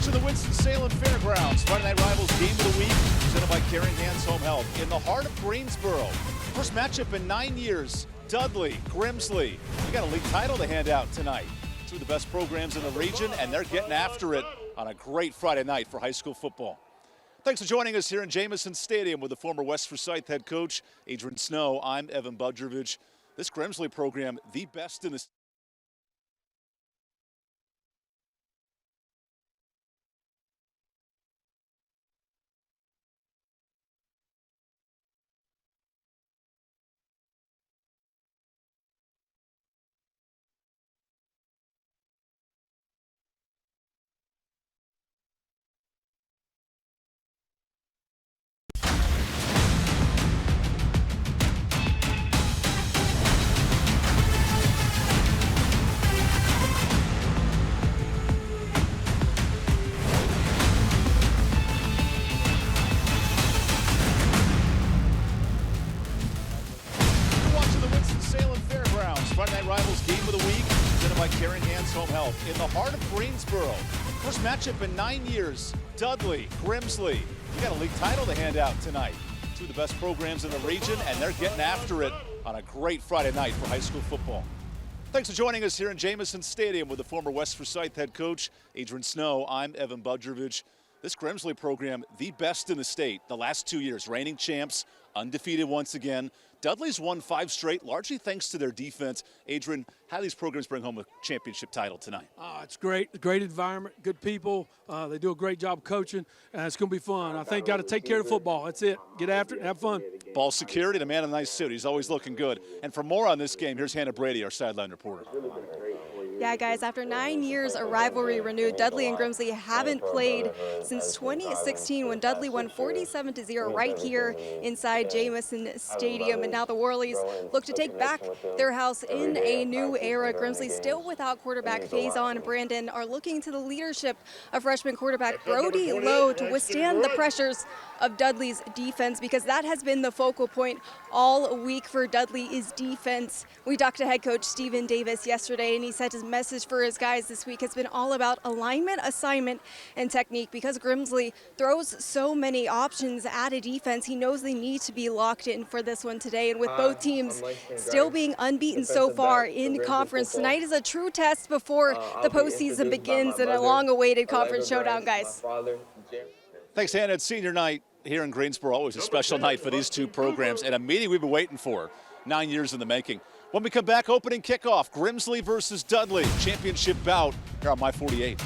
watching the Winston-Salem Fairgrounds Friday Night Rivals Game of the Week, presented by Caring Hands Home Health in the heart of Greensboro. First matchup in 9 years, Dudley, Grimsley. We got a league title to hand out tonight. Two of the best programs in the region, and they're getting after it on a great Friday night for high school football. Thanks for joining us here in Jamison Stadium with the former West Forsyth head coach, Adrian Snow. I'm EvanBudrovich. This Grimsley program, the best in the Friday Night Rivals Game of the Week, presented by Caring Hands Home Health in the heart of Greensboro. First matchup in 9 years, Dudley, Grimsley. We got a league title to hand out tonight. Two of the best programs in the region, and they're getting after it on a great Friday night for high school football. Thanks for joining us here in Jamison Stadium with the former West Forsyth head coach, Adrian Snow. I'm EvanBudrovich. This Grimsley program, the best in the state the last 2 years, reigning champs, undefeated once again. Dudley's won 5 straight, largely thanks to their defense. Adrian, how do these programs bring home a championship title tonight? It's great, great environment, good people. They do a great job coaching, and it's going to be fun. I think got to take care of football. That's it. Get after it, have fun. Ball security, the man in a nice suit. He's always looking good. And for more on this game, here's Hannah Brady, our sideline reporter. Yeah, guys, after 9 years, a rivalry renewed. Dudley and Grimsley haven't played since 2016 when Dudley won 47-0 right here inside Jamison Stadium. And now the Warleys look to take back their house in a new era. Grimsley still without quarterback Faison Brandon are looking to the leadership of freshman quarterback Brody Lowe to withstand the pressures of Dudley's defense, because that has been the focal point all week for Dudley is defense. We talked to head coach Stephen Davis yesterday, and he said his message for his guys this week has been all about alignment, assignment, and technique. Because Grimsley throws so many options at a defense, he knows they need to be locked in for this one today. And with both teams still being unbeaten so far in conference, tonight is a true test before the postseason begins and a long-awaited conference showdown, guys. Thanks, Hannah. It's senior night here in Greensboro. Always a special night for these two programs, and a meeting we've been waiting for 9 years in the making. When we come back, opening kickoff, Grimsley versus Dudley, championship bout here on My 48.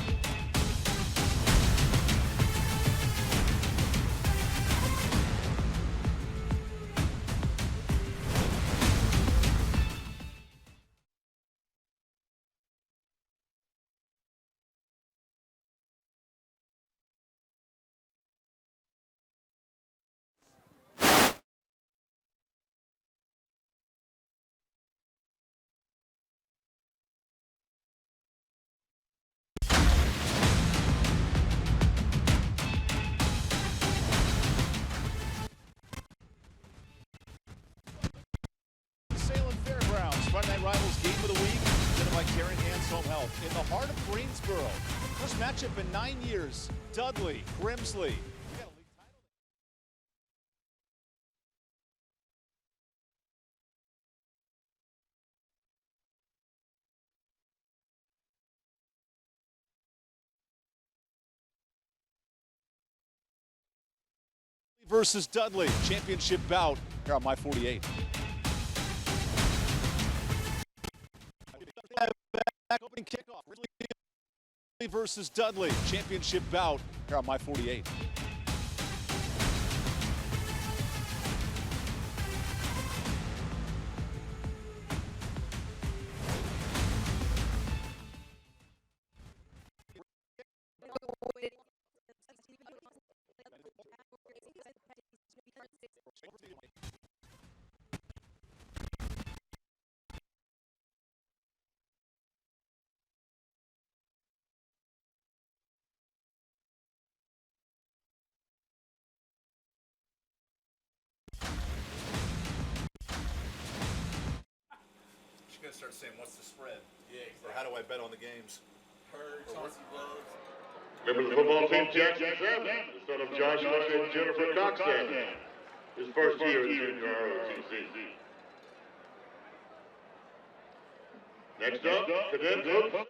Friday Night Rivals Game of the Week, presented by Caring Hands Home Health in the heart of Greensboro. First matchup in 9 years, Dudley, Grimsley. Versus Dudley, championship bout here on My 48. Opening kickoff, Grimsley versus Dudley, championship bout here on My 48. Gonna start saying, what's the spread? Yeah, exactly. Or how do I bet on the games? Chauncey Loves. Member of the football team, Jackson Salmon, the son of Joshua and Jennifer Cox Salmon. His first year in junior ROTC. Next up, Cadet Cook.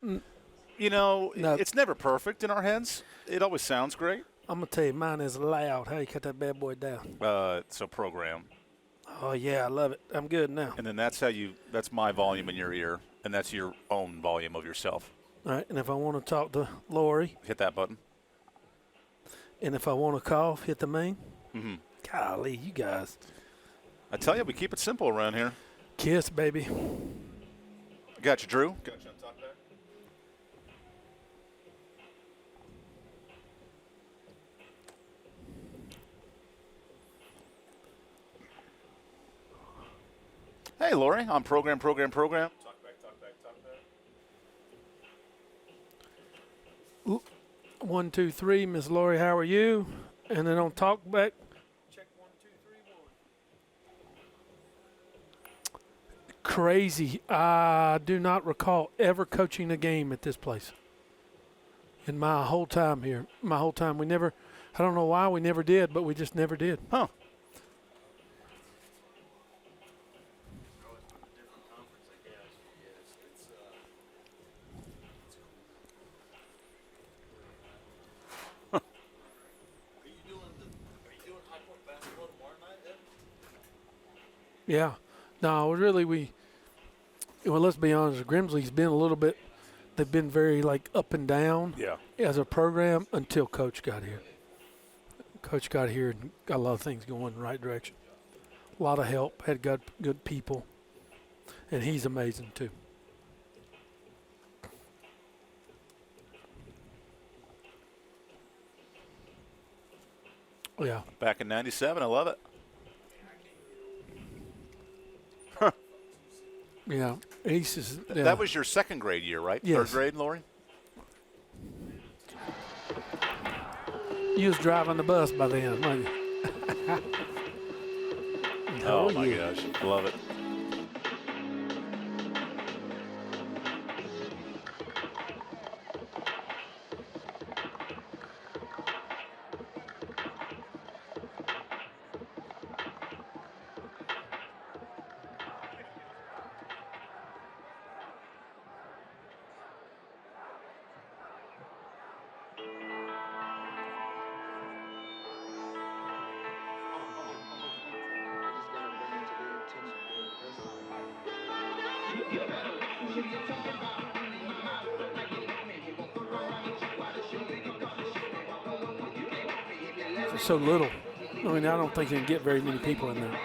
You know, No. it's never perfect in our heads. It always sounds great. I'm going to tell you, mine is loud. How you cut that bad boy down? It's a program. Oh, yeah, I love it. I'm good now. And then that's my volume in your ear, and that's your own volume of yourself. All right, and if I want to talk to Lori, Hit that button. and if I want to cough, hit the main. Mm-hmm. Golly, you guys. I tell you, we keep it simple around here. Kiss, baby. Got you, Drew. Got you on top there. Hey, Lori, on program. Talk back. 1, 2, 3, Miss Lori, how are you? And then on talk back, check 1, 2, 3, 1. Crazy. I do not recall ever coaching a game at this place. In my whole time here, we never. I don't know why we never did, but we just never did. Huh. Yeah. No, really, well, let's be honest. Grimsley's been a little bit, they've been very, like, up and down as a program until Coach got here. Coach got here and got a lot of things going in the right direction. A lot of help, had good people, and he's amazing, too. Yeah. Back in '97, I love it. Yeah. Yeah. That was your second grade year, right? Yes. Third grade, Lori? You was driving the bus by then, wasn't you? Oh, my gosh. Love it. For so little. I mean, I don't think you can get very many people in there.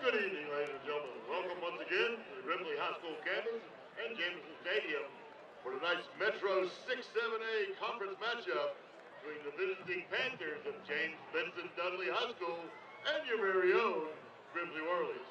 Good evening, ladies and gentlemen. Welcome once again to the Grimsley High School campus and Jameson Stadium for tonight's Metro 6-7A conference matchup between the visiting Panthers of James Benson Dudley High School and your very own Grimsley Whirlies.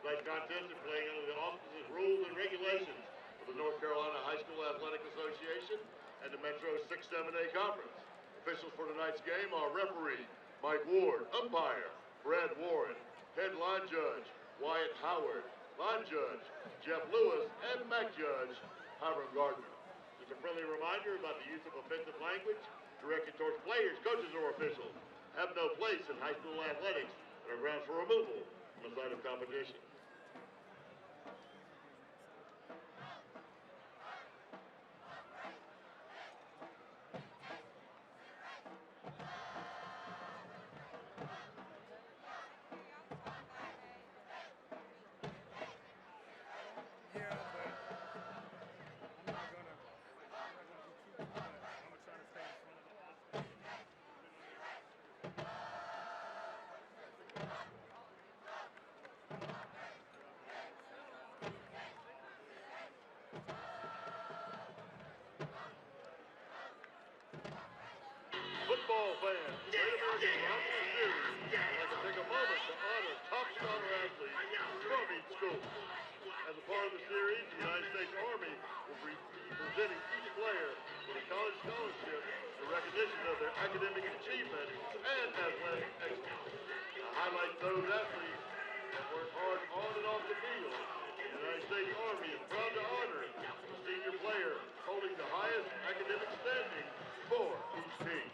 Tonight's contest is playing under the auspices, rules, and regulations of the North Carolina High School Athletic Association and the Metro 6-7A conference. Officials for tonight's game are referee Mike Ward, umpire Brad Warren, head line judge Wyatt Howard, line judge Jeff Lewis, and MAC judge Hiram Gardner. Just a friendly reminder about the use of offensive language directed towards players, coaches, or officials have no place in high school athletics and are grounds for removal from the site of competition. presenting each player with a college scholarship in recognition of their academic achievement and athletic excellence. I highlight those athletes that work hard on and off the field. The United States Army is proud to honor a senior player holding the highest academic standing for each team.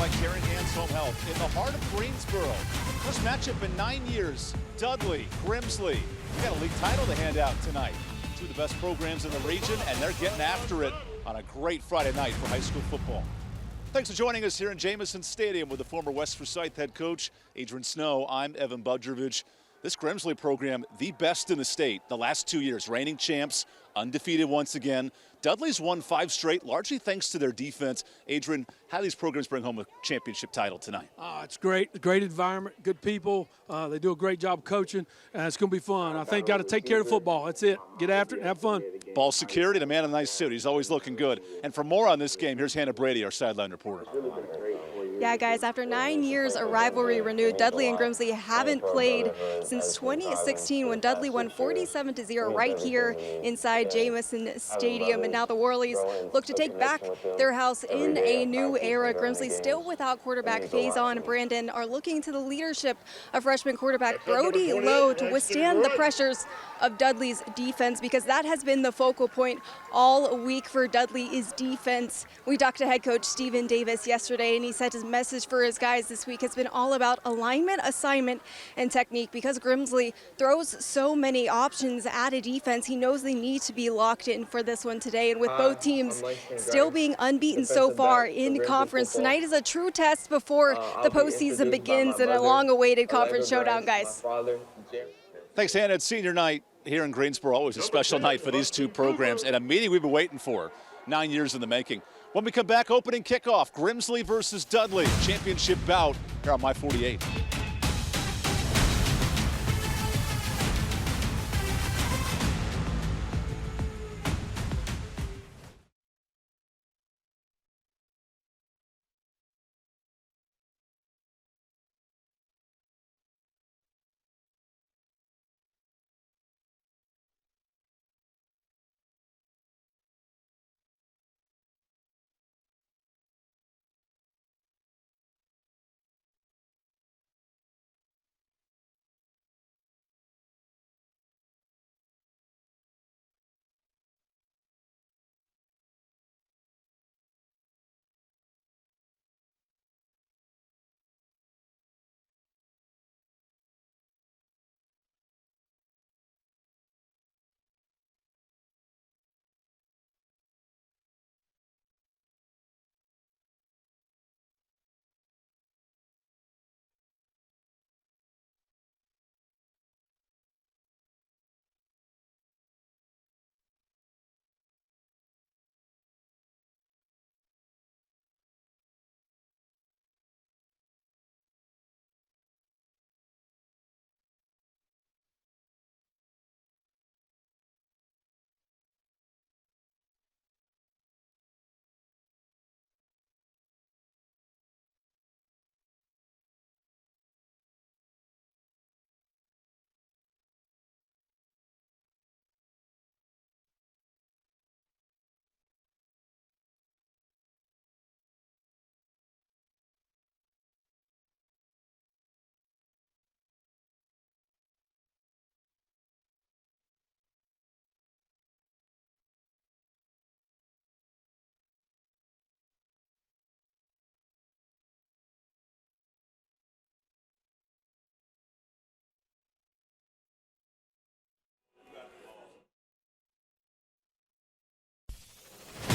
by Karen Hand's Home Health in the heart of Greensboro. First matchup in 9 years. Dudley, Grimsley. We got a league title to hand out tonight. Two of the best programs in the region, and they're getting after it on a great Friday night for high school football. Thanks for joining us here in Jamison Stadium with the former West Forsyth head coach, Adrian Snow. I'm EvanBudrovich. This Grimsley program, the best in the state the last 2 years, reigning champs, undefeated once again. Dudley's won 5 straight, largely thanks to their defense. Adrian, how do these programs bring home a championship title tonight? It's great. Great environment, good people. They do a great job coaching, and it's going to be fun. I think got to take care of football. That's it. Get after it, have fun. Ball security, the man in a nice suit. He's always looking good. And for more on this game, here's Hannah Brady, our sideline reporter. Yeah, guys, after 9 years, a rivalry renewed. Dudley and Grimsley haven't played since 2016 when Dudley won 47-0 right here inside Jamison Stadium. And now the Warleys look to take back their house in a new era. Grimsley still without quarterback Faison and Brandon are looking to the leadership of freshman quarterback Brody Lowe to withstand the pressures of Dudley's defense, because that has been the focal point all week for Dudley is defense. We talked to head coach Stephen Davis yesterday, and he said his message for his guys this week has been all about alignment, assignment, and technique. Because Grimsley throws so many options at a defense, he knows they need to be locked in for this one today. And with both teams still being unbeaten so far in conference, tonight is a true test before the postseason begins and a long-awaited conference showdown, guys. Thanks, Hannah. It's senior night here in Greensboro. Always a special night for these two programs and a meeting we've been waiting for 9 years in the making. When we come back, opening kickoff, Grimsley versus Dudley, championship bout here on My 48.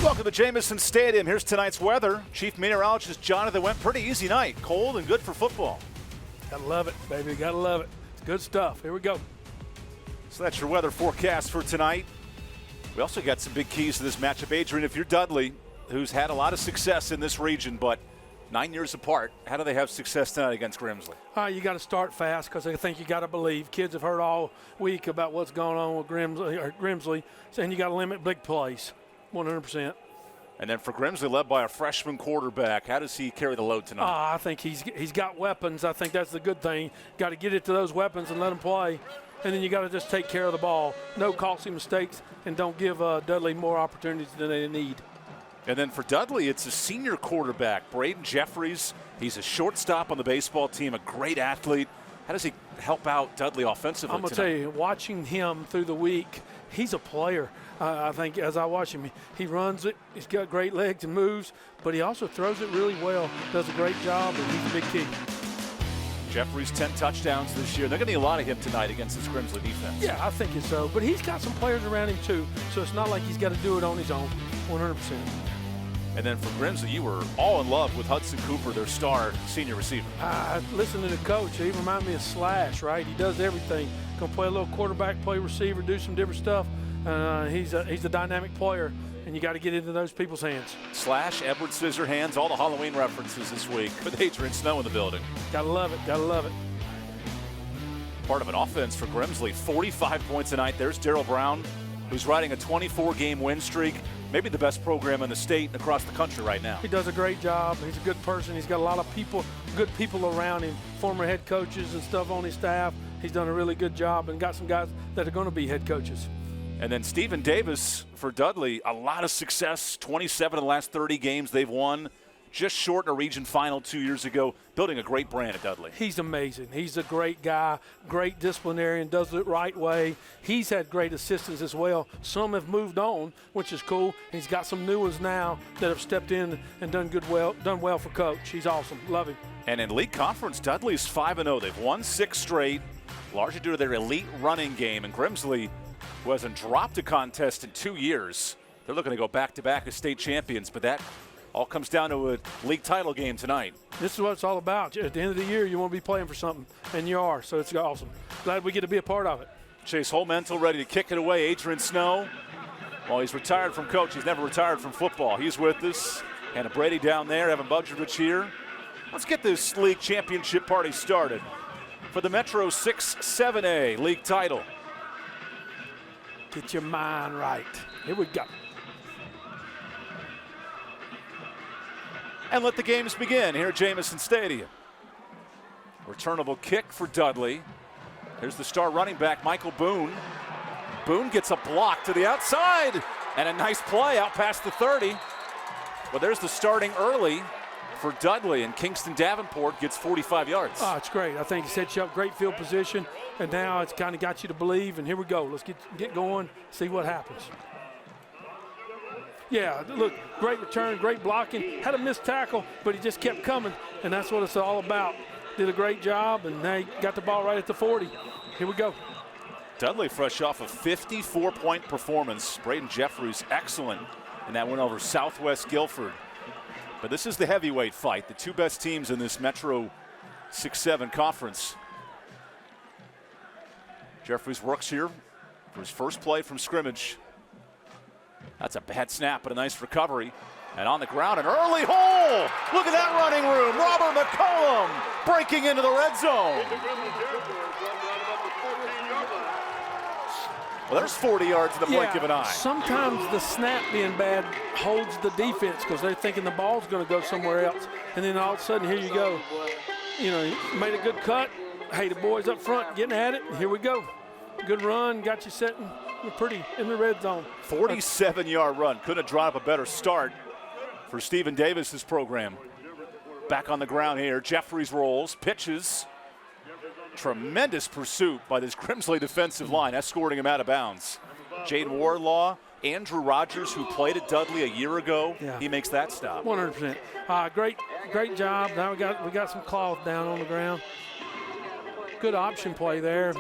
Welcome to Jamison Stadium. Here's tonight's weather. Chief Meteorologist Jonathan went pretty easy night. Cold and good for football. Gotta love it, baby. Gotta love it. It's good stuff. Here we go. So that's your weather forecast for tonight. We also got some big keys to this matchup. Adrian, if you're Dudley, who's had a lot of success in this region, but 9 years apart, how do they have success tonight against Grimsley? You got to start fast, because I think you got to believe. Kids have heard all week about what's going on with Grimsley, saying you got to limit big plays, 100%. And then for Grimsley, led by a freshman quarterback, how does he carry the load tonight? I think he's got weapons. I think that's the good thing. Got to get it to those weapons and let them play. And then you got to just take care of the ball. No costly mistakes, and don't give Dudley more opportunities than they need. And then for Dudley, it's a senior quarterback, Braden Jeffries. He's a shortstop on the baseball team, a great athlete. How does he help out Dudley offensively I'm going to tell you, watching him through the week, he's a player. I think as I watch him, he runs it. He's got great legs and moves, but he also throws it really well, does a great job, and he's a big key. Jeffries 10 touchdowns this year. They're going to need a lot of him tonight against this Grimsley defense. Yeah, I think it's so. But he's got some players around him too, so it's not like he's got to do it on his own, 100%. And then for Grimsley, you were all in love with Hudson Cooper, their star senior receiver. Listen to the coach. He reminds me of Slash, right? He does everything. Can play a little quarterback, play receiver, do some different stuff. He's a dynamic player, and you got to get into those people's hands. Slash, Edward Scissorhands, all the Halloween references this week with Adrian Snow in the building. Gotta love it. Gotta love it. Part of an offense for Grimsley. 45 points tonight. There's Darryl Brown, who's riding a 24-game win streak. Maybe the best program in the state and across the country right now. He does a great job. He's a good person. He's got a lot of people, good people around him, former head coaches and stuff on his staff. He's done a really good job and got some guys that are going to be head coaches. And then Stephen Davis for Dudley, a lot of success. 27 of the last 30 games they've won. Just short in a region final 2 years ago, building a great brand at Dudley. He's amazing. He's a great guy, great disciplinarian, does it right way. He's had great assistants as well. Some have moved on, which is cool. He's got some new ones now that have stepped in and done well for Coach. He's awesome. Love him. And in league conference, Dudley's 5-0. They've won 6 straight, largely due to their elite running game. And Grimsley, who hasn't dropped a contest in 2 years, they're looking to go back-to-back as state champions, but that all comes down to a league title game tonight. This is what it's all about. At the end of the year, you want to be playing for something, and you are, so it's awesome. Glad we get to be a part of it. Chase Holmental ready to kick it away. Adrian Snow, well, he's retired from coach. He's never retired from football. He's with us. Hannah Brady down there, EvanBudrovich here. Let's get this league championship party started for the Metro 6-7A league title. Get your mind right. Here we go. And let the games begin here at Jamison Stadium. Returnable kick for Dudley. Here's the star running back, Michael Boone. Boone gets a block to the outside, and a nice play out past the 30. Well, there's the starting early for Dudley, and Kingston Davenport gets 45 yards. Oh, it's great. I think it sets you up great field position, and now it's kind of got you to believe, and here we go. Let's get going, see what happens. Yeah, look, great return, great blocking. Had a missed tackle, but he just kept coming, and that's what it's all about. Did a great job, and they got the ball right at the 40. Here we go. Dudley fresh off a 54-point performance. Braden Jeffries excellent in that win over Southwest Guilford. But this is the heavyweight fight, the two best teams in this Metro 6-7 conference. Jeffries works here for his first play from scrimmage. That's a bad snap, but a nice recovery. And on the ground, an early hole. Look at that running room. Robert McCollum breaking into the red zone. Well, there's 40 yards in the blink of an eye. Sometimes the snap being bad holds the defense because they're thinking the ball's going to go somewhere else. And then all of a sudden, here you go. You know, made a good cut. Hey, the boys up front getting at it. Here we go. Good run, got you setting. We're pretty in the red zone. 47-yard run. Couldn't have drawn up a better start for Stephen Davis's program. Back on the ground here. Jeffries rolls, pitches. Tremendous pursuit by this Grimsley defensive line, escorting him out of bounds. Jaden Warlaw, Andrew Rogers, who played at Dudley a year ago, he makes that stop. 100%. Great job. Now we got some cloth down on the ground. Good option play there.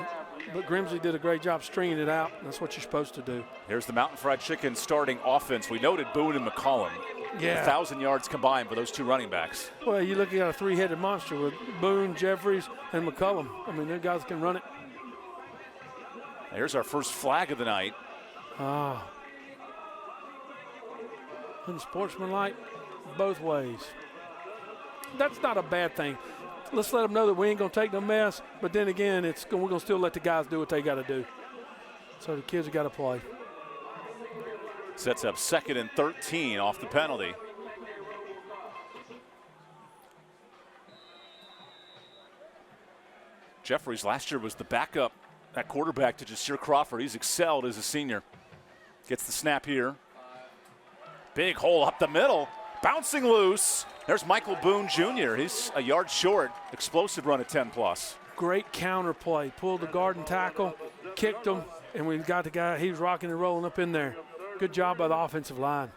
But Grimsley did a great job stringing it out. That's what you're supposed to do. Here's the Mountain Fried Chicken starting offense. We noted Boone and McCollum. Yeah. 1,000 yards combined for those two running backs. Well, you're looking at a three-headed monster with Boone, Jeffries, and McCollum. I mean, their guys can run it. Here's our first flag of the night. Unsportsmanlike both ways. That's not a bad thing. Let's let them know that we ain't going to take no mess, but then again, we're going to still let the guys do what they got to do. So the kids have got to play. Sets up 2nd and 13 off the penalty. Jeffries last year was the backup at quarterback to Jasir Crawford. He's excelled as a senior. Gets the snap here. Big hole up the middle. Bouncing loose. There's Michael Boone Jr. He's a yard short. Explosive run at 10+. great counter play. Pulled the guard and tackle, kicked him, and we got the guy. He was rocking and rolling up in there. Good job by the offensive line.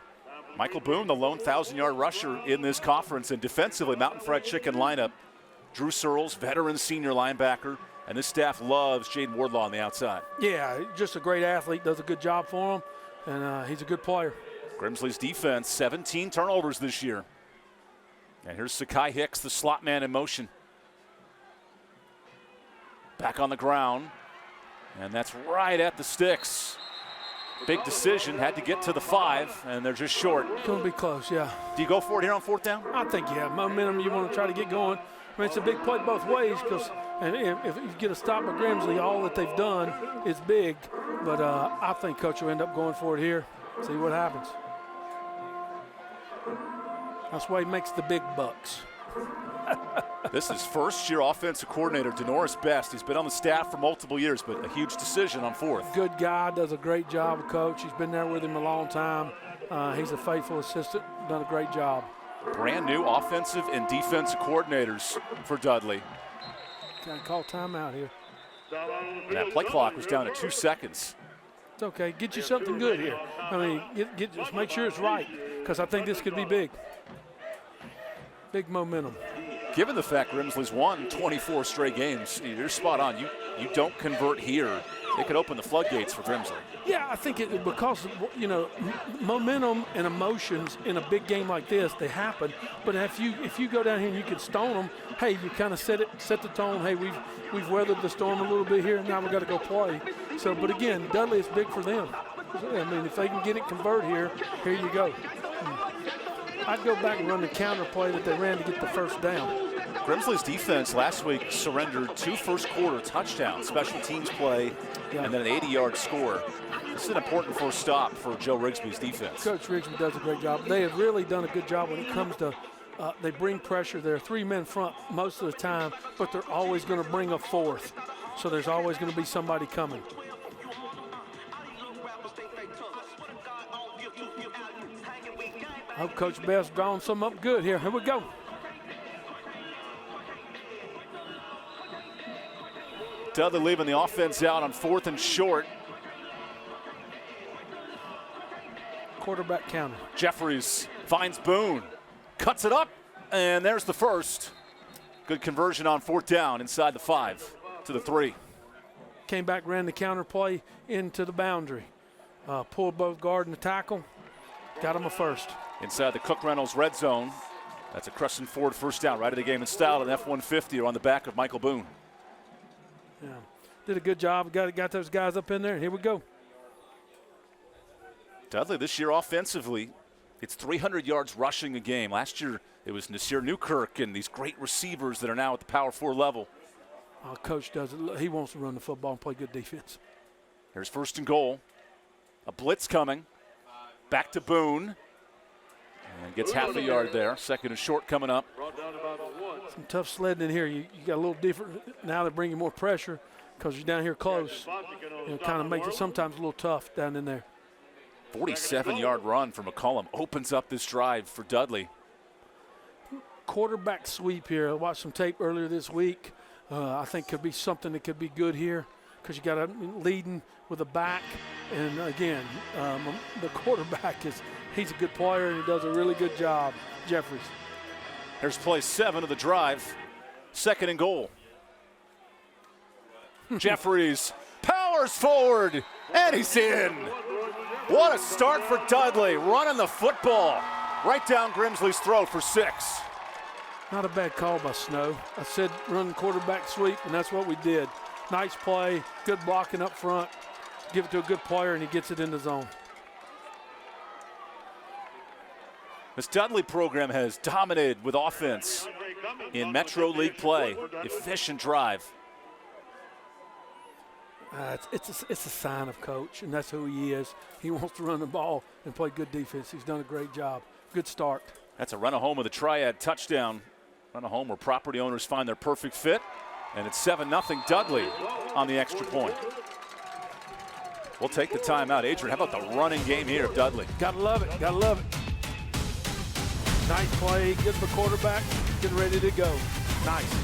Michael Boone, the lone 1,000-yard rusher in this conference, and defensively, Mountain Fried Chicken lineup. Drew Searles, veteran senior linebacker, and this staff loves Jaden Wardlaw on the outside. Yeah, just a great athlete, does a good job for him, and he's a good player. Grimsley's defense, 17 turnovers this year. And here's Sakai Hicks, the slot man in motion. Back on the ground, and that's right at the sticks. Big decision, had to get to the 5, and they're just short. Going to be close, yeah. Do you go for it here on 4th down? I think you have momentum. You want to try to get going. I mean, it's a big play both ways because if you get a stop at Grimsley, all that they've done is big. But I think Coach will end up going for it here. See what happens. That's why he makes the big bucks. This is first-year offensive coordinator Denoris Best. He's been on the staff for multiple years, but a huge decision on 4th. Good guy, does a great job, Coach. He's been there with him a long time. He's a faithful assistant, done a great job. Brand new offensive and defensive coordinators for Dudley. Got to call timeout here. And that play clock was down to 2 seconds. It's okay. Get you something good here. I mean, just make sure it's right because I think this could be big. Big momentum. Given the fact Grimsley's won 24 straight games, you're spot on. You don't convert here, it could open the floodgates for Grimsley. Yeah, I think because, you know, momentum and emotions in a big game like this, they happen. But if you go down here and you can stone them, hey, you kind of set the tone. Hey, we've weathered the storm a little bit here, and now we've got to go play. So, but again, Dudley is big for them. I mean, if they can get it convert here you go. I'd go back and run the counter play that they ran to get the first down. Grimsley's defense last week surrendered 2 first-quarter touchdowns, special teams play, and then an 80-yard score. This is an important first stop for Joe Rigsby's defense. Coach Rigsby does a great job. They have really done a good job when it comes to they bring pressure. They're 3 men front most of the time, but they're always going to bring a 4th. So there's always going to be somebody coming. I hope Coach Best drawing some up good here. Here we go. Dudley leaving the offense out on 4th and short. Quarterback counter. Jeffries finds Boone, cuts it up, and there's the first. Good conversion on 4th down inside the 5 to the 3. Came back, ran the counter play into the boundary. Pulled both guard and the tackle. Got him a first. Inside the Cook Reynolds red zone. That's a Crescent Ford first down, right of the game in style, an F-150 or on the back of Michael Boone. Yeah, did a good job. Got those guys up in there. Here we go. Dudley this year offensively, it's 300 yards rushing a game. Last year it was Nasir Newkirk and these great receivers that are now at the Power 4 level. Coach does it. He wants to run the football and play good defense. Here's 1st and goal. A blitz coming. Back to Boone. And gets half a yard there. 2nd and short coming up. Some tough sledding in here. You got a little different. Now they're bringing more pressure because you're down here close. It kind of makes it sometimes a little tough down in there. 47-yard run from McCollum opens up this drive for Dudley. Quarterback sweep here. I watched some tape earlier this week. I think could be something that could be good here because you got a leading with a back. And again, the quarterback he's a good player and he does a really good job. Jeffries. Here's play 7 of the drive. 2nd and goal. Jeffries powers forward, and he's in. What a start for Dudley, running the football right down Grimsley's throat for 6. Not a bad call by Snow. I said run quarterback sweep, and that's what we did. Nice play, good blocking up front. Give it to a good player, and he gets it in the zone. This Dudley program has dominated with offense in Metro League play. Efficient drive. It's a sign of Coach, and that's who he is. He wants to run the ball and play good defense. He's done a great job. Good start. That's a run-a-home with a triad touchdown. Run-a-home where property owners find their perfect fit. And it's 7-0 Dudley on the extra point. We'll take the timeout. Adrian, how about the running game here of Dudley? Gotta love it. Gotta love it. Nice play. Good for quarterback. Getting ready to go. Nice.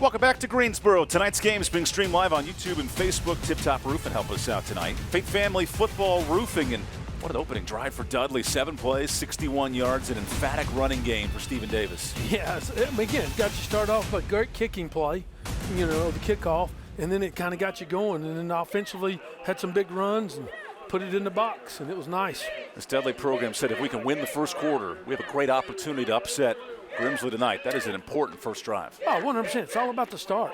Welcome back to Greensboro. Tonight's game is being streamed live on YouTube and Facebook. Tip Top Roofing help us out tonight. Fate Family Football Roofing, and what an opening drive for Dudley. 7 plays, 61 yards, an emphatic running game for Stephen Davis. Yeah, again, got you start off with a great kicking play, the kickoff, and then it kind of got you going. And then offensively had some big runs and put it in the box, and it was nice. This Dudley program said if we can win the first quarter, we have a great opportunity to upset Grimsley tonight. That is an important first drive. Oh, 100%. It's all about the start.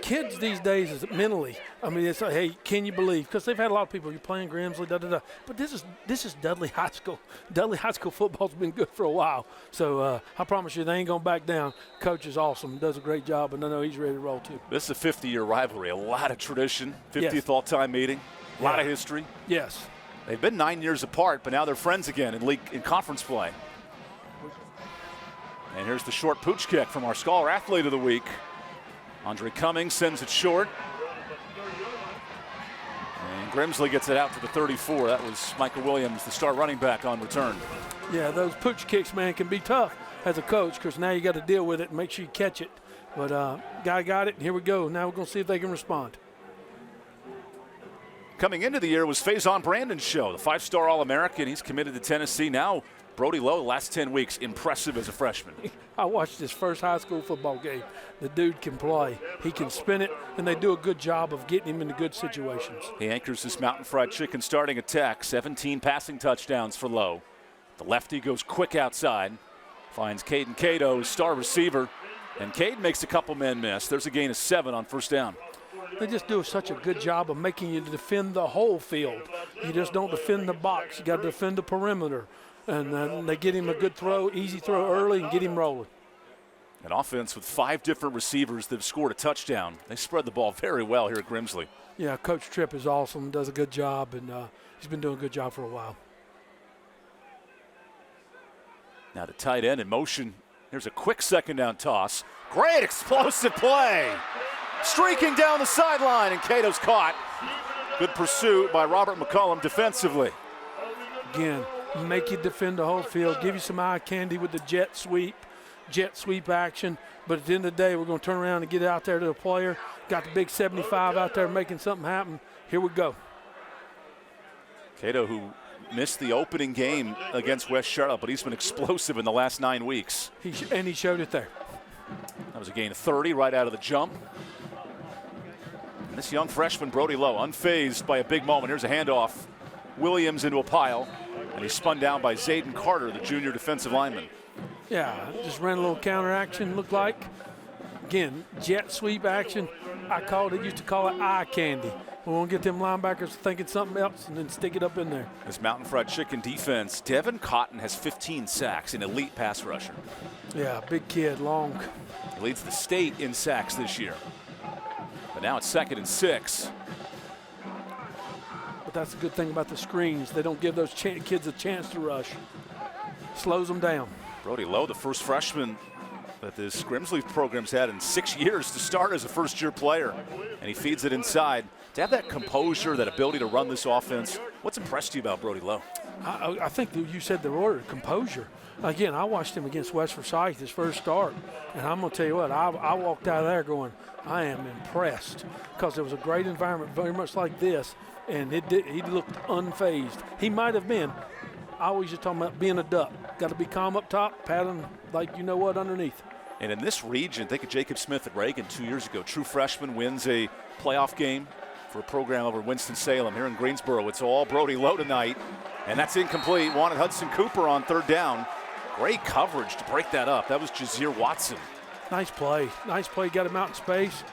Kids these days is mentally, it's like, hey, can you believe? Because they've had a lot of people, you're playing Grimsley, da-da-da. But this is Dudley High School. Dudley High School football's been good for a while. So I promise you, they ain't going to back down. Coach is awesome, does a great job, and I know he's ready to roll too. This is a 50-year rivalry, a lot of tradition, 50th Yes. all-time meeting, a lot of history. Yes. They've been 9 years apart, but now they're friends again in conference play. And here's the short pooch kick from our Scholar Athlete of the Week. Andre Cummings sends it short. And Grimsley gets it out to the 34. That was Michael Williams, the star running back, on return. Yeah, those pooch kicks, man, can be tough as a coach because now you got to deal with it and make sure you catch it. But guy got it, and here we go. Now we're going to see if they can respond. Coming into the year was Faison Brandon's show, the 5-star All-American. He's committed to Tennessee. Now Brody Lowe, the last 10 weeks, impressive as a freshman. I watched his first high school football game. The dude can play. He can spin it, and they do a good job of getting him into good situations. He anchors this Mountain Fried Chicken starting attack. 17 passing touchdowns for Lowe. The lefty goes quick outside. Finds Caden Cato, star receiver. And Cade makes a couple men miss. There's a gain of 7 on first down. They just do such a good job of making you defend the whole field. You just don't defend the box. You got to defend the perimeter. And they get him a good throw, easy throw early, and get him rolling. An offense with 5 different receivers that have scored a touchdown. They spread the ball very well here at Grimsley. Yeah, Coach Tripp is awesome, does a good job, and he's been doing a good job for a while. Now the tight end in motion. Here's a quick second down toss. Great explosive play. Streaking down the sideline, and Cato's caught. Good pursuit by Robert McCollum defensively. Again, make you defend the whole field, give you some eye candy with the jet sweep action. But at the end of the day, we're going to turn around and get out there to the player. Got the big 75 out there making something happen. Here we go. Cato, who missed the opening game against West Charlotte, but he's been explosive in the last 9 weeks. And he showed it there. That was a gain of 30 right out of the jump. And this young freshman, Brody Lowe, unfazed by a big moment. Here's a handoff. Williams into a pile, and he's spun down by Zayden Carter, the junior defensive lineman. Yeah, just ran a little counter action, looked like. Again, jet sweep action. Used to call it eye candy. We want to get them linebackers thinking something else and then stick it up in there. This Mountain Fried Chicken defense, Devin Cotton has 15 sacks, an elite pass rusher. Yeah, big kid, long. He leads the state in sacks this year. But now it's 2nd and 6. But that's the good thing about the screens. They don't give those kids a chance to rush. Slows them down. Brody Lowe, the first freshman that this Grimsley program's had in 6 years to start as a first-year player. And he feeds it inside. To have that composure, that ability to run this offense, what's impressed you about Brody Lowe? I think that you said the word, composure. Again, I watched him against West Forsyth his first start, and I'm going to tell you what, I walked out of there going, I am impressed, because it was a great environment, very much like this, and he looked unfazed. He might have been. I always just talking about being a duck. Got to be calm up top, paddling like you know what underneath. And in this region, think of Jacob Smith at Reagan 2 years ago. True freshman wins a playoff game for a program over Winston-Salem. Here in Greensboro, it's all Brody Lowe tonight, and that's incomplete. Wanted Hudson Cooper on 3rd down. Great coverage to break that up. That was Jazeer Watson. Nice play. Nice play. Got him out in space.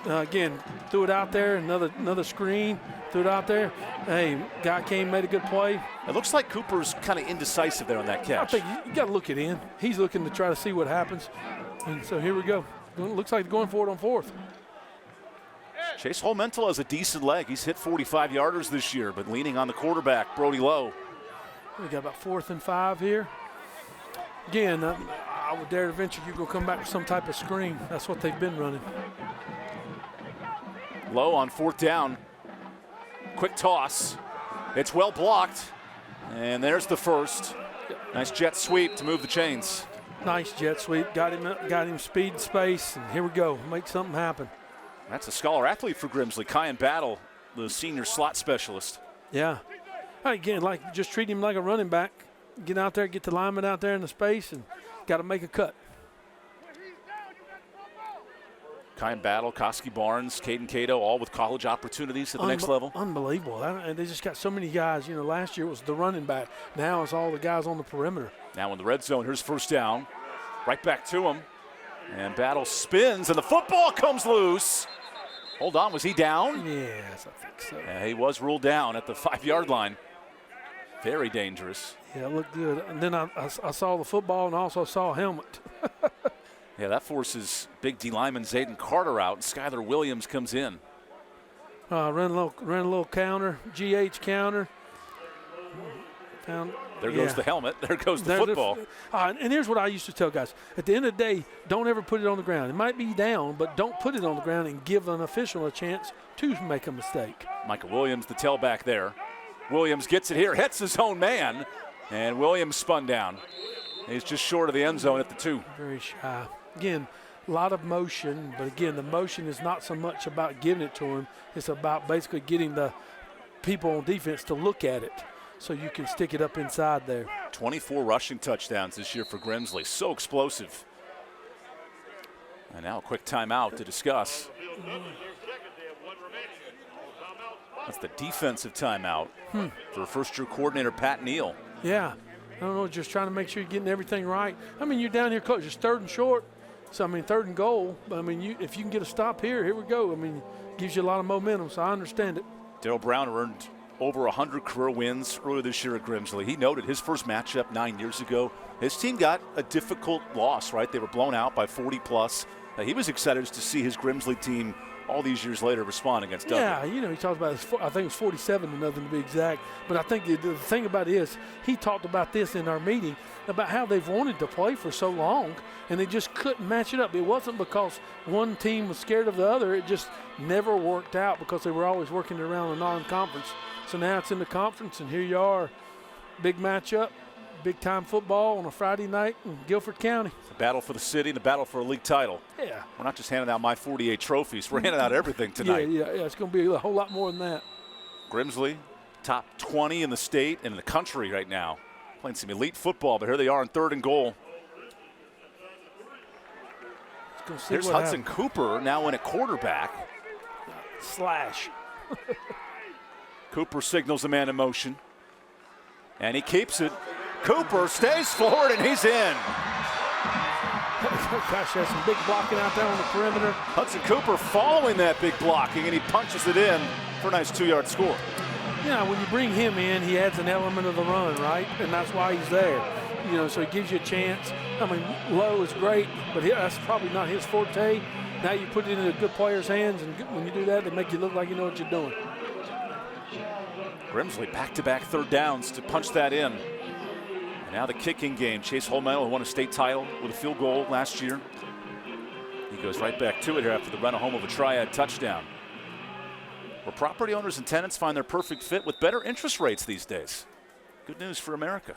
Again, threw it out there. Another screen. Threw it out there. Hey, guy came, made a good play. It looks like Cooper's kind of indecisive there on that catch. I think you got to look it in. He's looking to try to see what happens. And so here we go. Looks like they're going for it on 4th. Chase Holmental has a decent leg. He's hit 45-yarders this year, but leaning on the quarterback, Brody Lowe. We got about 4th and 5 here. Again, I would dare to venture you're going to come back with some type of screen. That's what they've been running. Lowe on 4th down. Quick toss. It's well blocked. And there's the first. Nice jet sweep to move the chains. Nice jet sweep. Got him speed, space, and here we go. Make something happen. That's a scholar athlete for Grimsley. Kyan Battle, the senior slot specialist. Yeah. Again, like just treat him like a running back. Get out there, get the lineman out there in the space, and got to make a cut. Kyan Battle, Koski Barnes, Caden Cato, all with college opportunities at the next level. Unbelievable. And they just got so many guys. You know, last year it was the running back. Now it's all the guys on the perimeter. Now in the red zone, here's first down. Right back to him. And Battle spins, and the football comes loose. Hold on, was he down? Yes, I think so. Yeah, he was ruled down at the 5-yard line. Very dangerous. Yeah, it looked good. And then I saw the football and also saw a helmet. Yeah, that forces big D lineman Zayden Carter out, and Skylar Williams comes in. Ran a little counter, GH counter. There goes the helmet. There goes the football. And here's what I used to tell guys. At the end of the day, don't ever put it on the ground. It might be down, but don't put it on the ground and give an official a chance to make a mistake. Michael Williams, the tailback there. Williams gets it here, hits his own man, and Williams spun down. He's just short of the end zone at the 2. Very shy. Again, a lot of motion, but again, the motion is not so much about giving it to him. It's about basically getting the people on defense to look at it so you can stick it up inside there. 24 rushing touchdowns this year for Grimsley. So explosive. And now a quick timeout to discuss. That's the defensive timeout for first-year coordinator Pat Neal. Yeah. I don't know, just trying to make sure you're getting everything right. I mean, you're down here close. It's 3rd and short. So, I mean, 3rd and goal. But, I mean, if you can get a stop here we go. I mean, gives you a lot of momentum, so I understand it. Darryl Brown earned over 100 career wins earlier this year at Grimsley. He noted his first matchup 9 years ago. His team got a difficult loss, right? They were blown out by 40-plus. He was excited to see his Grimsley team all these years later respond against Dudley. Yeah, you know, he talked about I think it was 47 to nothing to be exact. But I think the thing about it is he talked about this in our meeting about how they've wanted to play for so long and they just couldn't match it up. It wasn't because one team was scared of the other. It just never worked out because they were always working around a non-conference. So now it's in the conference, and here you are, big matchup, big-time football on a Friday night in Guilford County. The battle for the city and the battle for a league title. Yeah. We're not just handing out my 48 trophies. We're handing out everything tonight. Yeah, it's going to be a whole lot more than that. Grimsley, top 20 in the state and in the country right now. Playing some elite football, but here they are on 3rd and goal. Here's Hudson Cooper now in at quarterback. Slash. Cooper signals a man in motion. And he keeps it. Cooper stays forward, and he's in. Gosh, there's some big blocking out there on the perimeter. Hudson Cooper following that big blocking, and he punches it in for a nice 2-yard score. Yeah, when you bring him in, he adds an element of the run, right? And that's why he's there. You know, so he gives you a chance. I mean, low is great, but that's probably not his forte. Now you put it in a good player's hands, and when you do that, they make you look like you know what you're doing. Grimsley back-to-back 3rd downs to punch that in. And now the kicking game. Chase Holmel, who won a state title with a field goal last year. He goes right back to it here after the run home of a triad touchdown. Where property owners and tenants find their perfect fit with better interest rates these days. Good news for America.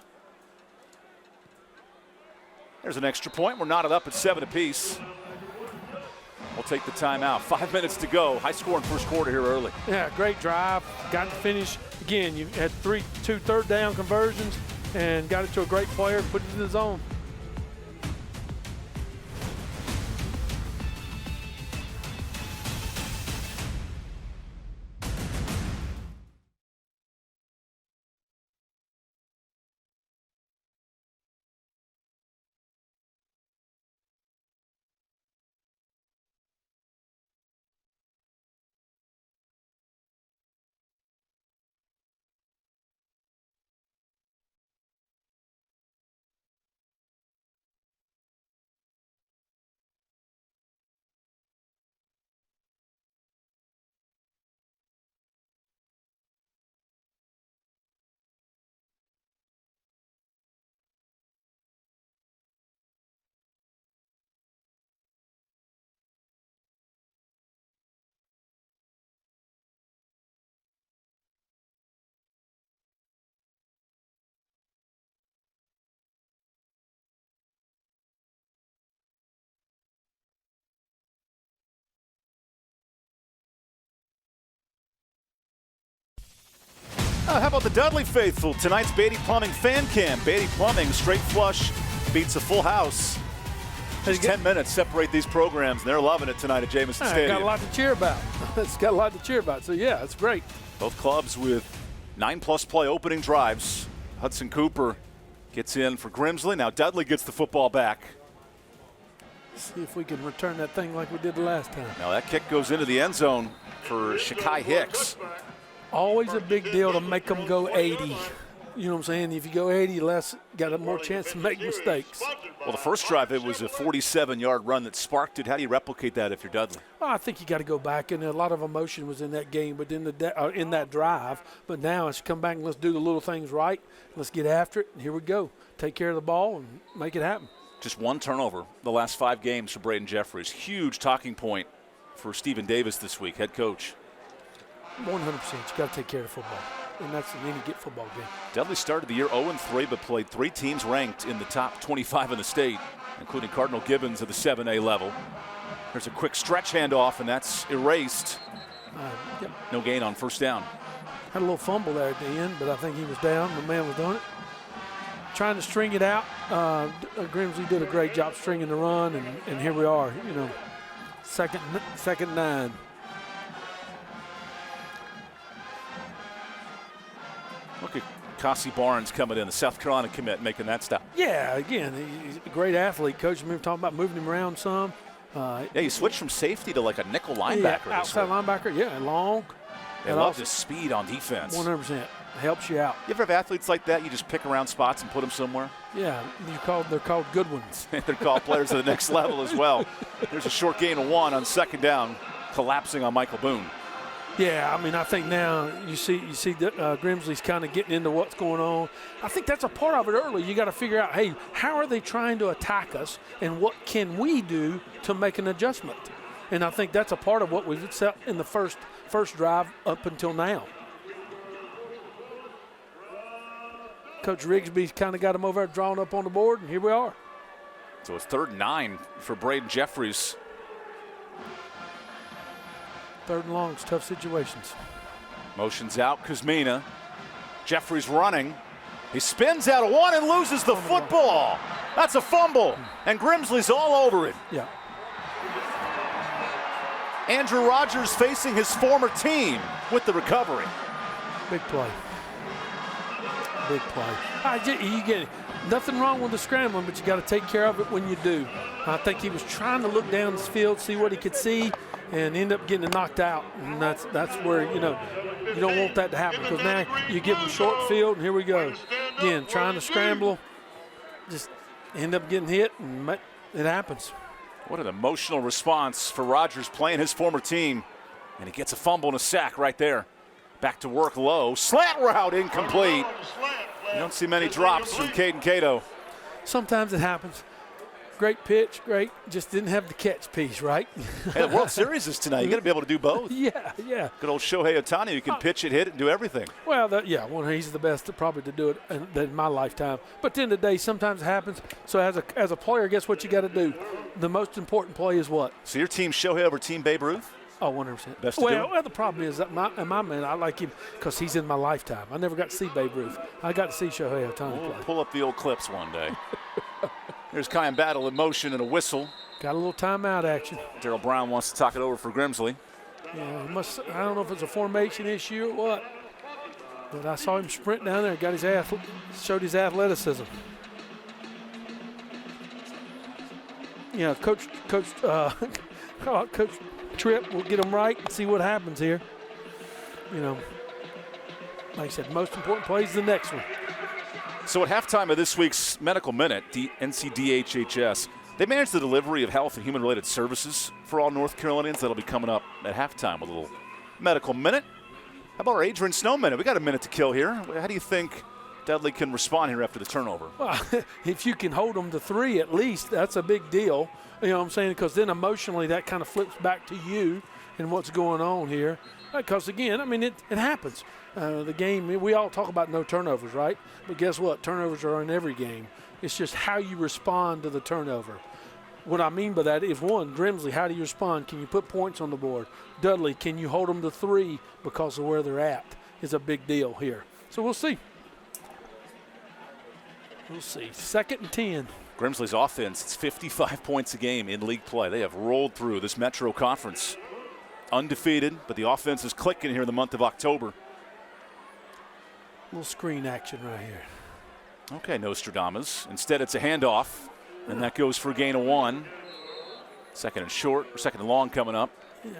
There's an extra point. We're knotted up at 7 apiece. We'll take the timeout. 5 minutes to go. High score in first quarter here early. Yeah, great drive. Got to finish. Again, you had 2 3rd down conversions and got it to a great player, put it in the zone. How about the Dudley faithful? Tonight's Beatty Plumbing fan cam. Beatty Plumbing, straight flush, beats a full house. Just 10 minutes separate these programs, and they're loving it tonight at Jamison Stadium. Got a lot to cheer about. It's got a lot to cheer about. So, yeah, it's great. Both clubs with 9+ play opening drives. Hudson Cooper gets in for Grimsley. Now Dudley gets the football back. See if we can return that thing like we did the last time. Now that kick goes into the end zone for Shakai Hicks. Always a big deal to make them go 80. You know what I'm saying? If you go 80 less, got a more chance to make mistakes. Well, the first drive, it was a 47-yard run that sparked it. How do you replicate that if you're Dudley? Well, I think you got to go back, and a lot of emotion was in that game, but in that drive. But now it's come back and let's do the little things right. Let's get after it, and here we go. Take care of the ball and make it happen. Just one turnover the last 5 games for Braden Jeffries. Huge talking point for Stephen Davis this week, head coach. 100%. You got to take care of football, and that's the need to get football game. Dudley started the year 0-3, but played 3 teams ranked in the top 25 in the state, including Cardinal Gibbons at the 7A level. There's a quick stretch handoff, and that's erased. Yep. No gain on first down. Had a little fumble there at the end, but I think he was down. The man was doing it. Trying to string it out. Grimsley did a great job stringing the run, and here we are, you know, second 9. Look at Cassie Barnes coming in, the South Carolina commit, making that stop. Yeah, again, he's a great athlete. Coach, we were talking about moving him around some. Yeah, you switched from safety to like a nickel linebacker. Yeah, outside linebacker, yeah, long. They love his speed on defense. 100%. Helps you out. You ever have athletes like that? You just pick around spots and put them somewhere? Yeah, they're called good ones. They're called players at the next level as well. There's a short gain of 1 on second down, collapsing on Michael Boone. Yeah, I mean, I think now you see that Grimsley's kind of getting into what's going on. I think that's a part of it early. You got to figure out, hey, how are they trying to attack us, and what can we do to make an adjustment? And I think that's a part of what we've set in the first drive up until now. Coach Rigsby's kind of got him over there drawn up on the board, and here we are. So it's 3rd and 9 for Braden Jeffries. 3rd and long, it's tough situations. Motions out, Kuzmina. Jeffries running. He spins out of 1 and loses the football. That's a fumble, and Grimsley's all over it. Yeah. Andrew Rogers facing his former team with the recovery. Big play. Big play. You get it. Nothing wrong with the scrambling, but you got to take care of it when you do. I think he was trying to look down the field, see what he could see, and end up getting knocked out. And that's where, you know, you don't want that to happen, because now you give him short field, and here we go. Again, trying to scramble, just end up getting hit, and it happens. What an emotional response for Rogers playing his former team. And he gets a fumble and a sack right there. Back to work low. Slant route incomplete. You don't see many drops from Caden Cato. Sometimes it happens. Great pitch, great. Just didn't have the catch piece, right? Hey, the World Series is tonight. You got to be able to do both. Yeah. Good old Shohei Ohtani, who can pitch it, hit it, and do everything. Well, he's the best probably to do it in my lifetime. But at the end of the day, sometimes it happens. So as a player, guess what you got to do? The most important play is what? So your team Shohei over team Babe Ruth? Oh, 100%. Best to do? Well, the problem is that my man, I like him because he's in my lifetime. I never got to see Babe Ruth. I got to see Shohei Ohtani We'll play. pull up the old clips one day. There's Kyan Battle in motion and a whistle. Got a little timeout action. Darryl Brown wants to talk it over for Grimsley. Yeah, I don't know if it's a formation issue or what, but I saw him sprint down there. Showed his athleticism. Yeah, Coach Tripp will get them right and see what happens here. You know, like I said, most important play is the next one. So at halftime of this week's Medical Minute, the NCDHHS, they manage the delivery of health and human-related services for all North Carolinians. That'll be coming up at halftime with a little Medical Minute. How about our Adrian Snow Minute? We got a minute to kill here. How do you think Dudley can respond here after the turnover? Well, if you can hold them to 3 at least, that's a big deal. You know what I'm saying? Because then emotionally that kind of flips back to you and what's going on here. Because, again, I mean, it happens. The game, we all talk about no turnovers, right? But guess what? Turnovers are in every game. It's just how you respond to the turnover. What I mean by that is, one, Grimsley, how do you respond? Can you put points on the board? Dudley, can you hold them to 3 because of where they're at? Is a big deal here. So we'll see. We'll see. 2nd and 10. Grimsley's offense, it's 55 points a game in league play. They have rolled through this Metro Conference. Undefeated, but the offense is clicking here in the month of October. Little screen action right here. Okay, Nostradamus. Instead, it's a handoff, and that goes for a gain of 1. 2nd and short, or 2nd and long coming up. Yeah.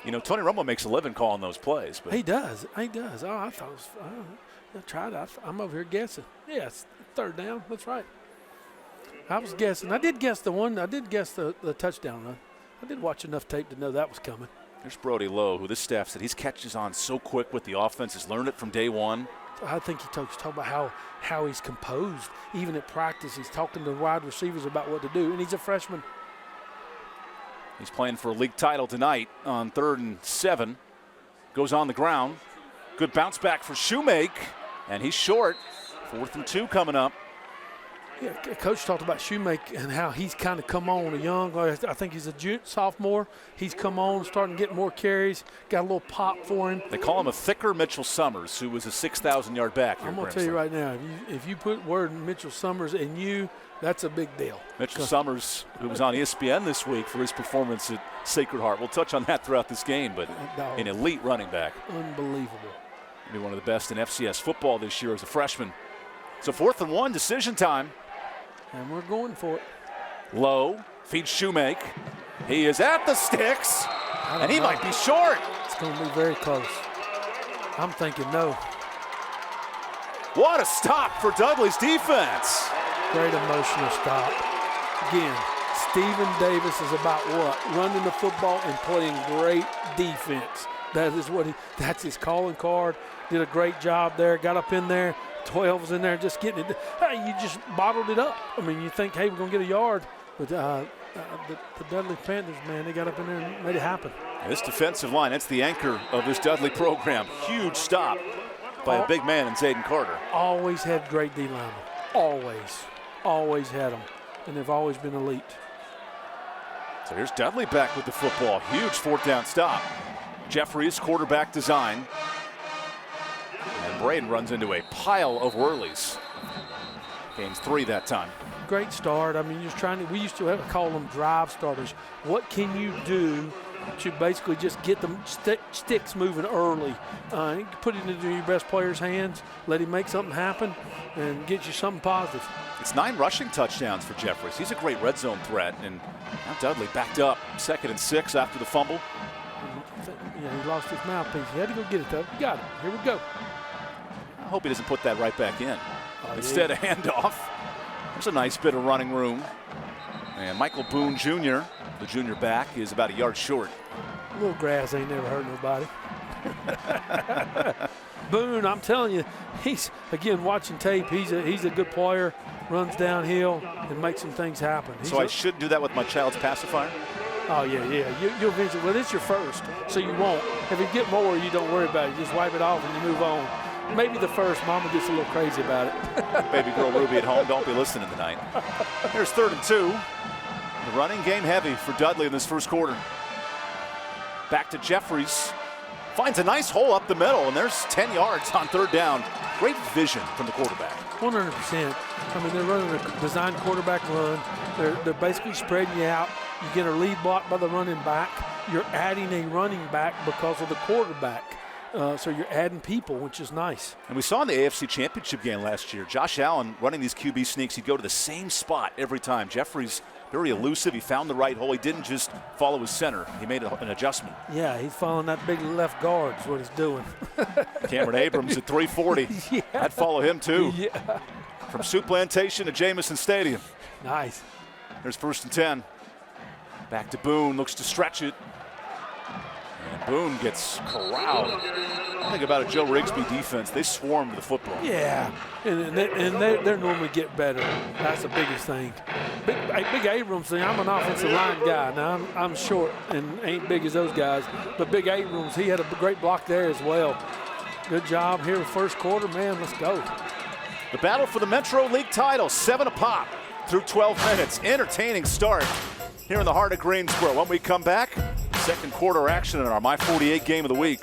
You know, Tony Romo makes a living calling those plays. But He does. He does. Oh, I thought it was. I tried. I'm over here guessing. Yes, 3rd down. That's right. I was guessing. I did guess the one. I did guess the touchdown run. I did watch enough tape to know that was coming. There's Brody Lowe, who this staff said he's catches on so quick with the offense. He's learned it from day one. I think he's talking about how he's composed. Even at practice, he's talking to wide receivers about what to do, and he's a freshman. He's playing for a league title tonight on 3rd and 7. Goes on the ground. Good bounce back for Shoemake, and he's short. 4th and 2 coming up. Yeah, Coach talked about Shoemake and how he's kind of come on I think he's a sophomore. He's come on, starting to get more carries, got a little pop for him. They call him a thicker Mitchell Summers, who was a 6,000-yard back here. I'm going to tell you right now, if you put word Mitchell Summers in you, that's a big deal. Mitchell Summers, who was on ESPN this week for his performance at Sacred Heart. We'll touch on that throughout this game, but an elite running back. Unbelievable. Maybe one of the best in FCS football this year as a freshman. So 4th and 1, decision time. And we're going for it. Lowe feeds Shoemake. He is at the sticks, and he might be short. It's going to be very close. I'm thinking no. What a stop for Dudley's defense. Great emotional stop. Again, Stephen Davis is about what? Running the football and playing great defense. That's his calling card. Did a great job there. Got up in there. 12 was in there just getting it. Hey, you just bottled it up. I mean, you think, hey, we're going to get a yard. But the Dudley Panthers, man, they got up in there and made it happen. This defensive line, that's the anchor of this Dudley program. Huge stop by a big man in Zayden Carter. Always had great D linemen. Always had them. And they've always been elite. So here's Dudley back with the football. Huge 4th down stop. Jeffries, quarterback design. And Braden runs into a pile of whirlies. Gains 3 that time. Great start. I mean, we used to call them drive starters. What can you do to basically just get them sticks moving early? Put it into your best player's hands, let him make something happen, and get you something positive. It's 9 rushing touchdowns for Jeffries. He's a great red zone threat. And now Dudley backed up 2nd and 6 after the fumble. Yeah, he lost his mouthpiece. He had to go get it, though. Got it. Here we go. I hope he doesn't put that right back in. Instead, a handoff. There's a nice bit of running room. And Michael Boone Jr., the junior back, is about a yard short. A little grass ain't never hurt nobody. Boone, I'm telling you, he's, again, watching tape, he's a good player, runs downhill and makes some things happen. So I should do that with my child's pacifier? Oh, yeah. You'll eventually, well, it's your first, so you won't. If you get more, you don't worry about it. You just wipe it off and you move on. Maybe the first, Mama gets a little crazy about it. Baby girl Ruby at home, don't be listening tonight. There's 3rd and 2. The running game heavy for Dudley in this first quarter. Back to Jeffries. Finds a nice hole up the middle, and there's 10 yards on 3rd down. Great vision from the quarterback. 100%. I mean, they're running a designed quarterback run. They're basically spreading you out. You get a lead block by the running back. You're adding a running back because of the quarterback. So you're adding people, which is nice. And we saw in the AFC Championship game last year, Josh Allen running these QB sneaks. He'd go to the same spot every time. Jeffries, very elusive. He found the right hole. He didn't just follow his center. He made an adjustment. Yeah, he's following that big left guard is what he's doing. Cameron Abrams at 340. Yeah. I'd follow him too. Yeah. From Sioux Plantation to Jamison Stadium. Nice. There's 1st and 10. Back to Boone, looks to stretch it. And Boone gets corralled. Think about a Joe Rigsby defense. They swarm to the football. Yeah, and they normally get better. That's the biggest thing. Big Abrams thing, I'm an offensive line guy. Now, I'm short and ain't big as those guys. But Big Abrams, he had a great block there as well. Good job here first quarter. Man, let's go. The battle for the Metro League title, 7 apiece through 12 minutes. Entertaining start here in the heart of Greensboro. When we come back, 2nd quarter action in our My 48 game of the week.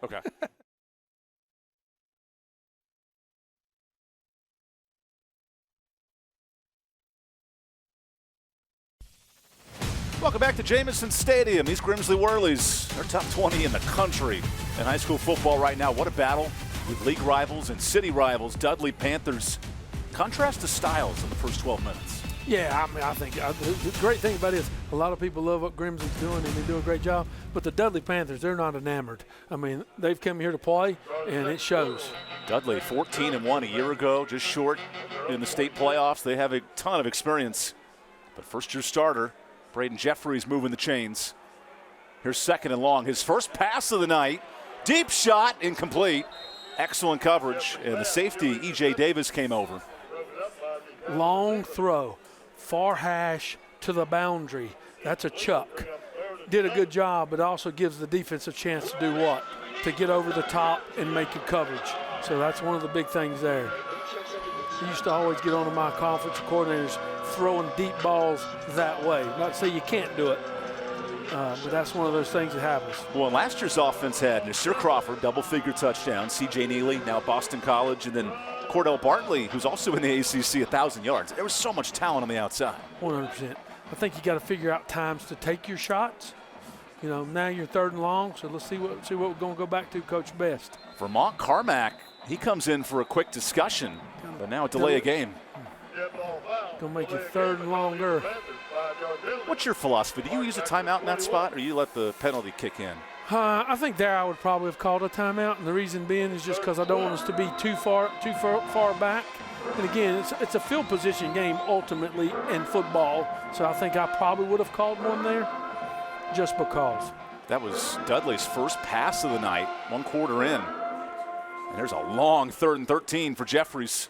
Okay. Welcome back to Jamison Stadium. These Grimsley Whirlies, they're top 20 in the country in high school football right now. What a battle with league rivals and city rivals. Dudley Panthers. Contrast to styles in the first 12 minutes. Yeah, I mean, I think the great thing about it is a lot of people love what Grimsley's doing, and they do a great job. But the Dudley Panthers, they're not enamored. I mean, they've come here to play, and it shows. Dudley 14-1 a year ago, just short in the state playoffs. They have a ton of experience. But first-year starter, Braden Jeffries moving the chains. Here's second and long. His first pass of the night. Deep shot, incomplete. Excellent coverage. And the safety, E.J. Davis, came over. Long throw, far hash to the boundary. That's a chuck. Did a good job, but also gives the defense a chance to do what? To get over the top and make a coverage. So that's one of the big things there. I used to always get on to my conference coordinators throwing deep balls that way. Not to say you can't do it, but that's one of those things that happens. Well, last year's offense had Nasir Crawford, double-figure touchdown, C.J. Neely, now at Boston College, and then Cordell Bartley, who's also in the ACC, 1,000 yards. There was so much talent on the outside. 100%. I think you got to figure out times to take your shots. You know, now you're third and long, so let's see what we're going to go back to, Coach Best. Vermont Carmack, he comes in for a quick discussion, but now a delay a game. Going to make it third and longer. What's your philosophy? Do you use a timeout in that spot, or you let the penalty kick in? I think there I would probably have called a timeout, and the reason being is just because I don't want us to be too far back. And again, it's a field position game ultimately in football, so I think I probably would have called one there just because. That was Dudley's first pass of the night, 1 quarter in. And there's a long 3rd and 13 for Jeffries.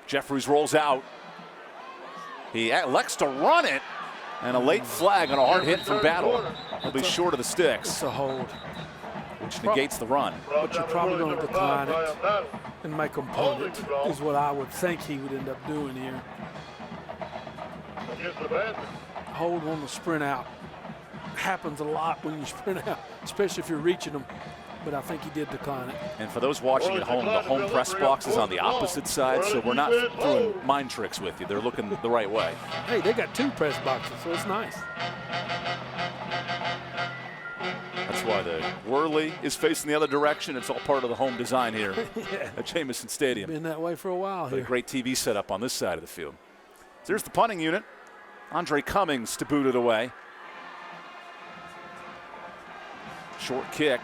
Jeffries rolls out. He elects to run it, and a late flag on a hard hit from Battle. He'll be short of the sticks. It's a hold. Which negates the run. But you're probably going to decline it and make them punt it, is what I would think he would end up doing here. Hold on the sprint out. Happens a lot when you sprint out, especially if you're reaching them. But I think he did decline it. And for those watching at home, the home press box is on the opposite side, so we're not doing mind tricks with you. They're looking the right way. Hey, they got 2 press boxes, so it's nice. That's why the Whirly is facing the other direction. It's all part of the home design here at Jamison Stadium. Been that way for a while here. A great TV setup on this side of the field. So here's the punting unit. Andre Cummings to boot it away. Short kick.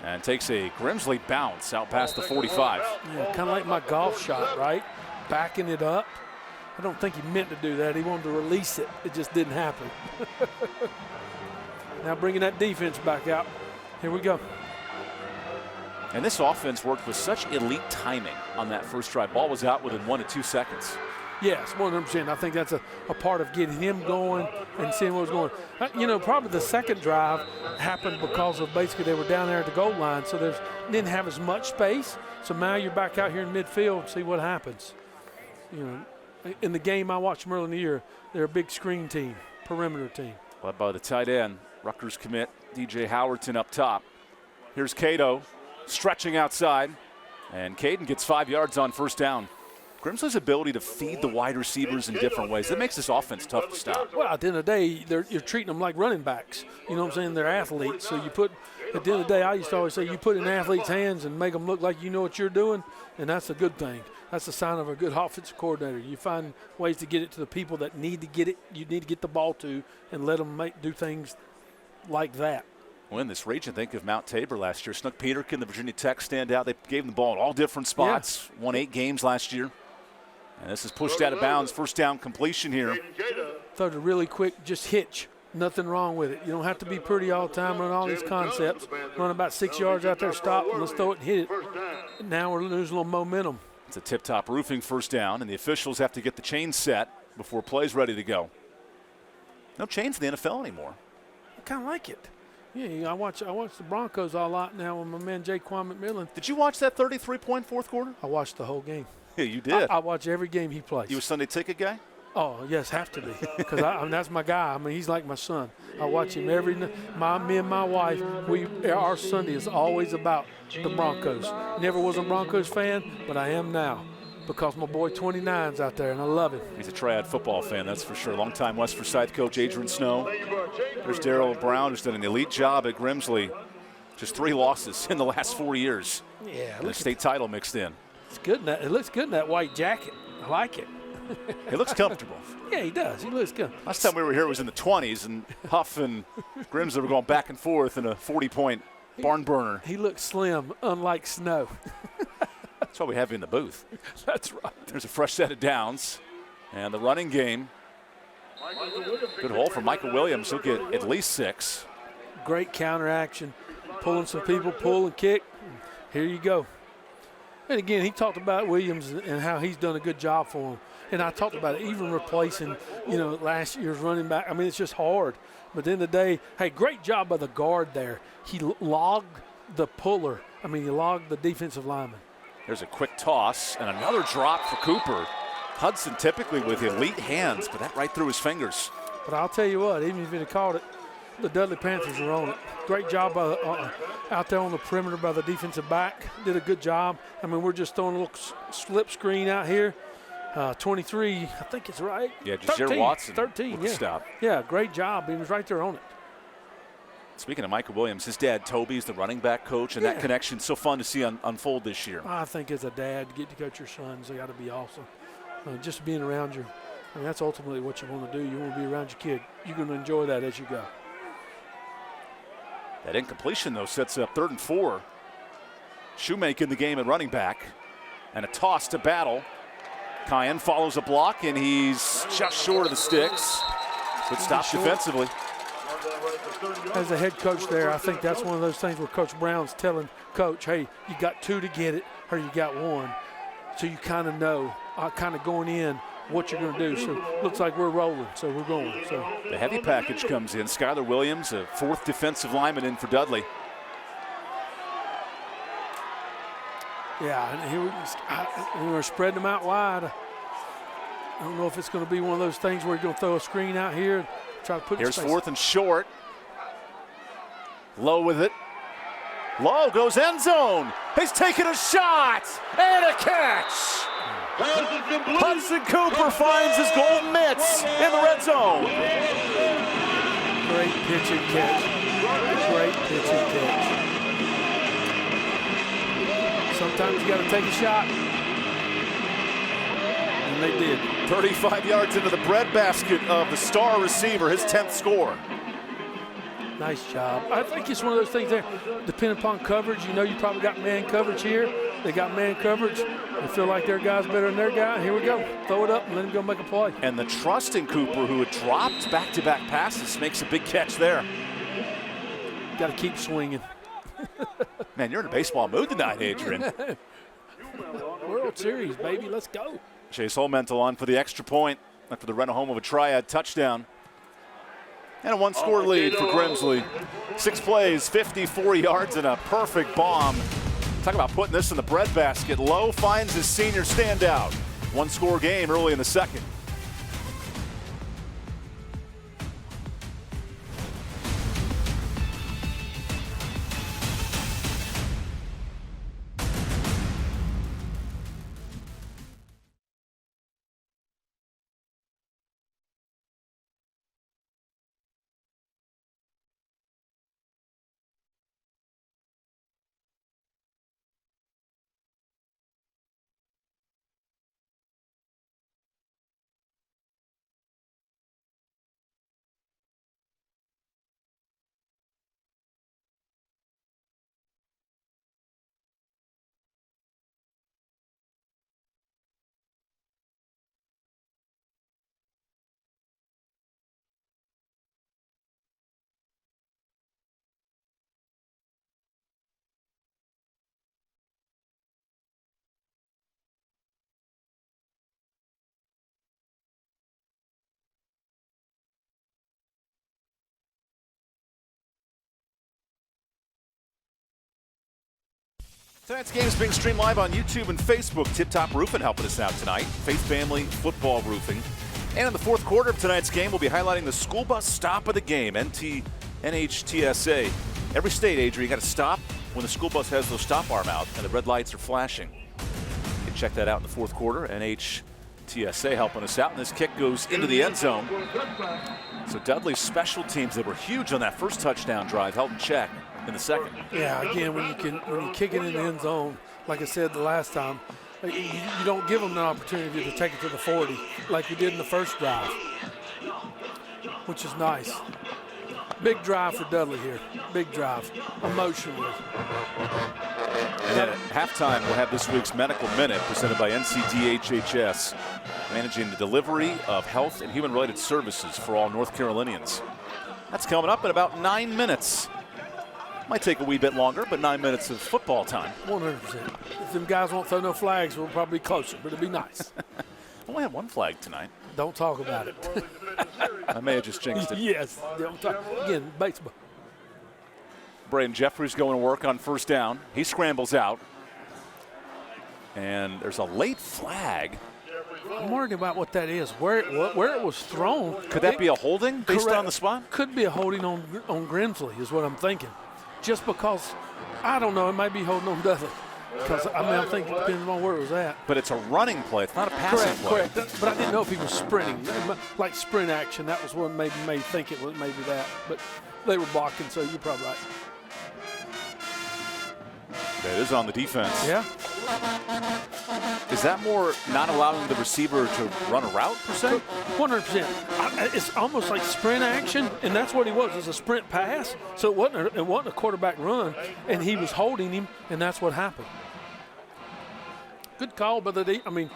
And takes a Grimsley bounce out past the 45. Yeah, kind of like my golf shot, right? Backing it up. I don't think he meant to do that. He wanted to release it. It just didn't happen. Now bringing that defense back out. Here we go. And this offense worked with such elite timing on that first drive. Ball was out within 1 to 2 seconds. Yes, 100%. I think that's a part of getting him going and seeing what was going on. You know, probably the second drive happened because of basically they were down there at the goal line, so they didn't have as much space. So now you're back out here in midfield and see what happens. You know, in the game I watched them early in the year, they're a big screen team, perimeter team. Led by the tight end, Rutgers commit DJ Howerton up top. Here's Cato stretching outside, and Caden gets 5 yards on first down. Grimsley's ability to feed the wide receivers in different ways, that makes this offense tough to stop. Well, at the end of the day, you're treating them like running backs. You know what I'm saying? They're athletes. So you put, at the end of the day, I used to always say, you put in athletes' hands and make them look like you know what you're doing, and that's a good thing. That's a sign of a good offensive coordinator. You find ways to get it to the people that need to get it, you need to get the ball to, and let them do things like that. Well, in this region, think of Mount Tabor last year. Snook Peterkin, the Virginia Tech standout. They gave him the ball in all different spots. Yeah. Won 8 games last year. And this is pushed out of bounds. First down completion here. Thought a really quick, just hitch. Nothing wrong with it. You don't have to be pretty all the time, run all these concepts. Run about 6 yards out there, stop, and let's throw it and hit it. Now we're losing a little momentum. It's a tip-top roofing first down, and the officials have to get the chain set before play's ready to go. No chains in the NFL anymore. I kind of like it. Yeah, I watch the Broncos a lot now with my man Jaquan McMillan. Did you watch that 33-point fourth quarter? I watched the whole game. Yeah, you did. I watch every game he plays. You a Sunday ticket guy? Oh, yes, have to be, because I mean, that's my guy. I mean, he's like my son. I watch him every night. Me and my wife, our Sunday is always about the Broncos. Never was a Broncos fan, but I am now because my boy 29's out there, and I love him. He's a triad football fan, that's for sure. Longtime West Forsyth coach Adrian Snow. There's Darryl Brown, who's done an elite job at Grimsley. Just 3 losses in the last 4 years. Yeah, and a state title mixed in. It's good. It looks good in that white jacket. I like it. He looks comfortable. Yeah, he does. He looks good. Last time we were here it was in the 20s, and Huff and Grimsley were going back and forth in a 40-point barn burner. He looks slim, unlike Snow. That's why we have him in the booth. That's right. There's a fresh set of downs. And the running game. Good hole for Michael Williams. He'll get at least 6. Great counter action. Pulling some people, pull and kick. Here you go. And again, he talked about Williams and how he's done a good job for him. And I talked about it, even replacing, last year's running back. I mean, it's just hard. But at the end of the day, hey, great job by the guard there. He logged the puller. I mean, he logged the defensive lineman. There's a quick toss and another drop for Cooper. Hudson typically with elite hands, but that right through his fingers. But I'll tell you what, even if he'd have caught it, the Dudley Panthers were on it. Great job by out there on the perimeter by the defensive back. Did a good job. I mean, we're just throwing a little slip screen out here. 23, I think it's right. Yeah, Jazeer Watson. 13, yeah. Stop. Yeah, great job. He was right there on it. Speaking of Michael Williams, his dad, Toby's the running back coach, and that connection's so fun to see unfold this year. I think as a dad, get to coach your sons, they got to be awesome. Just being around you, I mean, that's ultimately what you want to do. You want to be around your kid. You're going to enjoy that as you go. That incompletion, though, sets up 3rd and 4. Shoemaker in the game at running back. And a toss to Battle. Cayenne follows a block, and he's just short of the sticks. Good stop defensively. As a head coach there, I think that's one of those things where Coach Brown's telling Coach, hey, you got 2 to get it, or you got 1. So you kind of know, kind of going in, what you're going to do. So looks like we're rolling, so we're going. So the heavy package comes in. Skylar Williams, a 4th defensive lineman in for Dudley. Yeah, and here we're spreading them out wide. I don't know if it's going to be one of those things where you're going to throw a screen out here and try to put Here's 4th and short. Low with it. Low goes end zone. He's taking a shot and a catch. Hudson Cooper finds his golden mitts in the red zone. Great pitch and catch. Great pitch and catch. Sometimes you got to take a shot. And they did. 35 yards into the breadbasket of the star receiver, his 10th score. Nice job. I think it's one of those things there, depending upon coverage, you probably got man coverage here. They got man coverage. They feel like their guy's better than their guy. Here we go. Throw it up and let him go make a play. And the trust in Cooper, who had dropped back-to-back passes, makes a big catch there. Got to keep swinging. Man, you're in a baseball mood tonight, Adrian. World Series, baby. Let's go. Chase Holmental on for the extra point after the run home of a triad touchdown. And a 1-score lead for Grimsley. 6 plays, 54 yards, and a perfect bomb. Talk about putting this in the breadbasket. Lowe finds his senior standout. 1-score game early in the second. Tonight's game is being streamed live on YouTube and Facebook. Tip Top Roofing helping us out tonight. Faith Family Football Roofing. And in the fourth quarter of tonight's game, we'll be highlighting the school bus stop of the game, NHTSA. Every state, Adrian, you got to stop when the school bus has those stop arm out and the red lights are flashing. You can check that out in the fourth quarter. NHTSA helping us out, and this kick goes into the end zone. So Dudley's special teams that were huge on that first touchdown drive held in check in the second. Yeah, again, when you kick it in the end zone, like I said the last time, you don't give them the opportunity to take it to the 40 like we did in the first drive, which is nice. Big drive for Dudley here. Big drive, emotionally. And then at halftime, we'll have this week's Medical Minute presented by NCDHHS, managing the delivery of health and human-related services for all North Carolinians. That's coming up in about 9 minutes. Might take a wee bit longer, but 9 minutes of football time. 100%. If them guys won't throw no flags, we'll probably be closer, but it'll be nice. Only had one flag tonight. Don't talk about it. I may have just jinxed it. Yes. Don't talk. Again, baseball. Braden Jeffries going to work on first down. He scrambles out. And there's a late flag. I'm worried about what that is, where it was thrown. Could that be a holding based on the spot? Could be a holding on Grimsley is what I'm thinking. Just because, I don't know, it might be holding on Dudley. Because, I'm thinking it depends on where it was at. But it's a running play. It's not a passing play. Correct. But I didn't know if he was sprinting. Like sprint action, that was what made me think it was maybe that. But they were blocking, so you're probably right. That is on the defense. Yeah. Is that more not allowing the receiver to run a route, per se? 100%. It's almost like sprint action, and that's what he was. It was a sprint pass, so it wasn't a quarterback run, and he was holding him, and that's what happened. Good call by the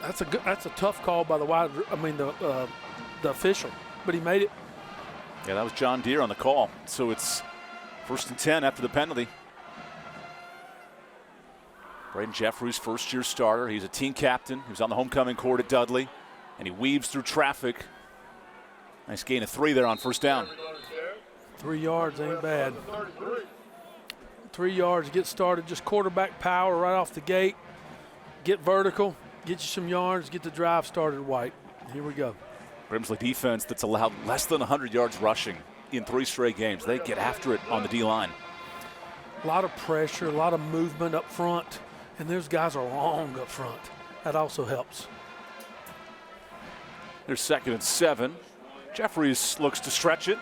that's a tough call by the official, but he made it. Yeah, that was John Deere on the call. So it's 1st and 10 after the penalty. Braden Jeffries, first-year starter. He's a team captain. He was on the homecoming court at Dudley, and he weaves through traffic. Nice gain of 3 there on first down. 3 yards ain't bad. 3 yards, get started. Just quarterback power right off the gate. Get vertical, get you some yards, get the drive started, White. Here we go. Grimsley defense that's allowed less than 100 yards rushing in 3 straight games. They get after it on the D-line. A lot of pressure, a lot of movement up front, and those guys are long up front. That also helps. There's 2nd and 7. Jeffries looks to stretch it.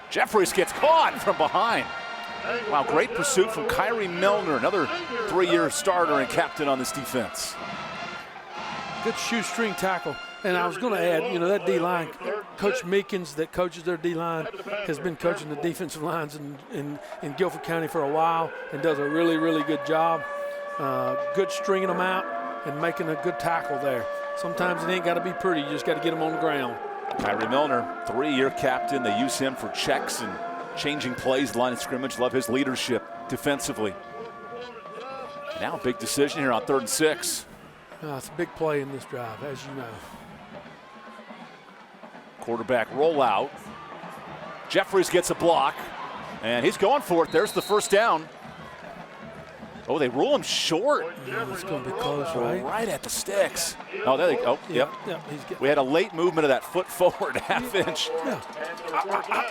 Jeffries gets caught from behind. Wow, great pursuit from Kyrie Milner, another 3-year starter and captain on this defense. Good shoestring tackle. And I was going to add, that D-line, Coach Meekins that coaches their D-line has been coaching the defensive lines in Guilford County for a while and does a really, really good job. Good stringing them out and making a good tackle there. Sometimes it ain't got to be pretty. You just got to get them on the ground. Kyrie Milner, 3-year captain. They use him for checks and changing plays, line of scrimmage. Love his leadership defensively. Now a big decision here on 3rd and 6. It's a big play in this drive, as you know. Quarterback rollout. Jeffries gets a block, and he's going for it. There's the first down. Oh, they rule him short. Yeah, it's going to be close, right? Right at the sticks. Oh, there they go. Oh, yep. We had a late movement of that foot forward, half inch. Yeah.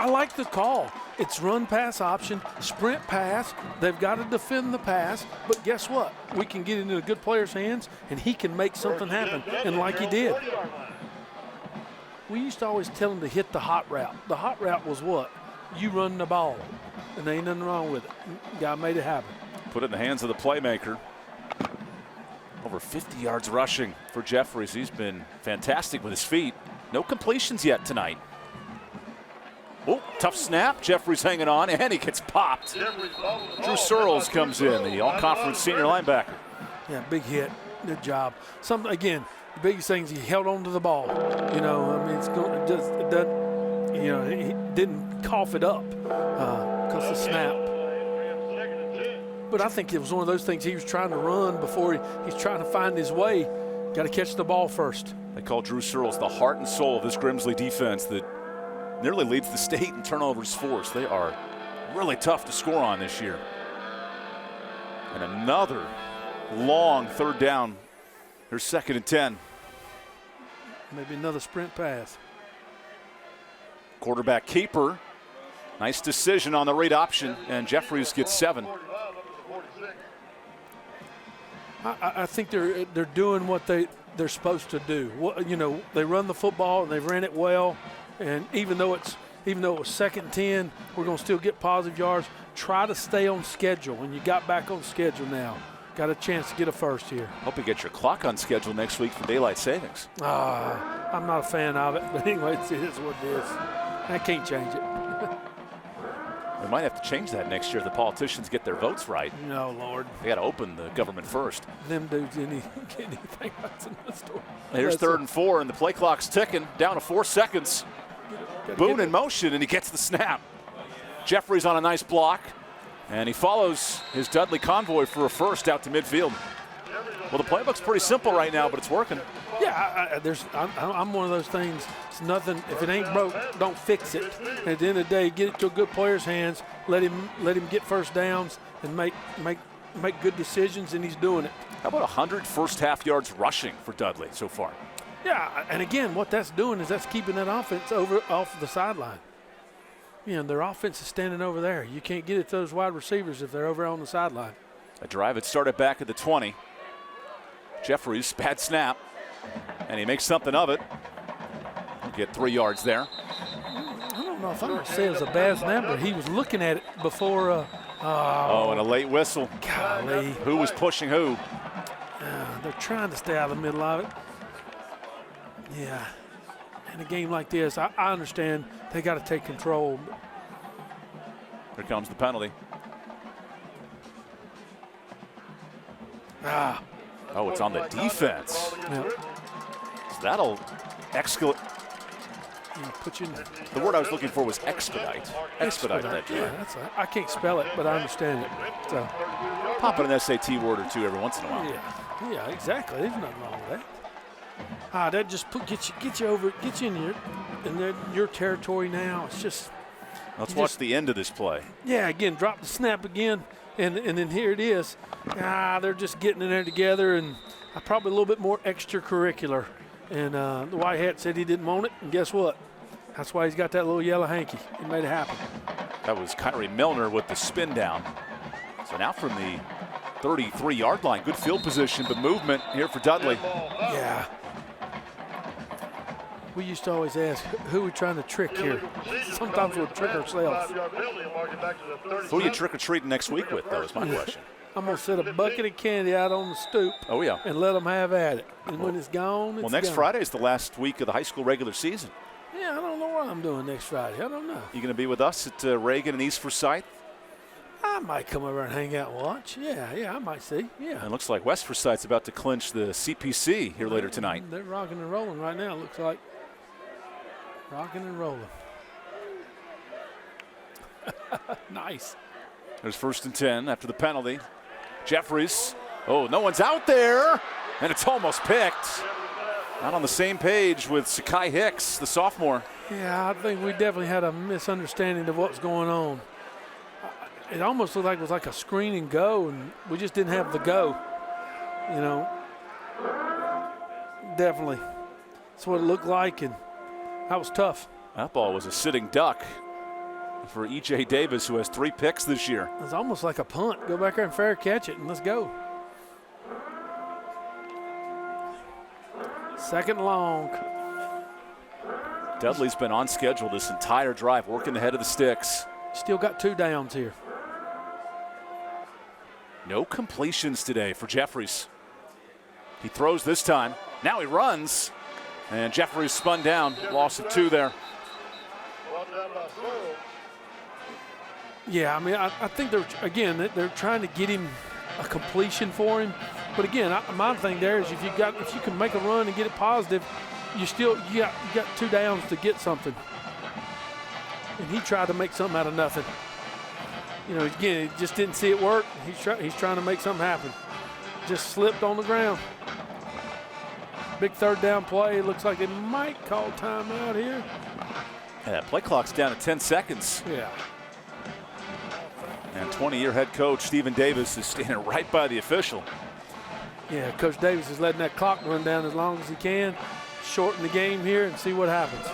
I like the call. It's run pass option, sprint pass. They've got to defend the pass, but guess what? We can get it into a good player's hands, and he can make something happen, and like he did. We used to always tell him to hit the hot route. The hot route was what? You run the ball, and there ain't nothing wrong with it. Guy made it happen. Put it in the hands of the playmaker. Over 50 yards rushing for Jeffries. He's been fantastic with his feet. No completions yet tonight. Oh, tough snap. Jeffries hanging on, and he gets popped. Drew Searles comes in, the all-conference senior linebacker. Yeah, big hit. Good job. Again, the biggest thing is he held on to the ball. It's going just it doesn't. He didn't cough it up because the snap. But I think it was one of those things he was trying to run before he's trying to find his way. Got to catch the ball first. They call Drew Searles the heart and soul of this Grimsley defense that nearly leads the state in turnovers forced. They are really tough to score on this year. And another long 3rd down. Here's 2nd and 10. Maybe another sprint pass. Quarterback keeper. Nice decision on the read option, and Jeffries gets 7. I think they're doing what they're supposed to do. You know, they run the football and they've ran it well. And even though it was 2nd and 10, we're going to still get positive yards. Try to stay on schedule, and you got back on schedule now. Got a chance to get a first here. Hope you get your clock on schedule next week for daylight savings. I'm not a fan of it, but anyway, it is what it is. I can't change it. We might have to change that next year if the politicians get their votes right. No, Lord. They got to open the government first. Them dudes anything, that's another story. Here's 3rd and 4, and the play clock's ticking down to 4 seconds. Boone in motion, and he gets the snap. Jeffries on a nice block, and he follows his Dudley convoy for a first out to midfield. Well, the playbook's pretty simple right now, but it's working. Yeah, I'm one of those things. It's nothing. If it ain't broke, don't fix it. And at the end of the day, get it to a good player's hands. Let him get first downs and make good decisions, and he's doing it. How about 100 first half yards rushing for Dudley so far? Yeah, and again, what that's doing is that's keeping that offense off the sideline. You know, their offense is standing over there. You can't get it to those wide receivers if they're over on the sideline. A drive had started back at the 20. Jeffries, bad snap, and he makes something of it. He'll get 3 yards there. I don't know if I'm going to say it was a bad snap, but he was looking at it before. And a late whistle. Golly. Who was pushing who? They're trying to stay out of the middle of it. Yeah. In a game like this, I understand they got to take control. Here comes the penalty. Oh, it's on the defense. Yeah. So that'll escalate. Put you in the word I was looking for was expedite. Expedite that drive. Yeah, I can't spell it, but I understand it. So. Pop in an SAT word or two every once in a while. Yeah, exactly. There's nothing wrong with that. That just get you in your territory now. It's just. Let's watch the end of this play. Yeah, again, drop the snap again, and then here it is. They're just getting in there together, and probably a little bit more extracurricular. And the white hat said he didn't want it, and guess what? That's why he's got that little yellow hanky. He made it happen. That was Kyrie Milner with the spin down. So now from the 33-yard line, good field position, but movement here for Dudley. Yeah. We used to always ask, who are we trying to trick here? Sometimes we'll trick ourselves. Who are you trick-or-treating next week with, though, is my question. I'm going to set a bucket of candy out on the stoop. Oh, yeah. And let them have at it. And when it's gone, it's next gone. Friday is the last week of the high school regular season. Yeah, I don't know what I'm doing next Friday. I don't know. You going to be with us at Reagan and East Forsyth? I might come over and hang out and watch. Yeah, I might see. Yeah. And it looks like West Forsyth's about to clinch the CPC here later tonight. They're rocking and rolling right now, it looks like. Rocking and rolling. Nice. There's 1st and 10 after the penalty. Jeffries. Oh, no one's out there. And it's almost picked. Not on the same page with Sakai Hicks, the sophomore. Yeah, I think we definitely had a misunderstanding of what's going on. It almost looked like it was like a screen and go, and we just didn't have the go. You know, definitely. That's what it looked like, and that was tough. That ball was a sitting duck for E.J. Davis, who has 3 picks this year. It was almost like a punt. Go back there and fair catch it, and let's go. 2nd long. Dudley's been on schedule this entire drive, working the head of the sticks. Still got 2 downs here. No completions today for Jeffries. He throws this time. Now he runs. And Jeffries spun down. Loss of 2 there. Yeah, I mean, I think they're trying to get him a completion for him. But again, my thing there is if you can make a run and get it positive, you got 2 downs to get something. And he tried to make something out of nothing. You know, again, he just didn't see it work. He's trying to make something happen. Just slipped on the ground. Big 3rd down play. Looks like they might call timeout here. Yeah, play clock's down to 10 seconds. Yeah. And 20-year head coach Stephen Davis is standing right by the official. Yeah, Coach Davis is letting that clock run down as long as he can. shorten the game here and see what happens.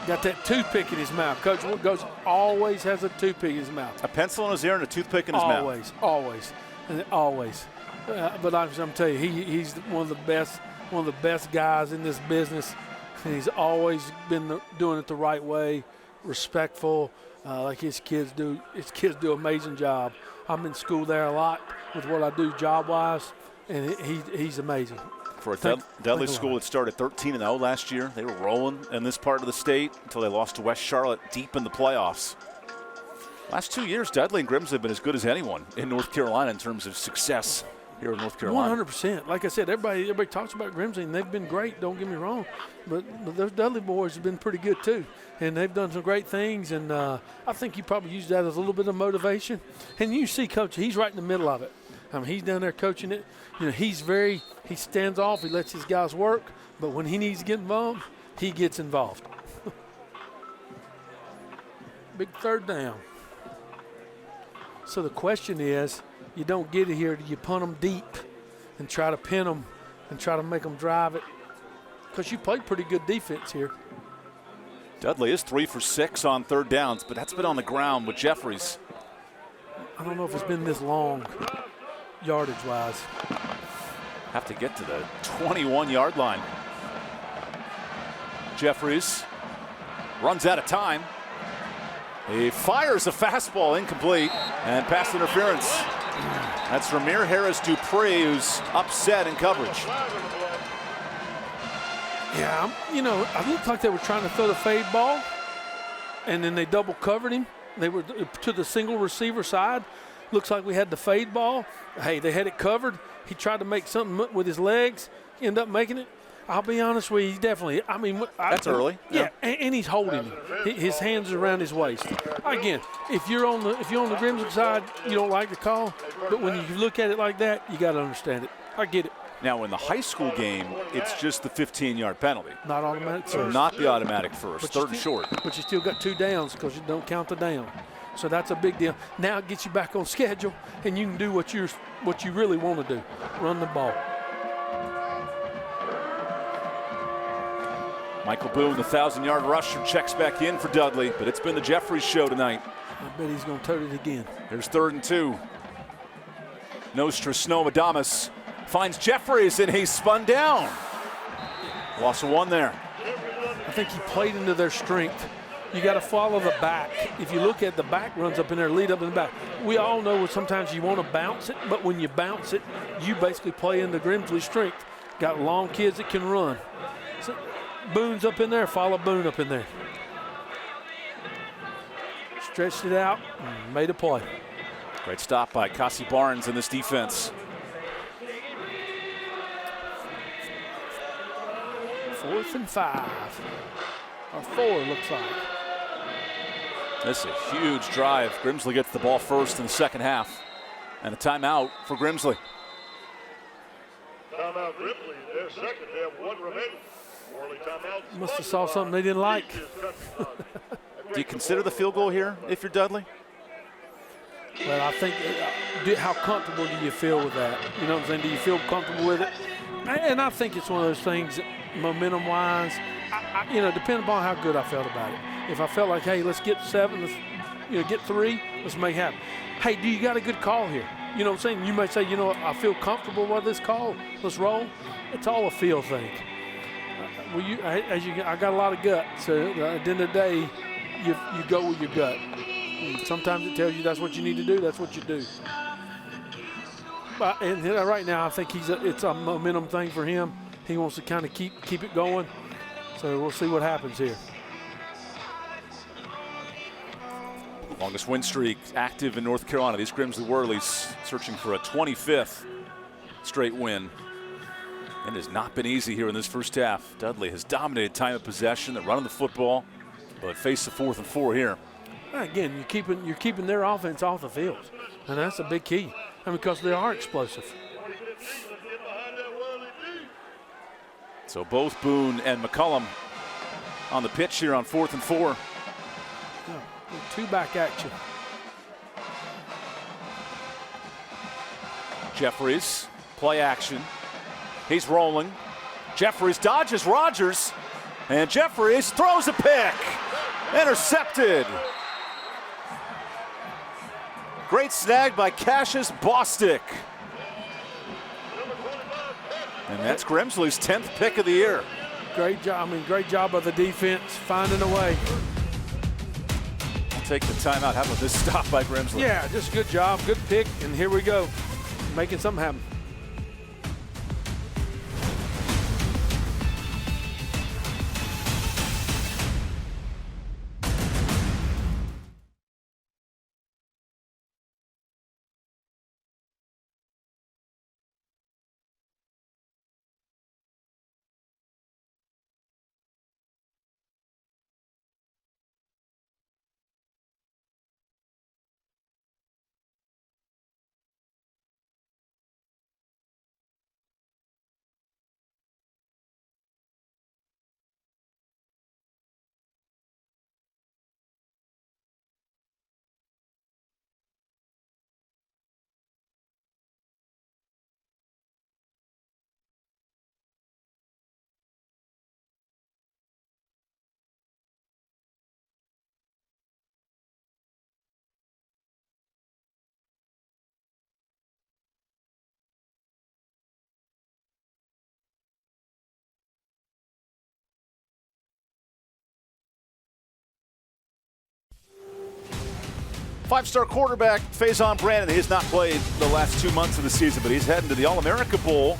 Got that toothpick in his mouth. Coach Wood always has a toothpick in his mouth. A pencil in his ear and a toothpick in his mouth. Always. But I'm telling you, he's one of the best guys in this business. And he's always been doing it the right way, respectful, like his kids do. His kids do an amazing job. I'm in school there a lot with what I do job-wise, and he's amazing. For a Dudley school that started 13-0 last year, they were rolling in this part of the state until they lost to West Charlotte deep in the playoffs. Last 2 years, Dudley and Grimsley have been as good as anyone in North Carolina in terms of success here in North Carolina. 100%. Like I said, everybody talks about Grimsley, and they've been great, don't get me wrong. But those Dudley boys have been pretty good too. And they've done some great things, and I think you probably use that as a little bit of motivation. And you see Coach, he's right in the middle of it. I mean, he's down there coaching it. You know, he stands off, he lets his guys work, but when he needs to get involved, he gets involved. Big third down. So the question is, you don't get it here, do you punt them deep and try to pin them and try to make them drive it? Because you play pretty good defense here. Dudley is 3 for 6 on third downs, but that's been on the ground with Jeffries. I don't know if it's been this long, yardage-wise. Have to get to the 21-yard line. Jeffries runs out of time. He fires a fastball incomplete and pass interference. That's Ramir Harris-Dupree, who's upset in coverage. Yeah, you know, it looked like they were trying to throw the fade ball, and then they double covered him. They were to the single receiver side. Looks like we had the fade ball. Hey, they had it covered. He tried to make something with his legs. He ended up making it. I'll be honest with you, he's definitely, I mean. That's early. Yeah, and he's holding him. His hands are around his waist. Again, if you're on the Grimsley side, you don't like the call. But when you look at it like that, you got to understand it. I get it. Now, in the high school game, it's just the 15-yard penalty. Not automatic So first. Not the automatic first, But third and short. But you still got 2 downs because you don't count the down. So that's a big deal. Now it gets you back on schedule, and you can do what you really want to do, run the ball. Michael Boone, the 1,000-yard rusher, checks back in for Dudley, but it's been the Jeffries show tonight. I bet he's going to tote it again. Here's 3rd and 2. Nostra Snowadamas finds Jeffries, and he's spun down. Loss of 1 there. I think he played into their strength. You got to follow the back. If you look at the back runs up in there, lead up in the back. We all know sometimes you want to bounce it, but when you bounce it, you basically play into Grimsley's strength. Got long kids that can run. So Boone's up in there, follow Boone up in there. Stretched it out, and made a play. Great stop by Cassie Barnes in this defense. 4th and 5. Or 4, looks like. This is a huge drive. Grimsley gets the ball first in the second half. And a timeout for Grimsley. Timeout Grimsley, their second. They have 1 remaining. Must have saw something they didn't like. Do you consider the field goal here if you're Dudley? Well, I think, how comfortable do you feel with that? You know what I'm saying? Do you feel comfortable with it? And I think it's one of those things, momentum-wise, depending upon how good I felt about it. If I felt like, hey, let's get 7, let's get 3, let's make it happen. Hey, do you got a good call here? You know what I'm saying? You might say, I feel comfortable with this call. Let's roll. It's all a feel thing. I got a lot of gut, so at the end of the day, you go with your gut. And sometimes it tells you that's what you need to do. That's what you do. But and right now, I think it's a momentum thing for him. He wants to kind of keep it going. So we'll see what happens here. Longest win streak active in North Carolina. These Grimsley Whirlies searching for a 25th straight win. It has not been easy here in this first half. Dudley has dominated time of possession. They're running the football, but face the 4th and 4 here. Again, you're keeping their offense off the field, and that's a big key. Because they are explosive. So both Boone and McCullum on the pitch here on 4th and 4. Yeah, 2-back action. Jeffries Play action. He's rolling. Jeffries dodges Rogers. And Jeffries throws a pick. Intercepted. Great snag by Cassius Bostic. And that's Grimsley's 10th pick of the year. Great job. Great job of the defense finding a way. I'll take the timeout. How about this stop by Grimsley? Yeah, just a good job, good pick, and here we go, making something happen. Five-star quarterback Faison Brandon. He has not played the last 2 months of the season, but he's heading to the All-America Bowl.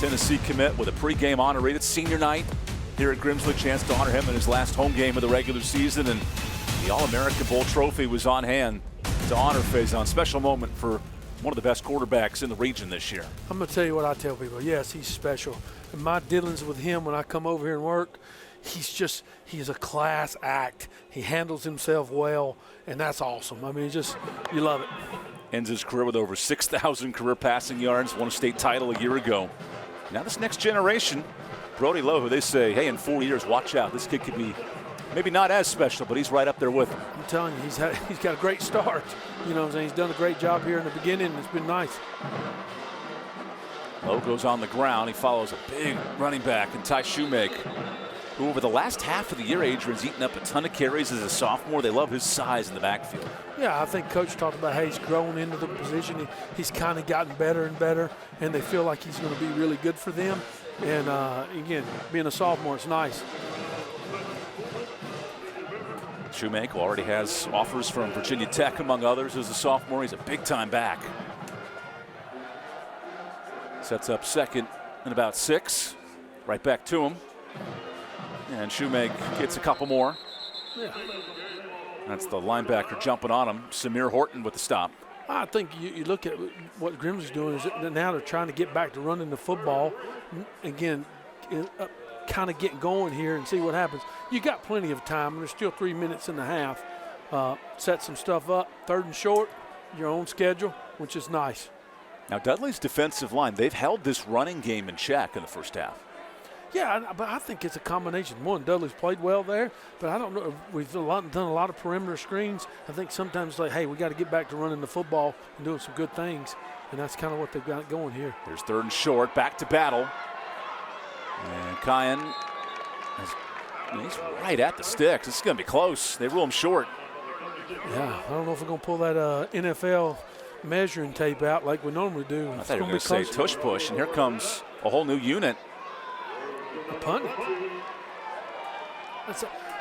Tennessee commit with a pregame honor rate. It's senior night here at Grimsley. Chance to honor him in his last home game of the regular season, and the All-America Bowl trophy was on hand to honor Faison. Special moment for one of the best quarterbacks in the region this year. I'm going to tell you what I tell people. Yes, he's special. And my dealings with him when I come over here and work, he's a class act. He handles himself well, and that's awesome. You love it. Ends his career with over 6,000 career passing yards, won a state title a year ago. Now this next generation, Brody Lowe, who they say, hey, in 4 years, watch out. This kid could be maybe not as special, but he's right up there with him. I'm telling you, he's got a great start. You know what I'm saying? He's done a great job here in the beginning, and it's been nice. Lowe goes on the ground. He follows a big running back in Ty Shoemake, who over the last half of the year, Adrian's eaten up a ton of carries as a sophomore. They love his size in the backfield. Yeah, I think Coach talked about how he's grown into the position. He's kind of gotten better and better, and they feel like he's going to be really good for them. And, again, being a sophomore, it's nice. Shoemake already has offers from Virginia Tech, among others, as a sophomore. He's a big-time back. Sets up second and about 6. Right back to him. And Shoemake gets a couple more. Yeah. That's the linebacker jumping on him. Samir Horton with the stop. I think you look at what Grimsley's doing is that now they're trying to get back to running the football. Again, kind of getting going here and see what happens. You got plenty of time, and there's still 3 minutes and a half. Set some stuff up. 3rd and short, your own schedule, which is nice. Now Dudley's defensive line, they've held this running game in check in the first half. Yeah, but I think it's a combination. One, Dudley's played well there, but I don't know. We've done a lot of perimeter screens. I think sometimes hey, we got to get back to running the football and doing some good things, and that's kind of what they've got going here. There's 3rd and short, back to battle. And Kyan, he's right at the sticks. This is going to be close. They rule him short. Yeah, I don't know if we're going to pull that NFL measuring tape out like we normally do. I thought you were going to say tush push, and here comes a whole new unit. A punt.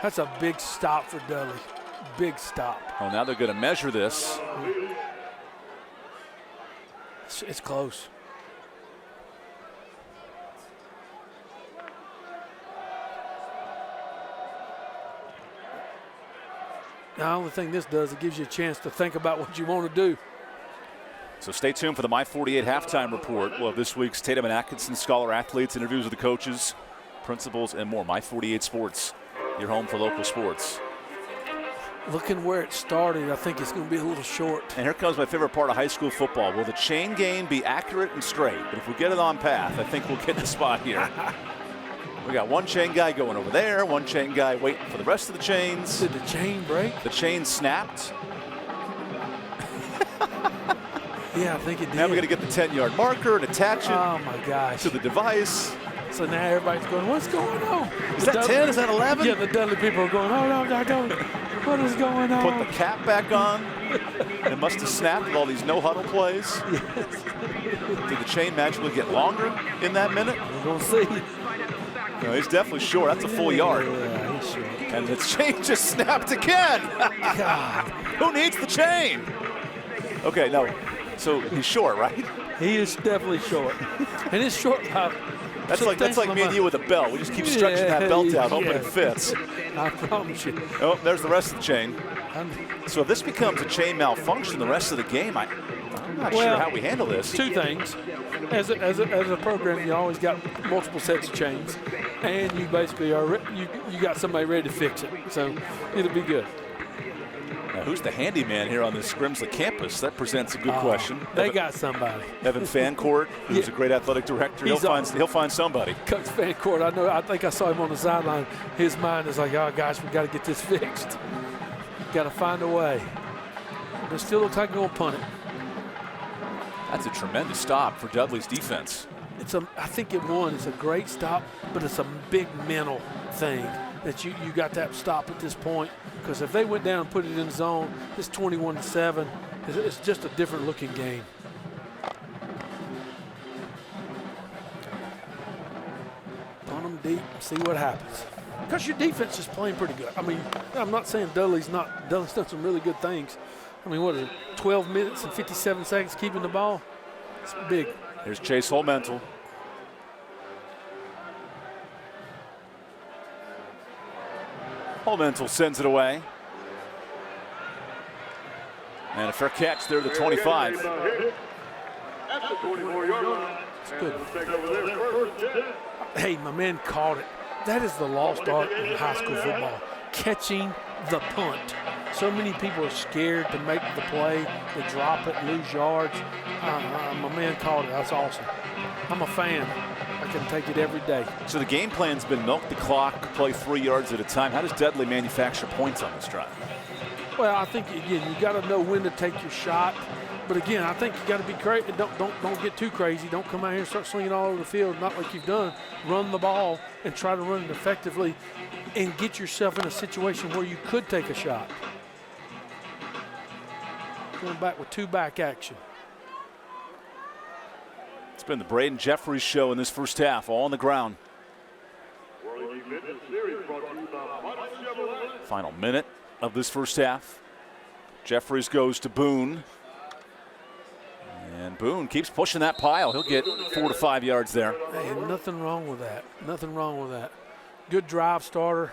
That's a big stop for Dudley. Big stop. Oh, now they're going to measure this. It's close. The only thing this does, it gives you a chance to think about what you want to do. So stay tuned for the My 48 halftime report. We'll have this week's Tatum and Atkinson Scholar Athletes, interviews with the coaches, principals, and more. My 48 Sports, your home for local sports. Looking where it started, I think it's going to be a little short. And here comes my favorite part of high school football. Will the chain game be accurate and straight? But if we get it on path, I think we'll get the spot here. We got one chain guy going over there, one chain guy waiting for the rest of the chains. Did the chain break? The chain snapped. Yeah, I think it did. Now we're going to get the 10-yard marker and attach it Oh, my gosh. to the device. So now everybody's going, what's going on? Is that 10? Is that 11? Yeah, the Dudley people are going, oh, no, don't. What is going on? Put the cap back on. It must have snapped with all these no-huddle plays. Did the chain magically get longer in that minute? We're going to see. No, he's definitely short. That's a full yard. Yeah, he's short. And the chain just snapped again. God. Who needs the chain? Okay, no. So he's short, right? He is definitely short. And it's short. That's like me and you with a belt. We just keep stretching that belt out, hoping it fits. I promise you. Oh, there's the rest of the chain. So if this becomes a chain malfunction the rest of the game, I'm not sure how we handle this. Two things. As a program, you always got multiple sets of chains, and you basically you got somebody ready to fix it. So it'll be good. Now, who's the handyman here on this Grimsley campus? That presents a good question. They got somebody. Evan Fancourt, who's a great athletic director. He'll find somebody. Coach Fancourt, I think I saw him on the sideline. His mind is like, oh, gosh, we got to get this fixed. Got to find a way. But it still looks like they're going to punt it. That's a tremendous stop for Dudley's defense. I think it's a great stop, but it's a big mental thing that you got that stop at this point. Because if they went down and put it in zone, it's 21-7. It's just a different looking game. Punt them deep, see what happens. Because your defense is playing pretty good. I mean, I'm not saying Dudley's done some really good things. I mean, what is it, 12 minutes and 57 seconds keeping the ball? It's big. Here's Chase Holmental. Holmental sends it away. And a fair catch there, the 25. At the 24-yard line. It's good. Take over there. Hey, my man called it. That is the lost art in high school football, catching the punt. So many people are scared to make the play. They drop it, lose yards. My man called it. That's awesome. I'm a fan. I can take it every day. So the game plan's been milk the clock, play 3 yards at a time. How does Dudley manufacture points on this drive? Well, I think, again, you got to know when to take your shot. But, again, I think you got to be crazy. Don't get too crazy. Don't come out here and start slinging all over the field, not like you've done. Run the ball and try to run it effectively and get yourself in a situation where you could take a shot. Going back with two-back action. It's been the Braden Jeffries show in this first half, all on the ground. Final minute of this first half. Jeffries goes to Boone. And Boone keeps pushing that pile. He'll get 4 to 5 yards there. Hey, nothing wrong with that. Nothing wrong with that. Good drive starter.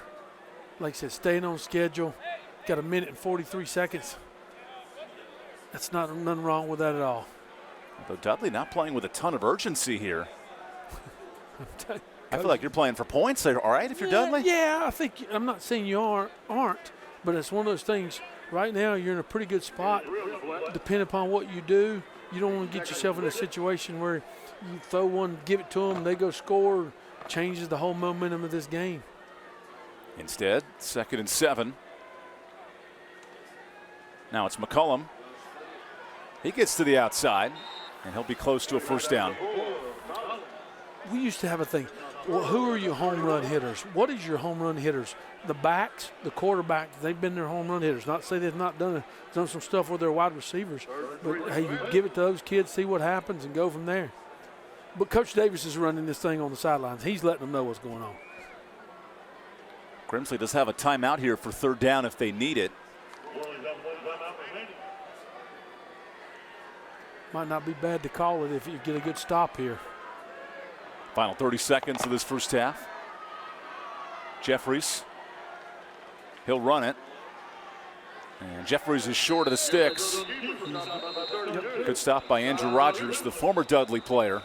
Like I said, staying on schedule. Got a minute and 43 seconds. That's nothing wrong with that at all. Though Dudley not playing with a ton of urgency here. I feel like you're playing for points there, all right, if you're Dudley? Yeah, I think, I'm not saying you aren't, but it's one of those things. Right now, you're in a pretty good spot. Depending upon what you do, you don't want to get yourself in a situation where you throw one, give it to them, they go score, changes the whole momentum of this game. Instead, 2nd and 7. Now it's McCullum. He gets to the outside, and he'll be close to a first down. We used to have a thing. Well, who are your home run hitters? What is your home run hitters? The backs, the quarterbacks, they've been their home run hitters. Not to say they've not done some stuff with their wide receivers, but hey, you give it to those kids, see what happens, and go from there. But Coach Davis is running this thing on the sidelines. He's letting them know what's going on. Grimsley does have a timeout here for 3rd down if they need it. Might not be bad to call it if you get a good stop here. Final 30 seconds of this first half. Jeffries. He'll run it. And Jeffries is short of the sticks. Good stop by Andrew Rogers, the former Dudley player.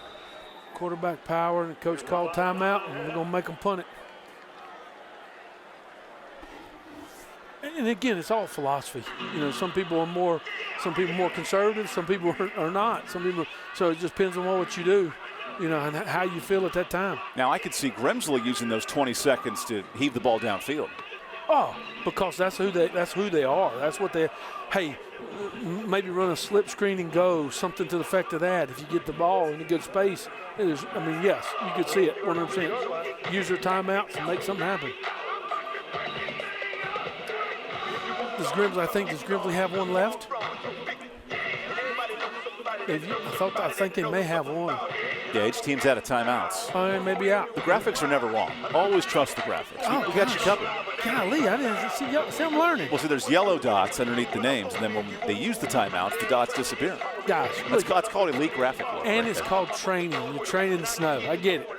Quarterback power, and the coach called timeout, and we're going to make them punt it. And again, it's all philosophy. You know, some people are more conservative, some people are not. So it just depends on what you do, you know, and how you feel at that time. Now I could see Grimsley using those 20 seconds to heave the ball downfield. Oh, because that's who they are. That's what they. Hey, maybe run a slip screen and go, something to the effect of that. If you get the ball in a good space, it is. I mean, yes, you could see it 100%. Use their timeouts and make something happen. Does Grimsley have one left? I think they may have one. Yeah, each team's out of timeouts. Oh, maybe out. The graphics are never wrong. Always trust the graphics. Oh, we got you covered. Golly, I didn't see I'm learning. Well, see, there's yellow dots underneath the names, and then when they use the timeouts, the dots disappear. Gosh. That's called elite graphic work. And right it's there. called training. You're training in the snow. I get it.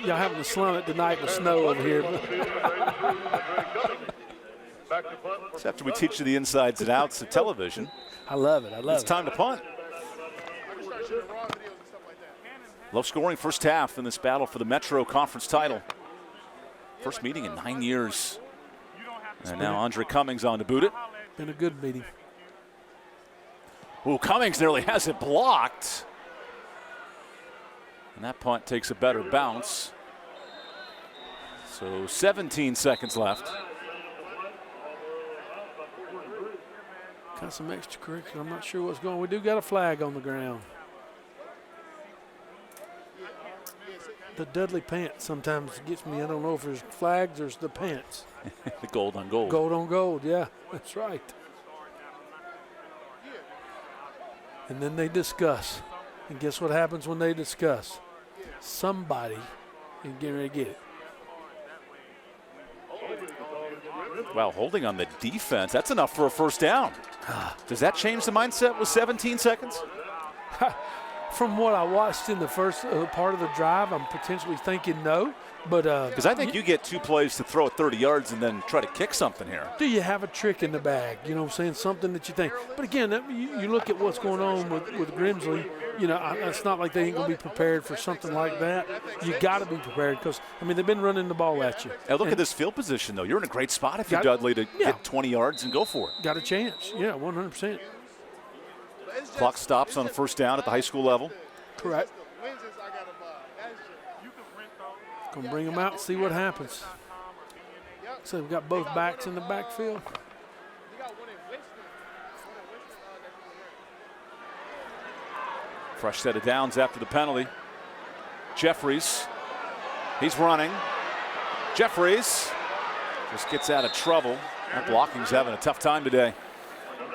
Y'all having to slum it tonight with snow over here. It's after we teach you the insides and outs of television. I love it. It's time to punt. Low scoring first half in this battle for the Metro Conference title. First meeting in 9 years. And now Andre Cummings on to boot it. Been a good meeting. Ooh, Cummings nearly has it blocked. And that punt takes a better bounce. So 17 seconds left. Got some extracurricular. I'm not sure what's going on. We do got a flag on the ground. The Dudley pants sometimes gets me. I don't know if there's flags or it's the pants. The gold on gold. Gold on gold, yeah, that's right. And then they discuss. And guess what happens when they discuss? Somebody is getting ready to get it. Wow, holding on the defense. That's enough for a first down. Does that change the mindset with 17 seconds? From what I watched in the first part of the drive, I'm potentially thinking no. But because I think you get 2 plays to throw it 30 yards and then try to kick something here. Do you have a trick in the bag? You know what I'm saying? Something that you think. But again, you look at what's going on with Grimsley. You know, it's not like they ain't going to be prepared for something like that. You got to be prepared because, I mean, they've been running the ball at you. Now look at this field position, though. You're in a great spot if you're Dudley to get 20 yards and go for it. Got a chance. Yeah, 100%. Clock stops on a first down at the high school level. Correct. Gonna bring them out and see what happens. So we've got both backs in the backfield. Fresh set of downs after the penalty. Jeffries, he's running. Jeffries just gets out of trouble. That blocking's having a tough time today.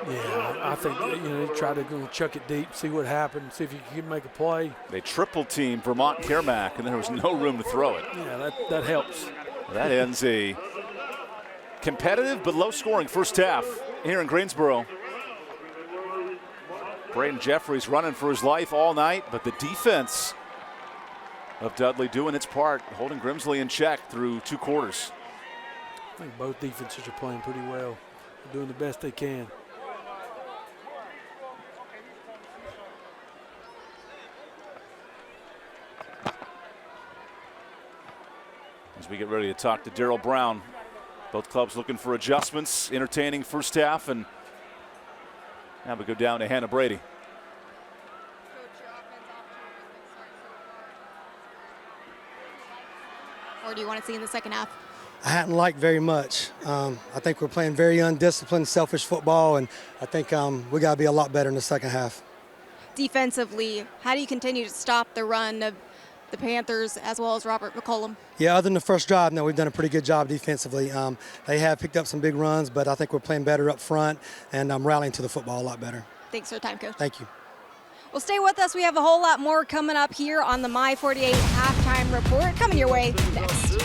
Yeah, I think you try to go chuck it deep, see what happens, see if you can make a play. They triple team Vermont Kermack, and there was no room to throw it. Yeah, that helps. That ends a competitive but low-scoring first half here in Greensboro. Braden Jeffries running for his life all night, but the defense of Dudley doing its part, holding Grimsley in check through 2 quarters. I think both defenses are playing pretty well, they're doing the best they can. As we get ready to talk to Darryl Brown, both clubs looking for adjustments, entertaining first half, and now we go down to Hannah Brady. Or do you want to see in the second half? I hadn't liked very much. I think we're playing very undisciplined, selfish football, and I think we got to be a lot better in the second half. Defensively, how do you continue to stop the run of the Panthers as well as Robert McCollum? Yeah, other than the first drive, no, we've done a pretty good job defensively. They have picked up some big runs, but I think we're playing better up front, and I'm rallying to the football a lot better. Thanks for your time, Coach. Thank you. Well, stay with us. We have a whole lot more coming up here on the My 48 Halftime Report. Coming your way next.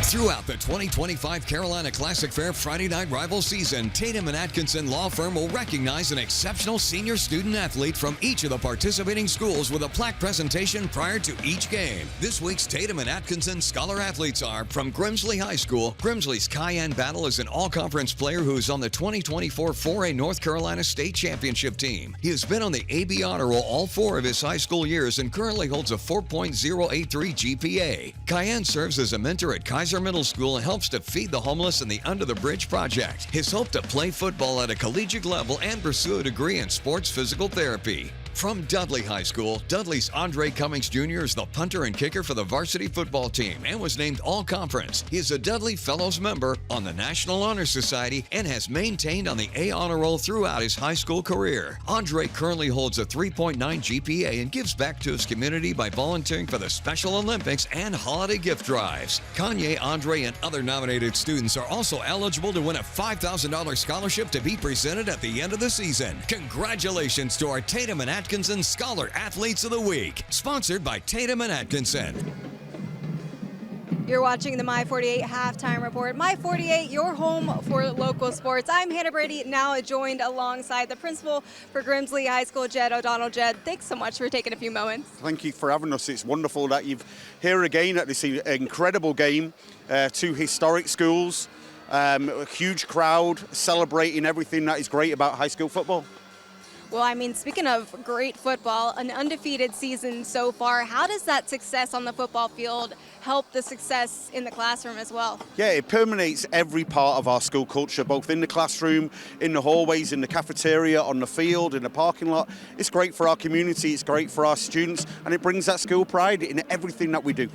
Throughout the 2025 Carolina Classic Fair Friday Night Rival season, Tatum & Atkinson Law Firm will recognize an exceptional senior student athlete from each of the participating schools with a plaque presentation prior to each game. This week's Tatum & Atkinson Scholar athletes are from Grimsley High School. Grimsley's Cayenne Battle is an all-conference player who is on the 2024 4A North Carolina State Championship team. He has been on the AB Honor Roll all 4 of his high school years and currently holds a 4.083 GPA. Cayenne serves as a mentor at Kaiser Middle School and helps to feed the homeless in the Under the Bridge project. His hope to play football at a collegiate level and pursue a degree in sports physical therapy. From Dudley High School, Dudley's Andre Cummings Jr. is the punter and kicker for the varsity football team and was named All-Conference. He is a Dudley Fellows member on the National Honor Society and has maintained on the A Honor Roll throughout his high school career. Andre currently holds a 3.9 GPA and gives back to his community by volunteering for the Special Olympics and holiday gift drives. Kanye, Andre, and other nominated students are also eligible to win a $5,000 scholarship to be presented at the end of the season. Congratulations to our Tatum and Atkinson Scholar Athletes of the Week, sponsored by Tatum and Atkinson. You're watching the My 48 Halftime Report. My 48, your home for local sports. I'm Hannah Brady, now joined alongside the principal for Grimsley High School, Jed O'Donnell. Jed, thanks so much for taking a few moments. Thank you for having us. It's wonderful that you're here again at this incredible game. 2 historic schools, a huge crowd celebrating everything that is great about high school football. Well, I mean, speaking of great football, an undefeated season so far, how does that success on the football field help the success in the classroom as well? Yeah, it permeates every part of our school culture, both in the classroom, in the hallways, in the cafeteria, on the field, in the parking lot. It's great for our community, it's great for our students, and it brings that school pride in everything that we do.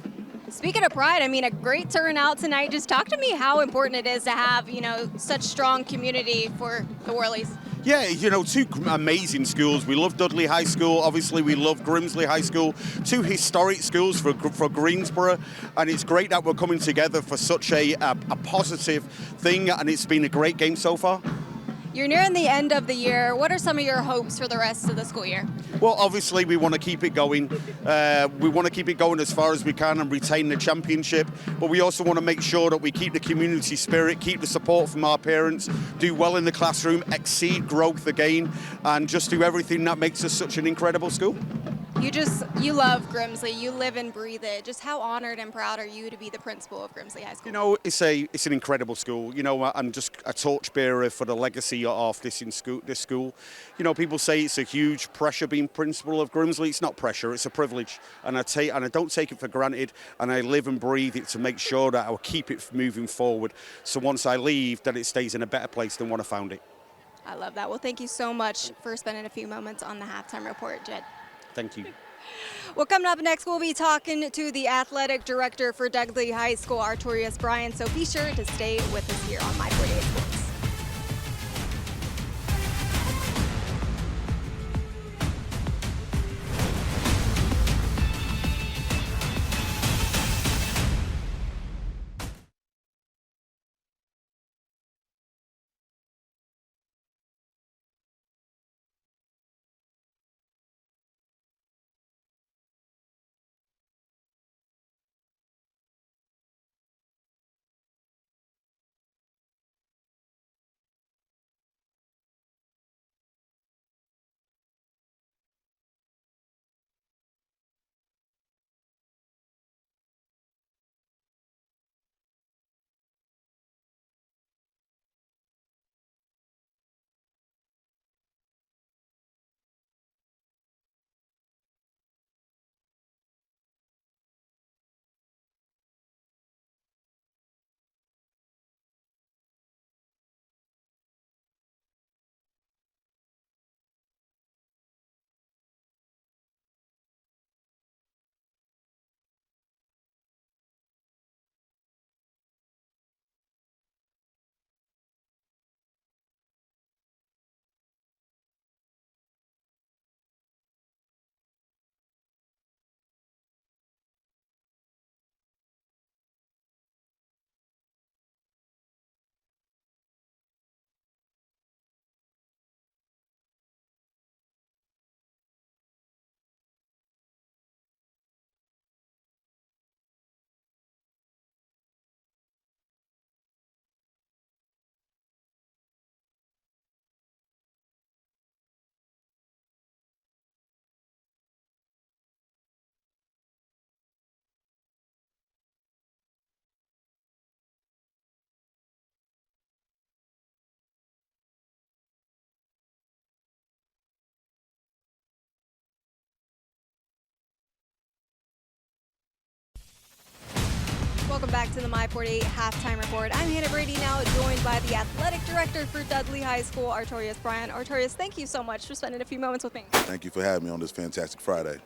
Speaking of pride, I mean, a great turnout tonight. Just talk to me how important it is to have, such strong community for the Whirlies. Yeah, 2 amazing schools. We love Dudley High School. Obviously, we love Grimsley High School. 2 historic schools for Greensboro. And it's great that we're coming together for such a positive thing. And it's been a great game so far. You're nearing the end of the year. What are some of your hopes for the rest of the school year? Well, obviously, we want to keep it going. We want to keep it going as far as we can and retain the championship. But we also want to make sure that we keep the community spirit, keep the support from our parents, do well in the classroom, exceed growth again, and just do everything that makes us such an incredible school. You love Grimsley. You live and breathe it. Just how honored and proud are you to be the principal of Grimsley High School? It's an incredible school. I'm just a torchbearer for the legacy of this school. People say it's a huge pressure being principal of Grimsley. It's not pressure. It's a privilege, and I don't take it for granted. And I live and breathe it to make sure that I'll keep it moving forward. So once I leave, that it stays in a better place than when I found it. I love that. Well, thank you so much for spending a few moments on the halftime report, Jed. Thank you. Well, coming up next, we'll be talking to the athletic director for Dudley High School, Artorius Bryan. So be sure to stay with us here on My 48 Sports. Welcome back to the My 48 Halftime Report. I'm Hannah Brady, now joined by the athletic director for Dudley High School, Artorius Bryant. Artorius, thank you so much for spending a few moments with me. Thank you for having me on this fantastic Friday.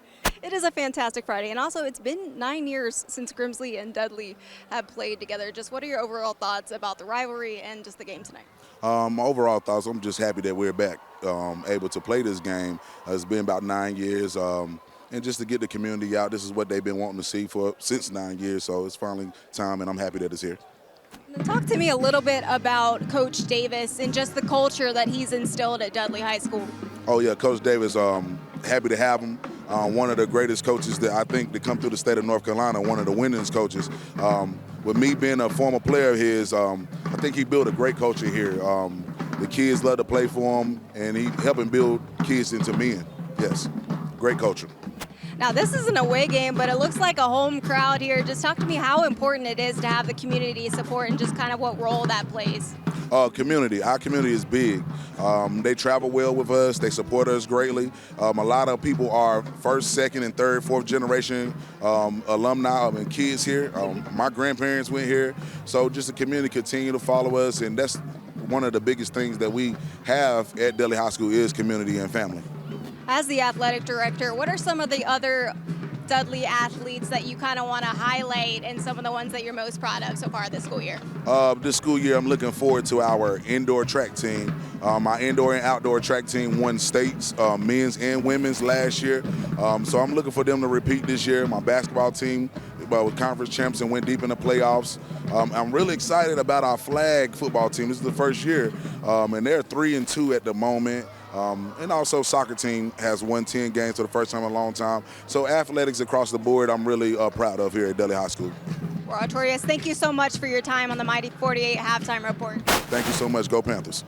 It is a fantastic Friday, and also it's been 9 years since Grimsley and Dudley have played together. Just what are your overall thoughts about the rivalry and just the game tonight? My overall thoughts, I'm just happy that we're back, able to play this game. It's been about 9 years, and just to get the community out, this is what they've been wanting to see since 9 years, so it's finally time, and I'm happy that it's here. Talk to me a little bit about Coach Davis and just the culture that he's instilled at Dudley High School. Oh, yeah, Coach Davis, happy to have him. One of the greatest coaches that I think to come through the state of North Carolina, one of the winningest coaches. With me being a former player of his, I think he built a great culture here. The kids love to play for him, and he helping build kids into men. Yes, great culture. Now, this is an away game, but it looks like a home crowd here. Just talk to me how important it is to have the community support and just kind of what role that plays. Community. Our community is big. They travel well with us. They support us greatly. A lot of people are first, second, and third, fourth generation alumni and kids here. My grandparents went here. So just the community continue to follow us, and that's one of the biggest things that we have at Dudley High School is community and family. As the athletic director, what are some of the other Dudley athletes that you kind of want to highlight and some of the ones that you're most proud of so far this school year? This school year, I'm looking forward to our indoor track team. My indoor and outdoor track team won states, men's and women's last year. So I'm looking for them to repeat this year. My basketball team was conference champs and went deep in the playoffs. I'm really excited about our flag football team. This is the first year, and they're 3-2 at the moment. And also soccer team has won 10 games for the first time in a long time. So athletics across the board, I'm really proud of here at Dudley High School. Well, Artorius, thank you so much for your time on the Mighty 48 Halftime Report. Thank you so much. Go Panthers.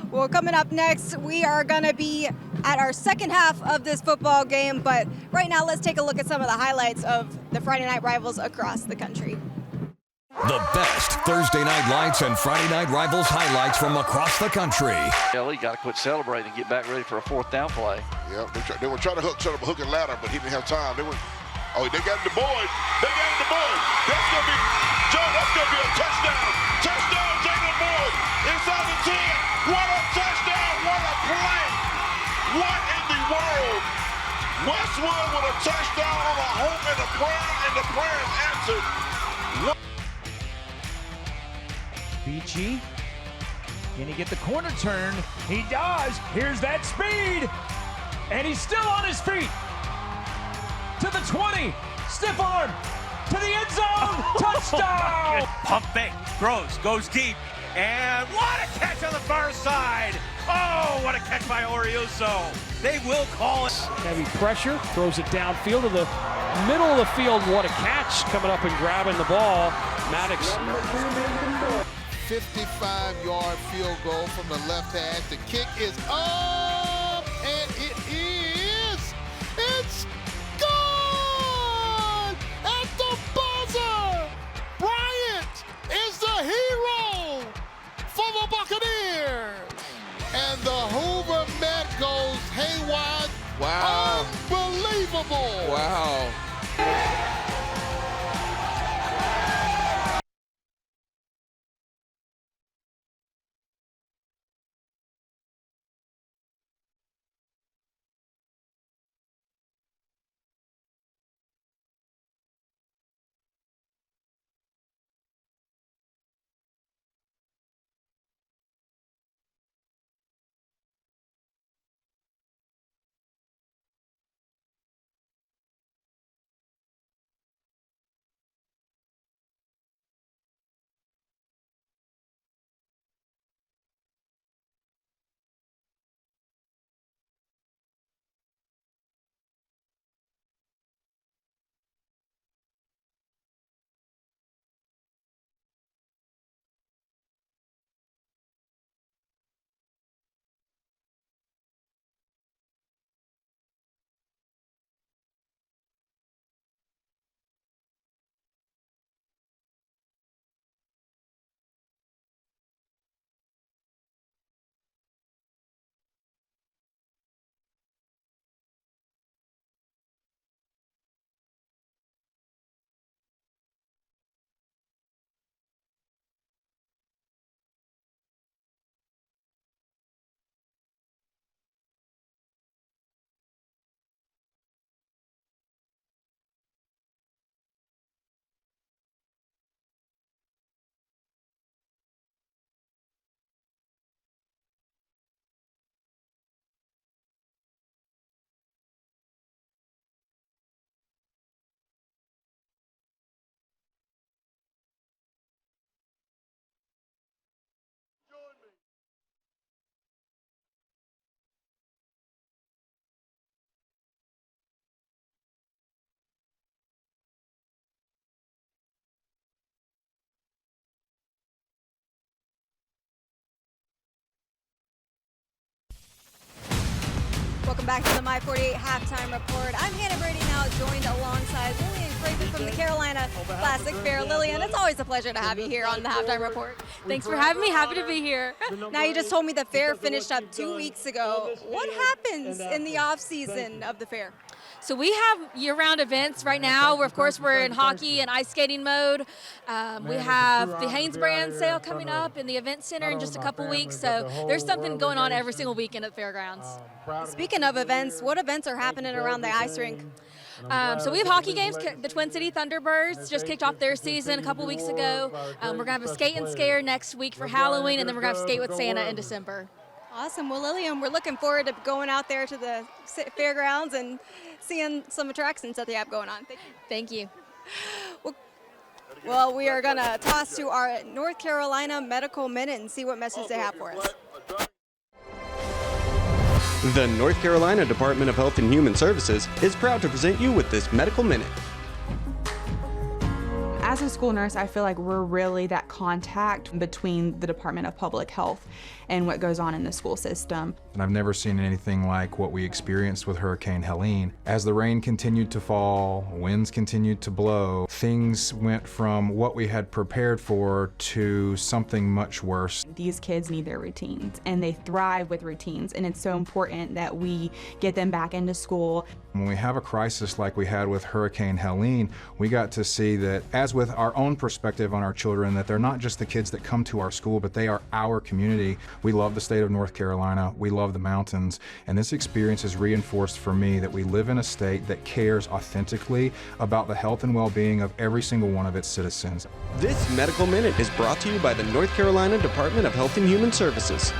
Well, coming up next, we are going to be at our second half of this football game. But right now, let's take a look at some of the highlights of the Friday night rivals across the country. The best Thursday night lights and Friday night rivals highlights from across the country. Kelly got to quit celebrating and get back ready for a fourth down play. Yeah, they were trying to set up a hook and ladder, but he didn't have time. They got the board. They got the board. That's going to be, Joe, that's going to be a touchdown. Touchdown, Jalen Boyd. Inside the 10. What a touchdown. What a play. What in the world? Westwood with a touchdown on a hope and the prayer is answered. Beachy, can he get the corner turn? He does. Here's that speed. And he's still on his feet. To the 20. Stiff arm. To the end zone. Touchdown. Pump fake. Throws. Goes deep. And what a catch on the far side. Oh, what a catch by Oriuso. They will call it. Heavy pressure. Throws it downfield to the middle of the field. What a catch coming up and grabbing the ball. Maddox. 55-yard field goal from the left hand. The kick is up, and it's gone at the buzzer. Bryant is the hero for the Buccaneers. And the Hoover Met goes haywire. Wow. Unbelievable. Wow. Welcome back to the My 48 Halftime Report. I'm Hannah Brady, now joined alongside Lillian Craven from the Carolina Classic Fair. Lillian, it's always a pleasure to have you here on the Halftime Report. Thanks for having me. Happy to be here. Now, you just told me the fair finished up 2 weeks ago. What happens in the off season of the fair? So we have year-round events right now. Of course, we're in hockey and ice skating mode. We have the Hanes brand sale coming up in the event center in just a couple weeks. So there's something going on every single weekend at the fairgrounds. Speaking of events, what events are happening around the ice rink? So we have hockey games. The Twin City Thunderbirds just kicked off their season a couple weeks ago. We're going to have a skate and scare next week for Halloween, and then we're going to have skate with Santa in December. Awesome. Well, Lillian, we're looking forward to going out there to the fairgrounds and seeing some attractions that they have going on. Thank you. Well, we are going to toss to our North Carolina Medical Minute and see what message they have for us. The North Carolina Department of Health and Human Services is proud to present you with this Medical Minute. As a school nurse, I feel like we're really that contact between the Department of Public Health and what goes on in the school system. And I've never seen anything like what we experienced with Hurricane Helene. As the rain continued to fall, winds continued to blow, things went from what we had prepared for to something much worse. These kids need their routines, and they thrive with routines, and it's so important that we get them back into school. When we have a crisis like we had with Hurricane Helene, we got to see that, as with our own perspective on our children, that they're not just the kids that come to our school, but they are our community. We love the state of North Carolina, we love the mountains, and this experience has reinforced for me that we live in a state that cares authentically about the health and well-being of every single one of its citizens. This Medical Minute is brought to you by the North Carolina Department of Health and Human Services.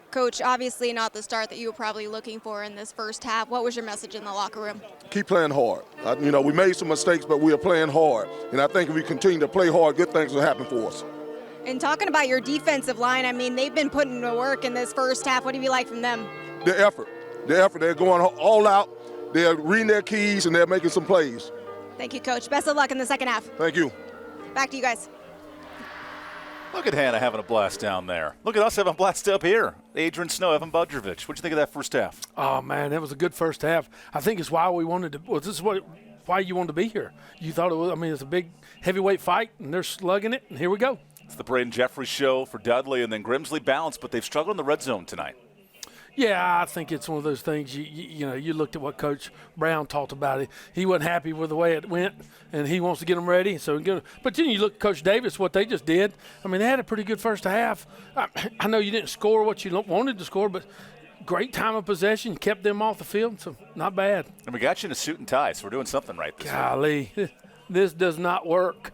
Coach, obviously not the start that you were probably looking for in this first half. What was your message in the locker room? Keep playing hard. We made some mistakes, but we are playing hard. And I think if we continue to play hard, good things will happen for us. And talking about your defensive line, I mean, they've been putting to work in this first half. What do you like from them? Their effort. They're going all out. They're reading their keys, and they're making some plays. Thank you, Coach. Best of luck in the second half. Thank you. Back to you guys. Look at Hannah having a blast down there. Look at us having a blast up here. Adrian Snow, EvanBudrovich. What'd you think of that first half? Oh, man, that was a good first half. I think it's why we wanted to – well, this is why you wanted to be here. You thought it was – I mean, it's a big heavyweight fight, and they're slugging it, and here we go. It's the Braden Jeffries show for Dudley, and then Grimsley balanced, but they've struggled in the red zone tonight. Yeah, I think it's one of those things, you looked at what Coach Brown talked about it. He wasn't happy with the way it went, and he wants to get them ready. But then you look at Coach Davis, what they just did. I mean, they had a pretty good first half. I know you didn't score what you wanted to score, but great time of possession, kept them off the field, so not bad. And we got you in a suit and tie, so we're doing something right this Golly, this does not work.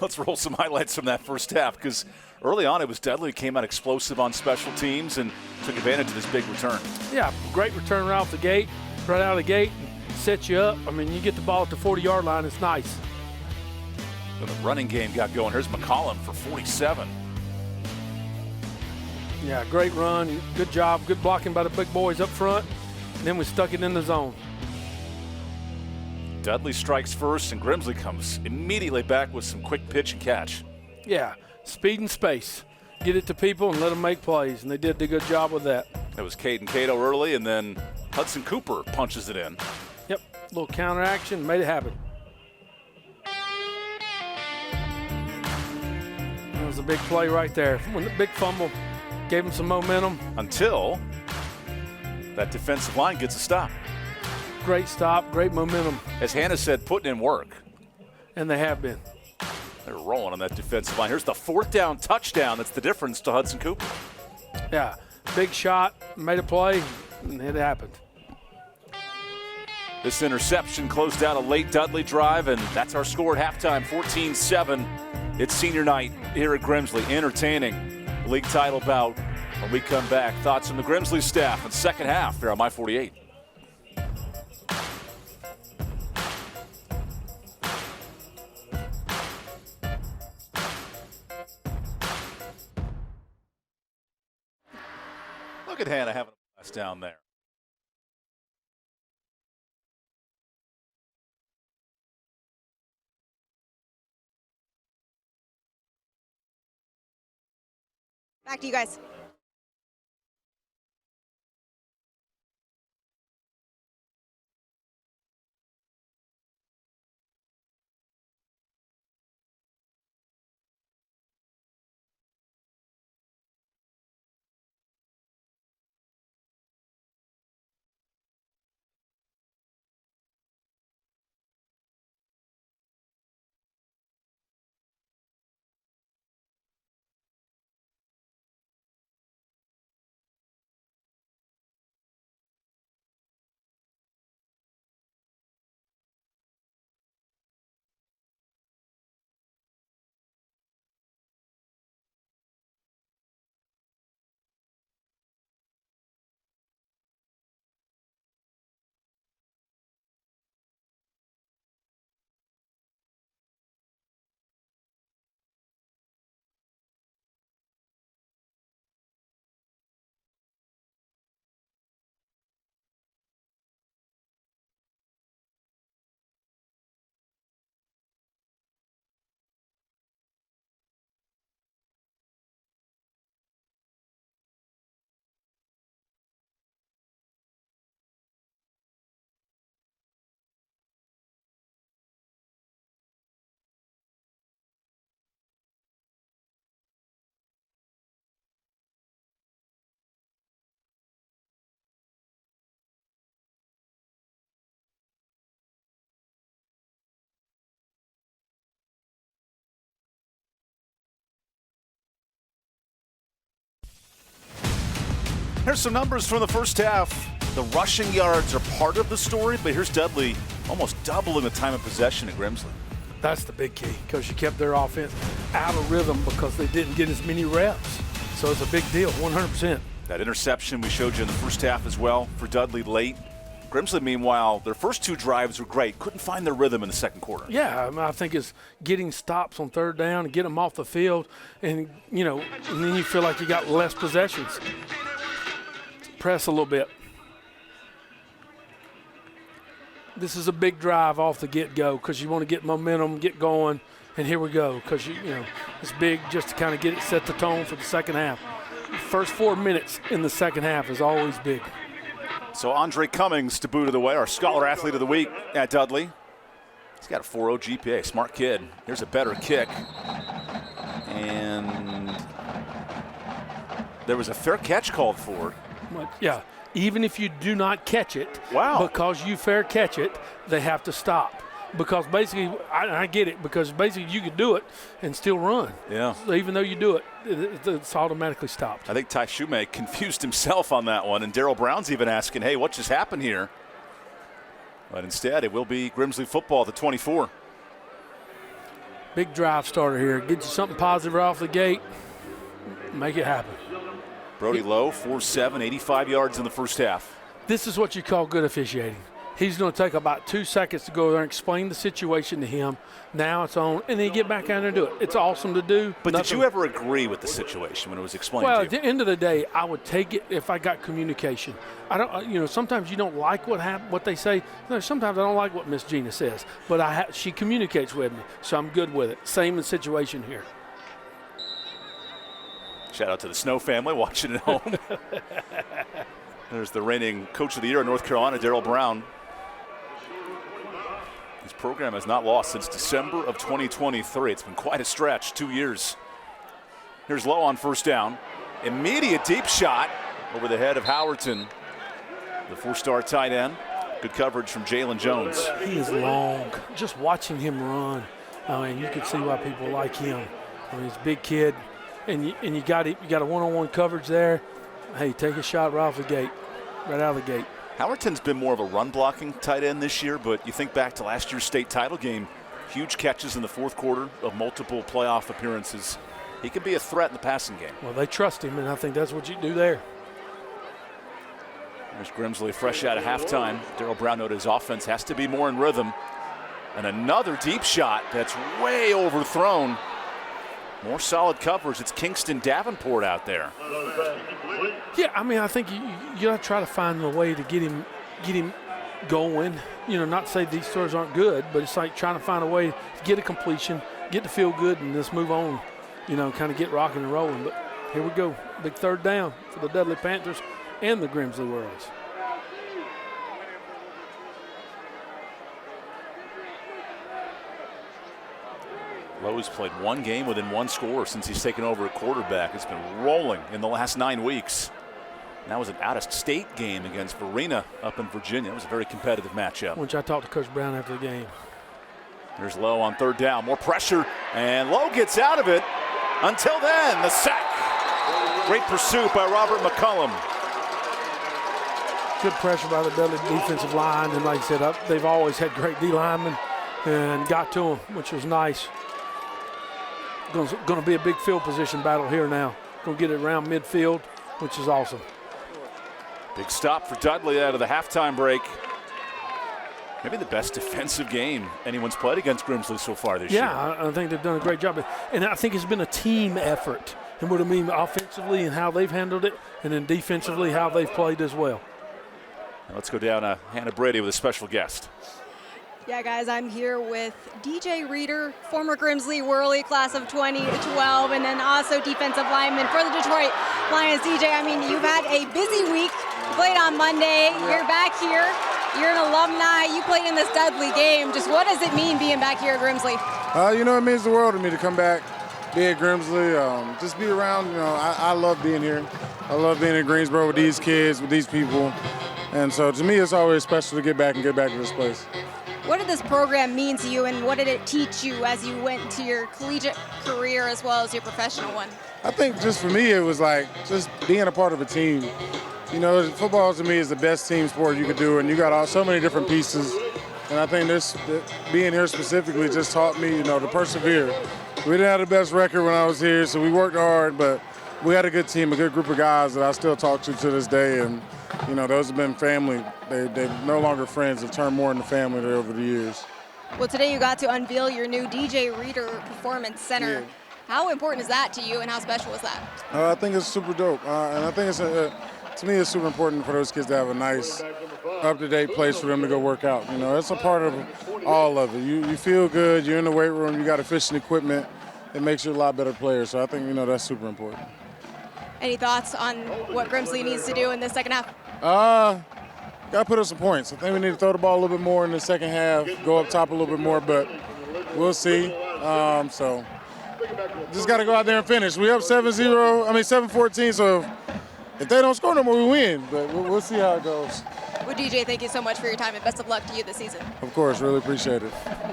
Let's roll some highlights from that first half, because early on it was Dudley who came out explosive on special teams and took advantage of this big return. Yeah, great return right off the gate, right out of the gate, and set you up. I mean, you get the ball at the 40-yard line, it's nice. So the running game got going. Here's McCollum for 47. Yeah, great run, good job, good blocking by the big boys up front, and then we stuck it in the zone. Dudley strikes first, and Grimsley comes immediately back with some quick pitch and catch. Yeah, speed and space. Get it to people and let them make plays, and they did a good job with that. That was Caden Cato early, and then Hudson Cooper punches it in. Yep, a little counter action, made it happen. That was a big play right there. When the big fumble gave him some momentum. Until that defensive line gets a stop. Great stop, great momentum. As Hannah said, putting in work. And they have been. They're rolling on that defensive line. Here's the fourth down touchdown. That's the difference to Hudson Cooper. Yeah, big shot, made a play, and it happened. This interception closed out a late Dudley drive, and that's our score at halftime, 14-7. It's senior night here at Grimsley. Entertaining league title bout. When we come back, thoughts from the Grimsley staff in second half here on My 48. Look at Hannah having a blast down there. Back to you guys. Here's some numbers from the first half. The rushing yards are part of the story, but here's Dudley almost doubling the time of possession at Grimsley. That's the big key, because you kept their offense out of rhythm because they didn't get as many reps. So it's a big deal, 100%. That interception we showed you in the first half as well for Dudley late. Grimsley, meanwhile, their first two drives were great. Couldn't find their rhythm in the second quarter. Yeah, I mean, I think it's getting stops on third down and get them off the field, and, you know, and then you feel like you got less possessions. Press a little bit. This is a big drive off the get-go because you want to get momentum, get going, and here we go because, you know, it's big just to kind of get it, set the tone for the second half. The first 4 minutes in the second half is always big. So Andre Cummings to boot of the way, our Scholar Athlete of the Week at Dudley. He's got a 4.0 GPA, smart kid. Here's a better kick. And there was a fair catch called for. Yeah, even if you do not catch it, wow, because you fair catch it, they have to stop. Because basically, I get it, because basically you could do it and still run. Yeah. So even though you do it, it's automatically stopped. I think Ty Shumay confused himself on that one, and Darryl Brown's even asking, hey, what just happened here? But instead, it will be Grimsley football at the 24. Big drive starter here. Get you something positive right off the gate. Make it happen. Brody Lowe, 4'7", 85 yards in the first half. This is what you call good officiating. He's going to take about 2 seconds to go there and explain the situation to him. Now it's on, and then you get back out there and do it. It's awesome to do. But did you ever agree with the situation when it was explained to you? Well, at the end of the day, I would take it if I got communication. I don't, you know, sometimes you don't like what they say. Sometimes I don't like what Miss Gina says, but she communicates with me, so I'm good with it. Same in the situation here. Shout out to the Snow family watching at home. There's the reigning Coach of the Year in North Carolina, Darryl Brown. His program has not lost since December of 2023. It's been quite a stretch, 2 years. Here's Lowe on first down. Immediate deep shot over the head of Howerton, the four-star tight end. Good coverage from Jalen Jones. He is long. Just watching him run, I mean, you can see why people like him. I mean, he's a big kid, and you got a one-on-one coverage there. Hey, take a shot right off the gate, right out of the gate. Howerton's been more of a run-blocking tight end this year, but you think back to last year's state title game, huge catches in the fourth quarter of multiple playoff appearances. He can be a threat in the passing game. Well, they trust him, and I think that's what you do there. There's Grimsley fresh out of halftime. Darryl Brown noted his offense has to be more in rhythm. And another deep shot that's way overthrown. More solid coverage. It's Kingston Davenport out there. Yeah, I mean, I think you got to try to find a way to get him going. You know, not to say these throws aren't good, but it's like trying to find a way to get a completion, get to feel good, and just move on. You know, kind of get rocking and rolling. But Here we go. Big third down for the Dudley Panthers and the Grimsley Whirlies. Lowe's played one game within one score since he's taken over at quarterback. It's been rolling in the last 9 weeks. And that was an out-of-state game against Verena up in Virginia. It was a very competitive matchup. Which I talked to Coach Brown after the game. There's Lowe on third down. More pressure, and Lowe gets out of it. Until then, the sack. Great pursuit by Robert McCullum. Good pressure by the Dudley defensive line. And like I said, they've always had great D linemen and got to them, which was nice. Going to be a big field position battle here now. Going to get it around midfield, which is awesome. Big stop for Dudley out of the halftime break. Maybe the best defensive game anyone's played against Grimsley so far this year. Yeah, I think they've done a great job. And I think it's been a team effort. And what I mean offensively and how they've handled it, and then defensively how they've played as well. Now let's go down to Hannah Brady with a special guest. Yeah, guys, I'm here with DJ Reeder, former Grimsley Whirly class of 2012, and then also defensive lineman for the Detroit Lions. DJ, I mean, you've had a busy week. You played on Monday. You're back here. You're an alumni. You played in this Dudley game. Just what does it mean being back here at Grimsley? You know, it means the world to me to come back, be at Grimsley, just be around. You know, I love being here. I love being in Greensboro with these kids, with these people. And so to me, it's always special to get back to this place. What did this program mean to you, and what did it teach you as you went to your collegiate career as well as your professional one? I think just for me, it was like just being a part of a team. You know, football to me is the best team sport you could do, and you got so many different pieces. And I think being here specifically just taught me, you know, to persevere. We didn't have the best record when I was here, so we worked hard, but we had a good team, a good group of guys that I still talk to this day. And, you know, those have been family. They're no longer friends. They've turned more into family over the years. Well, today you got to unveil your new DJ Reeder Performance Center. Yeah. How important is that to you, and how special is that? I think it's super dope. And I think to me, it's super important for those kids to have a nice, up-to-date place for them to go work out. You know, it's a part of all of it. You feel good. You're in the weight room. You got efficient equipment. It makes you a lot better player. So I think, you know, that's super important. Any thoughts on what Grimsley needs to do in the second half? Got to put up some points. I think we need to throw the ball a little bit more in the second half, go up top a little bit more, but we'll see. So just got to go out there and finish. We up 7-14, so if they don't score no more, we win, but we'll see how it goes. Well, DJ, thank you so much for your time, and best of luck to you this season. Of course, really appreciate it.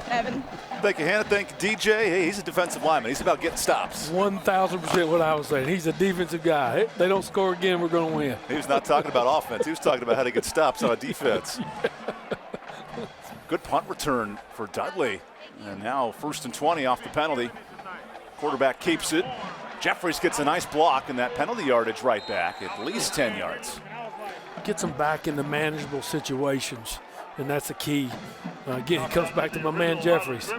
Evan. Thank you, Hannah. Thank you, DJ. Hey, he's a defensive lineman. He's about getting stops. 1,000% what I was saying. He's a defensive guy. If they don't score again, we're going to win. He was not talking about offense. He was talking about how to get stops on a defense. Good punt return for Dudley. And now 1st and 20 off the penalty. Quarterback keeps it. Jeffries gets a nice block, and that penalty yardage right back, at least 10 yards. Gets them back into manageable situations, and that's the key. Again, it comes back to my man Jeffries,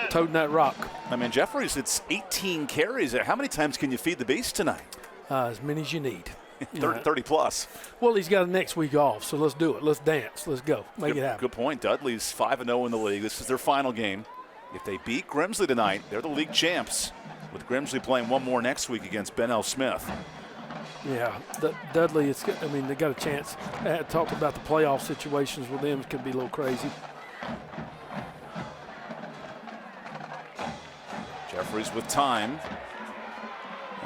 toting that rock. I mean, Jeffries, it's 18 carries there. How many times can you feed the beast tonight? As many as you need. 30 plus. Well, he's got a next week off, so let's do it. Let's dance. Let's go. Make it happen. Good point. Dudley's 5-0 in the league. This is their final game. If they beat Grimsley tonight, they're the league champs, with Grimsley playing one more next week against Ben L. Smith. Yeah, Dudley, they got a chance. I talked about the playoff situations with them. It could be a little crazy. Jeffries with time.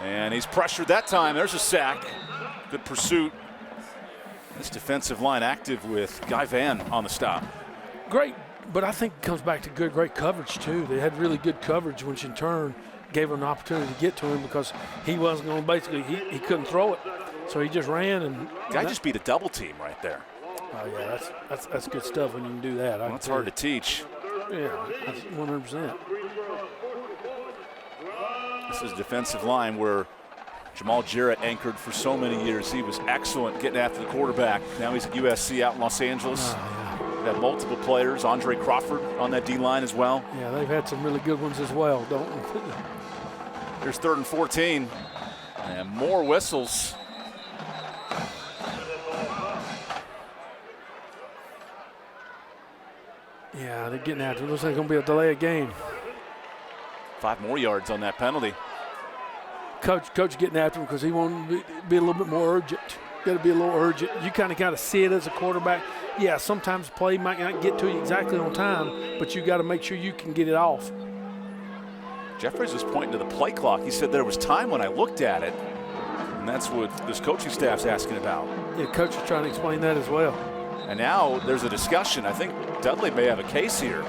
And he's pressured that time. There's a sack. Good pursuit. This defensive line active with Guy Van on the stop. Great, but I think it comes back to great coverage, too. They had really good coverage, which in turn gave him an opportunity to get to him because he wasn't going to basically, he couldn't throw it. So he just ran. And Guy just beat a double team right there. Oh, yeah, that's good stuff when you can do that. Well, that's hard to teach. Yeah, that's 100%. This is a defensive line where Jamal Jarrett anchored for so many years. He was excellent getting after the quarterback. Now he's at USC out in Los Angeles. We've had multiple players. Andre Crawford on that D-line as well. Yeah, they've had some really good ones as well, don't they? Here's 3rd and 14. And more whistles. Yeah, they're getting after it. Looks like it's going to be a delay of game. 5 more yards on that penalty. Coach getting after him because he wanted to be a little bit more urgent. Got to be a little urgent. You kind of got to see it as a quarterback. Yeah, sometimes play might not get to you exactly on time, but you got to make sure you can get it off. Jeffries was pointing to the play clock. He said there was time when I looked at it, and that's what this coaching staff's asking about. Yeah, coach is trying to explain that as well. And now there's a discussion. I think Dudley may have a case here.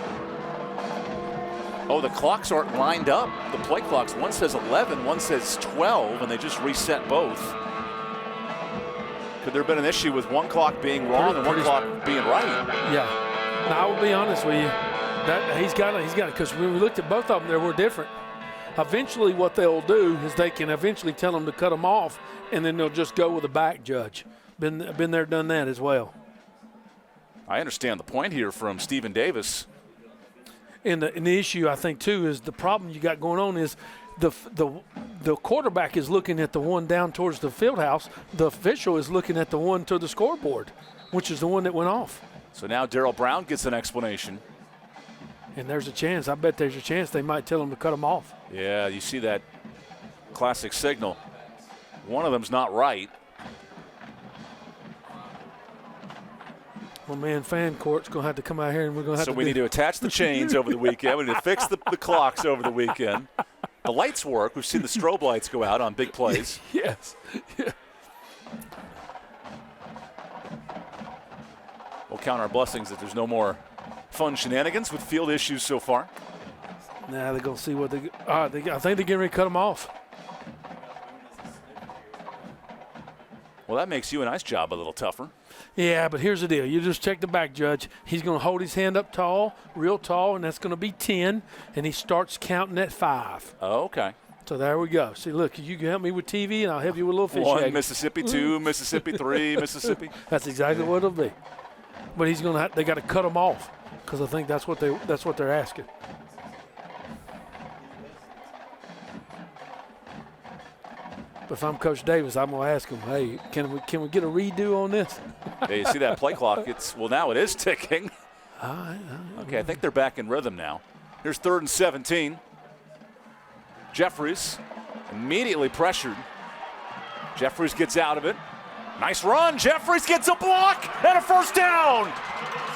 Oh, the clocks aren't lined up. The play clocks. One says 11, one says 12, and they just reset both. Could there have been an issue with one clock being wrong and one clock being right? Yeah. Now, I will be honest with you. That he's got it, because when we looked at both of them, they were different. Eventually, what they'll do is they can eventually tell them to cut them off, and then they'll just go with a back judge. Been there, done that as well. I understand the point here from Stephen Davis. And the issue, I think, too, is the problem you got going on is the quarterback is looking at the one down towards the field house. The official is looking at the one to the scoreboard, which is the one that went off. So now Darrell Brown gets an explanation. And there's a chance. I bet there's a chance they might tell him to cut them off. Yeah, you see that classic signal. One of them's not right. Well, man, fan court's going to have to come out here, and we're going to have to. So we need to attach the chains over the weekend. We need to fix the clocks over the weekend. The lights work. We've seen the strobe lights go out on big plays. Yes. Yeah. We'll count our blessings that there's no more fun shenanigans with field issues so far. Now they're going to see what they I think they're getting ready to cut them off. Well, that makes you and I's job a little tougher. Yeah, but here's the deal. You just check the back judge. He's going to hold his hand up tall, real tall, and that's going to be 10, and he starts counting at 5. Oh, okay. So there we go. See, look, you can help me with TV, and I'll help you with a little officiating. 1, Mississippi, 2, Mississippi, 3, Mississippi. That's exactly what it'll be. But he's going to they got to cut them off because I think that's what they're asking. But if I'm Coach Davis, I'm going to ask him, hey, can we get a redo on this? Yeah, you see that play clock? Now it is ticking. Okay, I think they're back in rhythm now. Here's 3rd and 17. Jeffries immediately pressured. Jeffries gets out of it. Nice run. Jeffries gets a block and a first down.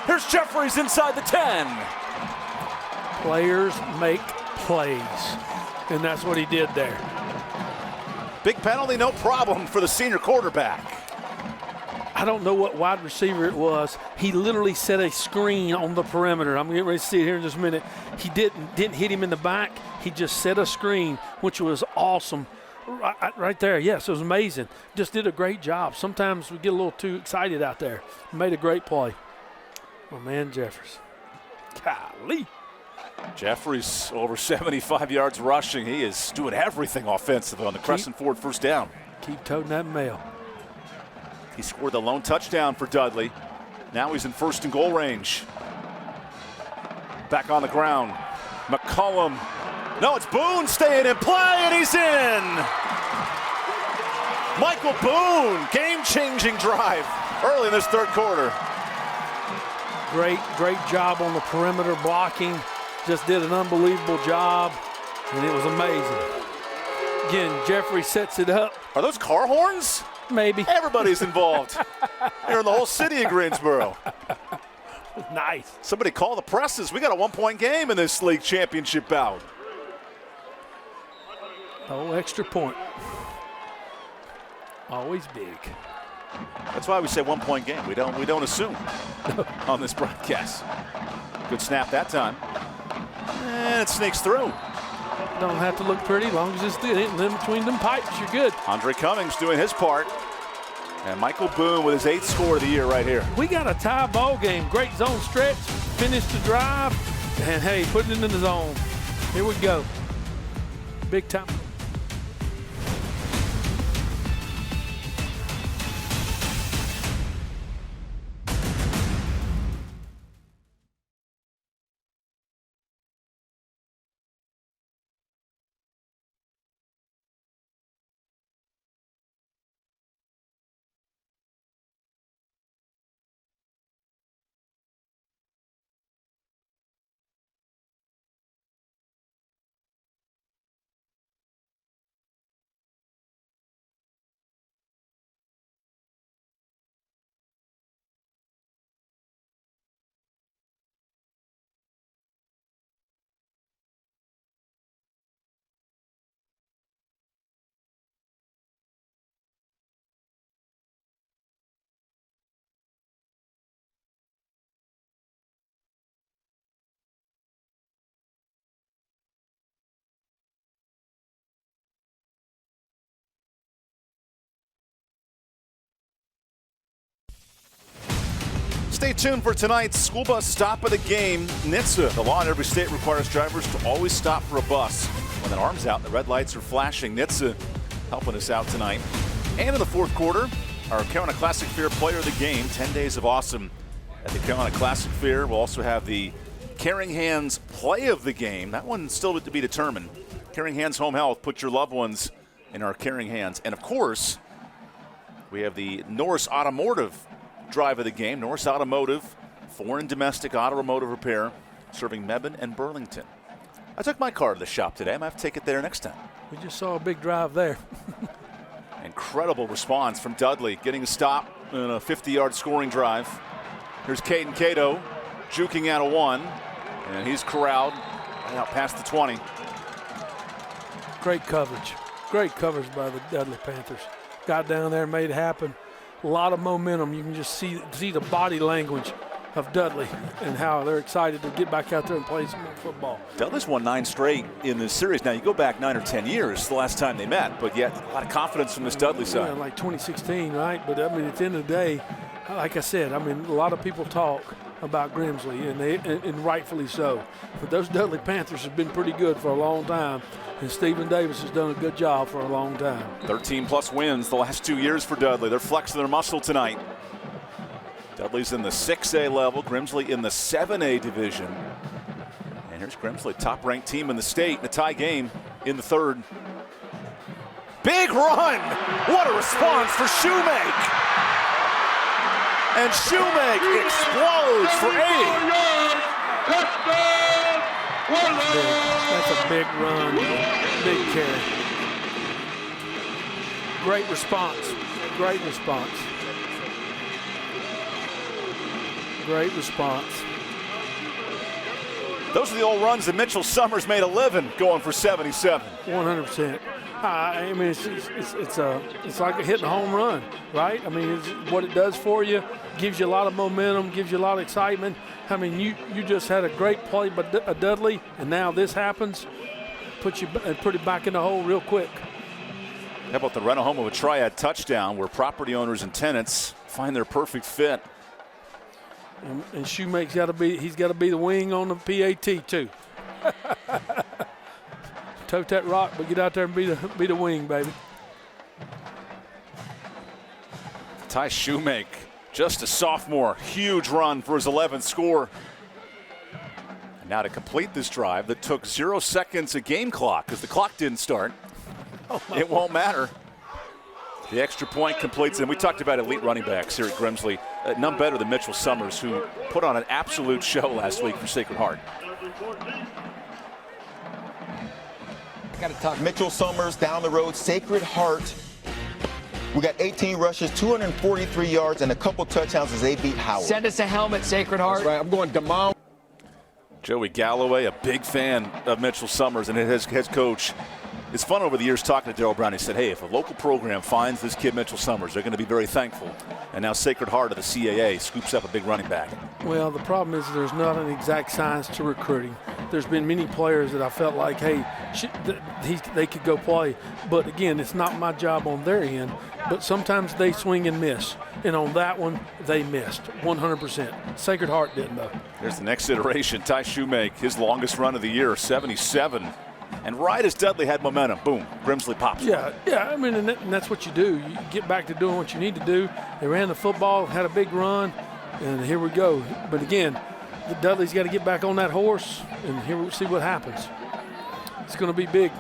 Here's Jeffries inside the 10. Players make plays, and that's what he did there. Big penalty, no problem for the senior quarterback. I don't know what wide receiver it was. He literally set a screen on the perimeter. I'm getting ready to see it here in just a minute. He didn't hit him in the back. He just set a screen, which was awesome. Right there, yes, it was amazing. Just did a great job. Sometimes we get a little too excited out there. Made a great play. Oh, man, Jeffries. Golly. Jeffries over 75 yards rushing. He is doing everything offensively on the Crescent Ford first down. Keep toting that mail. He scored the lone touchdown for Dudley. Now he's in 1st and goal range. Back on the ground. McCollum. No, it's Boone staying in play, and he's in. Michael Boone, game-changing drive early in this 3rd quarter. Great job on the perimeter blocking. Just did an unbelievable job, and it was amazing. Again, Jeffrey sets it up. Are those car horns? Maybe. Everybody's involved. Here in the whole city of Greensboro. Nice. Somebody call the presses. We got a 1-point game in this league championship bout. Oh, extra point. Always big. That's why we say 1-point game. We don't assume on this broadcast. Good snap that time. And it sneaks through. Don't have to look pretty, as long as it's in between them pipes, you're good. Andre Cummings doing his part. And Michael Boone with his 8th score of the year right here. We got a tie ball game. Great zone stretch. Finished the drive. And, hey, putting it in the zone. Here we go. Big time. Stay tuned for tonight's school bus stop of the game. NHTSA, the law in every state requires drivers to always stop for a bus when an arm's out and the red lights are flashing. NHTSA helping us out tonight. And in the fourth quarter, our Carolina Classic Fair player of the game, 10 days of awesome at the Carolina Classic Fair. We'll also have the Caring Hands play of the game. That one's still to be determined. Caring Hands Home Health, put your loved ones in our Caring Hands. And of course, we have the Norris Automotive drive of the game. Norris Automotive, foreign domestic automotive repair, serving Mebane and Burlington. I took my car to the shop today. I might have to take it there next time. We just saw a big drive there. Incredible response from Dudley, getting a stop in a 50-yard scoring drive. Here's Caden Cato, juking out of one, and he's corralled right out past the 20. Great coverage. Great coverage by the Dudley Panthers. Got down there, made it happen. A lot of momentum. You can just see the body language of Dudley and how they're excited to get back out there and play some more football. Dudley's won 9 straight in this series. Now, you go back 9 or 10 years, the last time they met, but yet a lot of confidence from this Dudley side. Yeah, like 2016, right? But, I mean, at the end of the day, like I said, I mean, a lot of people talk about Grimsley, and rightfully so. But those Dudley Panthers have been pretty good for a long time, and Stephen Davis has done a good job for a long time. 13-plus wins the last 2 years for Dudley. They're flexing their muscle tonight. Dudley's in the 6A level, Grimsley in the 7A division. And here's Grimsley, top-ranked team in the state, in a tie game in the third. Big run! What a response for Shoemake! And Shoemake explodes for 8. That's a big run, big carry. Great response, great response. Great response. Those are the old runs that Mitchell Summers made a living going for 77. 100%. I mean, it's like hitting a home run, right? I mean, it's what it does for you. Gives you a lot of momentum, gives you a lot of excitement. I mean, you just had a great play by Dudley, and now this happens. Put it back in the hole real quick. How about the run home of a triad touchdown where property owners and tenants find their perfect fit? And Shoemake's got to be the wing on the PAT too. Tote that rock, but get out there and be the wing, baby. Ty Shoemake, just a sophomore, huge run for his 11th score. And now to complete this drive that took 0 seconds a game clock because the clock didn't start. It won't matter. The extra point completes, and we talked about elite running backs here at Grimsley. None better than Mitchell Summers, who put on an absolute show last week for Sacred Heart. I got to talk Mitchell Summers down the road, Sacred Heart. We got 18 rushes, 243 yards, and a couple touchdowns as they beat Howard. Send us a helmet, Sacred Heart. That's right. I'm going Damon. Joey Galloway, a big fan of Mitchell Summers and his head coach. It's fun over the years talking to Darryl Brown. He said, hey, if a local program finds this kid Mitchell Summers, they're going to be very thankful. And now Sacred Heart of the CAA scoops up a big running back. Well, the problem is there's not an exact science to recruiting. There's been many players that I felt like, hey, they could go play. But, again, it's not my job on their end. But sometimes they swing and miss. And on that one, they missed 100%. Sacred Heart didn't, though. There's the next iteration. Ty Shoemake, his longest run of the year, 77. And right as Dudley had momentum, boom, Grimsley pops. Yeah, I mean, and that's what you do. You get back to doing what you need to do. They ran the football, had a big run, and here we go. But again, Dudley's got to get back on that horse, and here we'll see what happens. It's going to be big.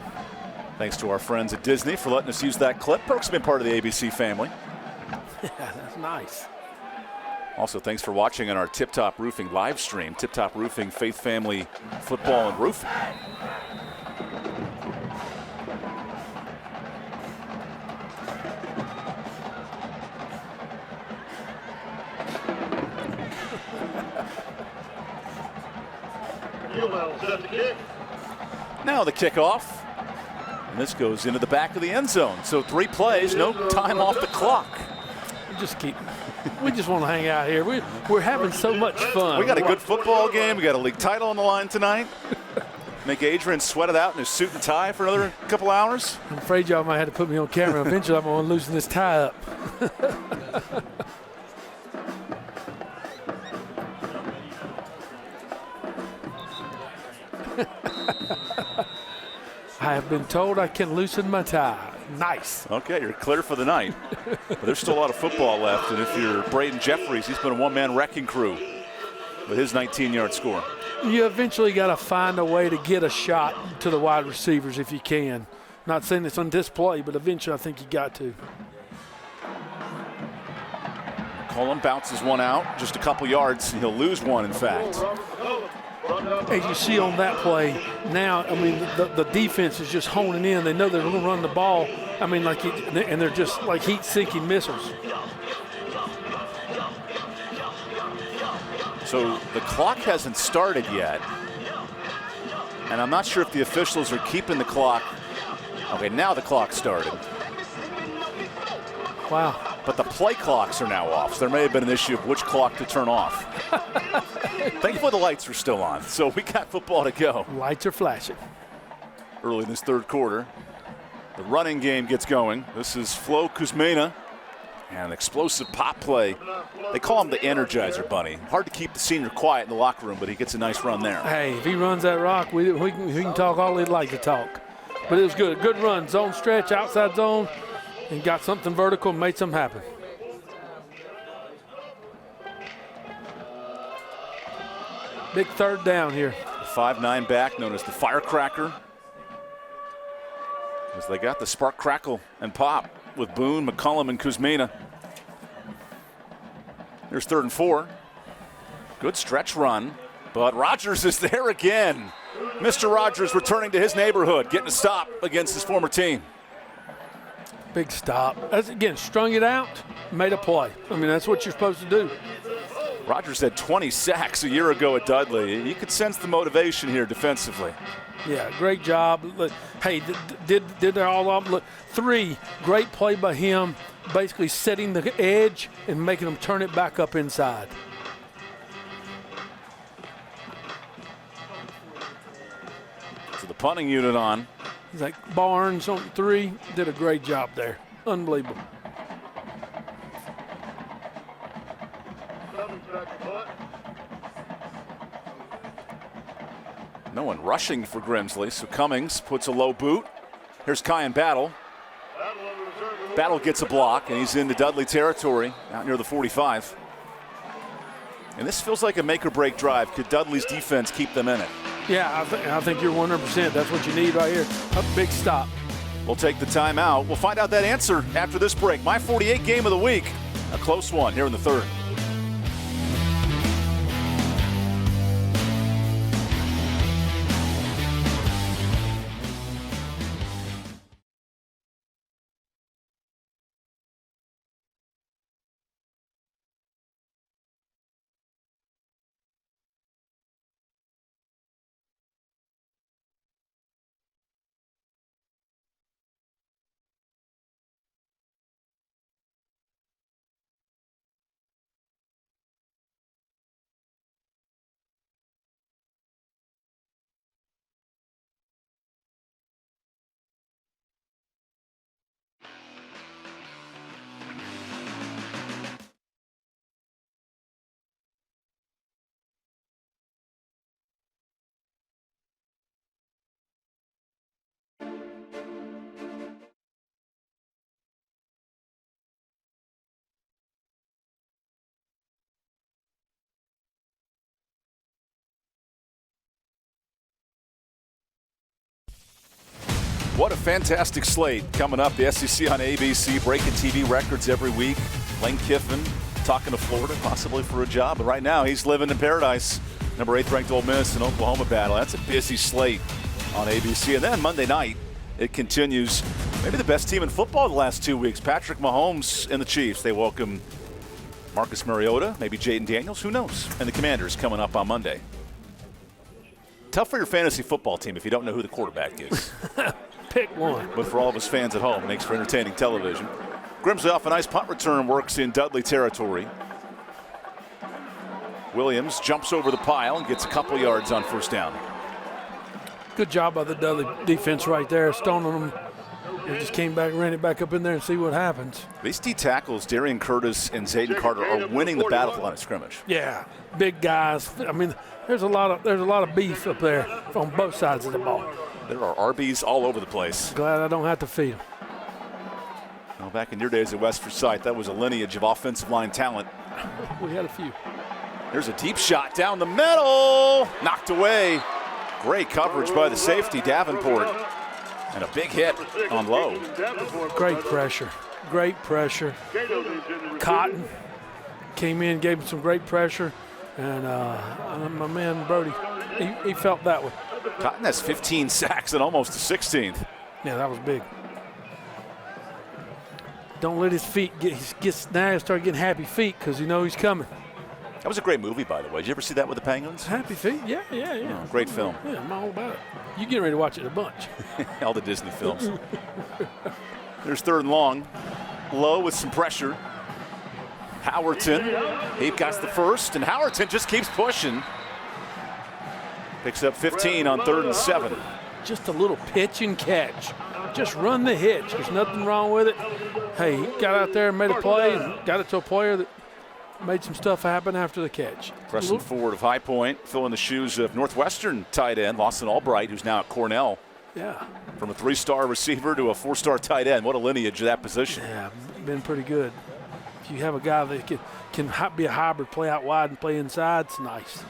Thanks to our friends at Disney for letting us use that clip. Perk's been part of the ABC family. Yeah, that's nice. Also, thanks for watching on our Tip Top Roofing live stream. Tip Top Roofing, Faith Family Football and Roofing. Now the kickoff. And this goes into the back of the end zone. So 3 plays, no time off the clock. We just want to hang out here. We're having so much fun. We got a good football game. We got a league title on the line tonight. Make Adrian sweat it out in his suit and tie for another couple hours. I'm afraid y'all might have to put me on camera. Eventually I'm going to loosen this tie up. I have been told I can loosen my tie. Nice. Okay, you're clear for the night. But there's still a lot of football left, and if you're Braden Jeffries, he's been a one-man wrecking crew with his 19-yard score. You eventually got to find a way to get a shot to the wide receivers if you can. Not saying it's on display, but eventually I think you got to. Colin bounces one out, just a couple yards. He'll lose one, in fact. As you see on that play, now, I mean, the defense is just honing in. They know they're going to run the ball. I mean, and they're just like heat-sinking missiles. So the clock hasn't started yet. And I'm not sure if the officials are keeping the clock. Okay, now the clock started. Wow. But the play clocks are now off, so there may have been an issue of which clock to turn off. Thankfully, the lights are still on, so we got football to go. Lights are flashing. Early in this third quarter, the running game gets going. This is Flo Kuzmina, and an explosive pop play. They call him the Energizer Bunny. Hard to keep the senior quiet in the locker room, but he gets a nice run there. Hey, if he runs that rock, we can talk all he'd like to talk. But it was good. Good run, zone stretch, outside zone. And got something vertical and made something happen. Big third down here. The 5'9" back known as the Firecracker. As they got the spark, crackle, and pop with Boone, McCullum, and Kuzmina. Here's 3rd and 4. Good stretch run, but Rogers is there again. Mr. Rogers returning to his neighborhood, getting a stop against his former team. Big stop. As again, strung it out, made a play. I mean, that's what you're supposed to do. Rogers had 20 sacks a year ago at Dudley. You could sense the motivation here defensively. Yeah, great job. Look, hey, did they all of them? Look, 3, great play by him, basically setting the edge and making them turn it back up inside. So the punting unit on. He's like Barnes on 3, did a great job there. Unbelievable. No one rushing for Grimsley, so Cummings puts a low boot. Here's Kyan Battle. Battle gets a block, and he's into Dudley territory, out near the 45. And this feels like a make-or-break drive. Could Dudley's defense keep them in it? Yeah, I think you're 100%. That's what you need right here. A big stop. We'll take the timeout. We'll find out that answer after this break. My 48 game of the week. A close one here in the third. What a fantastic slate coming up. The SEC on ABC, breaking TV records every week. Lane Kiffin talking to Florida, possibly for a job. But right now, he's living in paradise. Number 8th ranked Ole Miss and Oklahoma battle. That's a busy slate on ABC. And then Monday night, it continues. Maybe the best team in football the last 2 weeks. Patrick Mahomes and the Chiefs. They welcome Marcus Mariota, maybe Jaden Daniels, who knows? And the Commanders coming up on Monday. Tough for your fantasy football team if you don't know who the quarterback is. Pick one. But for all of us fans at home, it makes for entertaining television. Grimsley off a nice punt return, works in Dudley territory. Williams jumps over the pile and gets a couple yards on first down. Good job by the Dudley defense right there, stoning them. They just came back, ran it back up in there and see what happens. These D tackles, Darian Curtis and Zayden Carter, are winning the battle line of scrimmage. Yeah, big guys. I mean, there's a lot of beef up there on both sides of the ball. There are Arby's all over the place. Glad I don't have to feed them. Well, back in your days at West Forsyth, that was a lineage of offensive line talent. We had a few. There's a deep shot down the middle. Knocked away. Great coverage by the safety, Davenport. And a big hit on Lowe. Great pressure. Great pressure. Cotton came in, gave him some great pressure. And my man Brody, he felt that one. Cotton has 15 sacks and almost a 16th. Yeah, that was big. Don't let his feet now he'll start getting happy feet because you know he's coming. That was a great movie, by the way. Did you ever see that with the Penguins? Happy feet? Yeah. Oh, great film. Yeah, I'm all about it. You getting ready to watch it a bunch. All the Disney films. There's 3rd and long. Lowe with some pressure. Howerton, he got the first, and Howerton just keeps pushing. Picks up 15 on 3rd and 7. Just a little pitch and catch. Just run the hitch. There's nothing wrong with it. Hey, he got out there and made a play and got it to a player that made some stuff happen after the catch. Pressing forward of High Point, filling the shoes of Northwestern tight end Lawson Albright, who's now at Cornell. Yeah. From a 3-star receiver to a 4-star tight end. What a lineage of that position. Yeah, been pretty good. If you have a guy that can be a hybrid, play out wide and play inside, it's nice.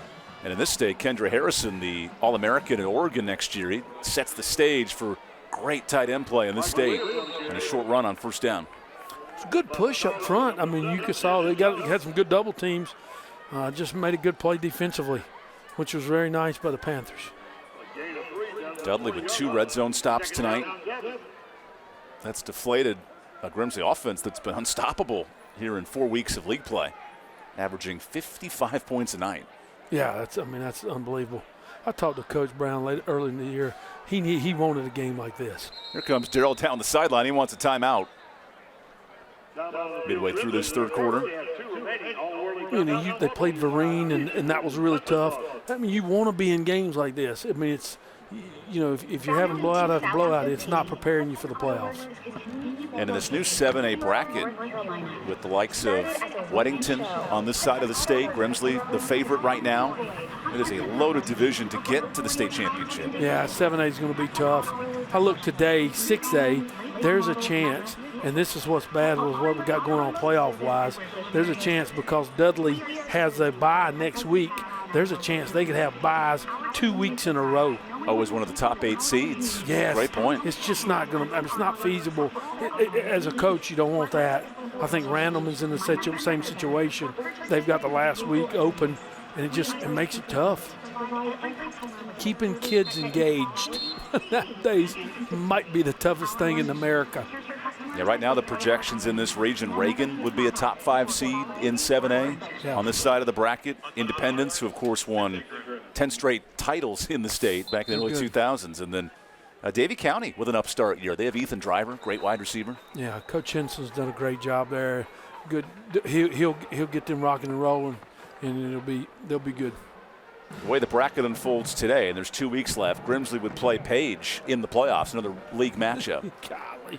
And in this state, Kendra Harrison, the All-American in Oregon next year, he sets the stage for great tight end play in this state and a short run on 1st down. It's a good push up front. I mean, you saw they had some good double teams. Just made a good play defensively, which was very nice by the Panthers. Dudley with 2 red zone stops tonight. That's deflated a Grimsley offense that's been unstoppable here in 4 weeks of league play, averaging 55 points a night. Yeah, that's unbelievable. I talked to Coach Brown early in the year. He wanted a game like this. Here comes Darrell down the sideline. He wants a timeout. Midway through this 3rd quarter. They played Vereen, and that was really tough. I mean, you want to be in games like this. I mean, it's, if you're having blowout after blowout, it's not preparing you for the playoffs. And in this new 7A bracket, with the likes of Weddington on this side of the state, Grimsley the favorite right now, it is a loaded division to get to the state championship. Yeah, 7A is going to be tough. I look today, 6A, there's a chance, and this is what's bad with what we got going on playoff-wise. There's a chance because Dudley has a bye next week. There's a chance they could have byes 2 weeks in a row. Oh, as one of the top 8 seeds. Yes. Great point. It's just not going to – it's not feasible. As a coach, you don't want that. I think Randleman's in the same situation. They've got the last week open, and it makes it tough. Keeping kids engaged nowadays might be the toughest thing in America. Yeah, right now the projections in this region, Reagan would be a top 5 seed in 7A. Yeah. On this side of the bracket, Independence, who of course won 10 straight titles in the state back in the early 2000s. And then Davie County with an upstart year. They have Ethan Driver, great wide receiver. Yeah, Coach Henson's done a great job there. Good, he'll get them rocking and rolling, and they'll be good. The way the bracket unfolds today, and there's 2 weeks left, Grimsley would play Page in the playoffs, another league matchup. Golly.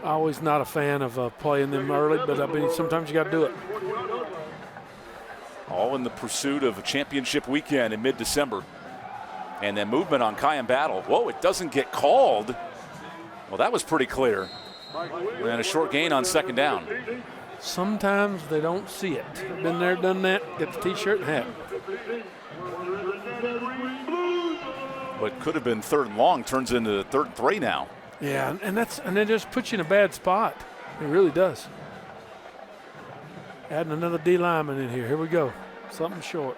Always not a fan of playing them early, but sometimes you got to do it. All in the pursuit of a championship weekend in mid-December. And then movement on Kyan Battle. Whoa, it doesn't get called. Well, that was pretty clear. And a short gain on 2nd down. Sometimes they don't see it. Been there, done that, get the T-shirt and hat. What could have been 3rd and long turns into 3rd and 3 now. Yeah, and it just puts you in a bad spot. It really does. Adding another D lineman in here. Here we go. Something short.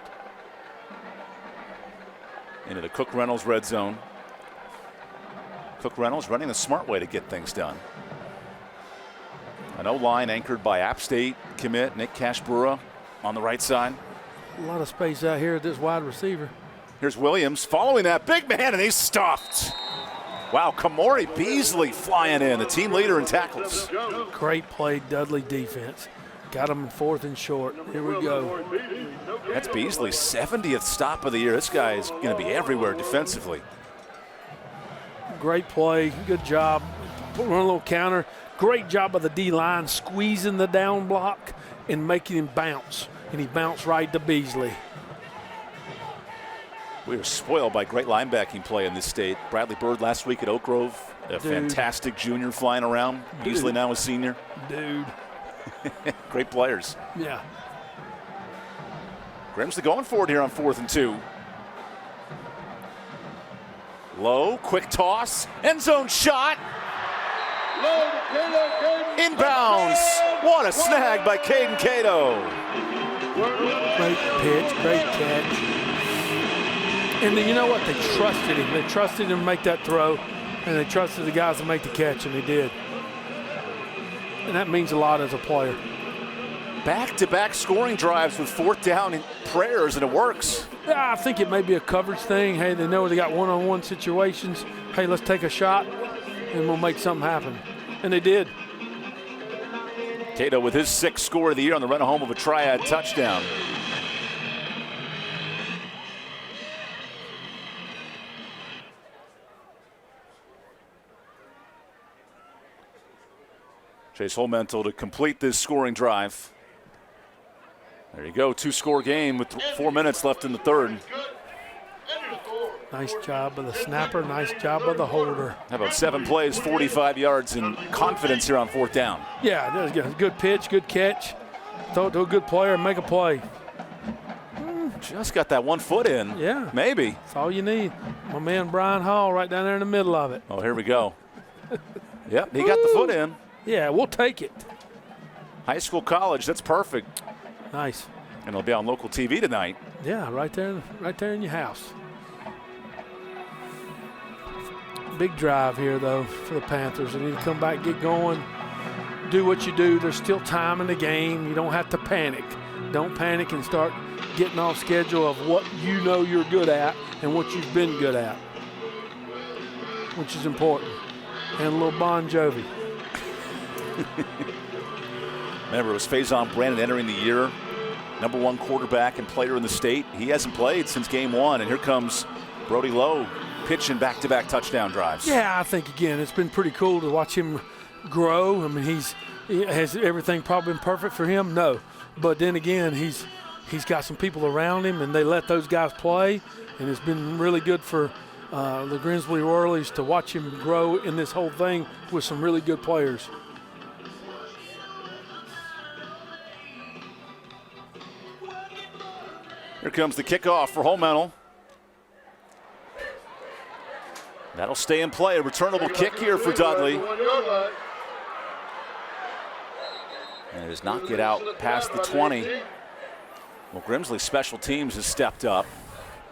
Into the Cook Reynolds red zone. Cook Reynolds running the smart way to get things done. An O-line anchored by App State commit Nick Cashbura on the right side. A lot of space out here at this wide receiver. Here's Williams following that big man, and he's stuffed. Wow, Kamori Beasley flying in, the team leader in tackles. Great play, Dudley defense. Got him in 4th and short. Here we go. That's Beasley's 70th stop of the year. This guy is going to be everywhere defensively. Great play, good job. Run a little counter. Great job by the D-line squeezing the down block and making him bounce. And he bounced right to Beasley. We are spoiled by great linebacking play in this state. Bradley Bird last week at Oak Grove, a fantastic junior flying around. Beasley now a senior. Dude. Great players. Yeah. Grimsley going for it here on 4th and 2. Low, quick toss, end zone shot. Inbounds. What a snag by Caden Cato. Great pitch, great catch. And then you know what? They trusted him. They trusted him to make that throw, and they trusted the guys to make the catch, and they did. And that means a lot as a player. Back-to-back scoring drives with 4th down prayers, and it works. Yeah, I think it may be a coverage thing. Hey, they know they got one-on-one situations. Hey, let's take a shot, and we'll make something happen. And they did. Cato with his 6th score of the year on the run home of a triad touchdown. Chase Holmental to complete this scoring drive. There you go, 2-score game with 4 minutes left in the 3rd. Nice job of the snapper, nice job of the holder. How about 7 plays, 45 yards, and confidence here on 4th down? Yeah, that was good. Good pitch, good catch. Throw it to a good player and make a play. Just got that 1 foot in. Yeah. Maybe. That's all you need. My man Brian Hall right down there in the middle of it. Oh, here we go. Yep, he got the foot in. Yeah, we'll take it. High school, college, that's perfect. Nice. And it'll be on local TV tonight. Yeah, right there in your house. Big drive here, though, for the Panthers. They need to come back, get going, do what you do. There's still time in the game. You don't have to panic. Don't panic and start getting off schedule of what you know you're good at and what you've been good at, which is important. And a little Bon Jovi. Remember, it was Faison Brandon entering the year, #1 quarterback and player in the state. He hasn't played since game 1, and here comes Brody Lowe pitching back-to-back touchdown drives. Yeah, I think, again, it's been pretty cool to watch him grow. I mean, has everything probably been perfect for him? No. But then again, he's got some people around him, and they let those guys play, and it's been really good for the Grimsley Whirlies to watch him grow in this whole thing with some really good players. Here comes the kickoff for Holmental. That'll stay in play. A returnable kick here for Dudley. And it does not get out past the 20. Well, Grimsley special teams has stepped up,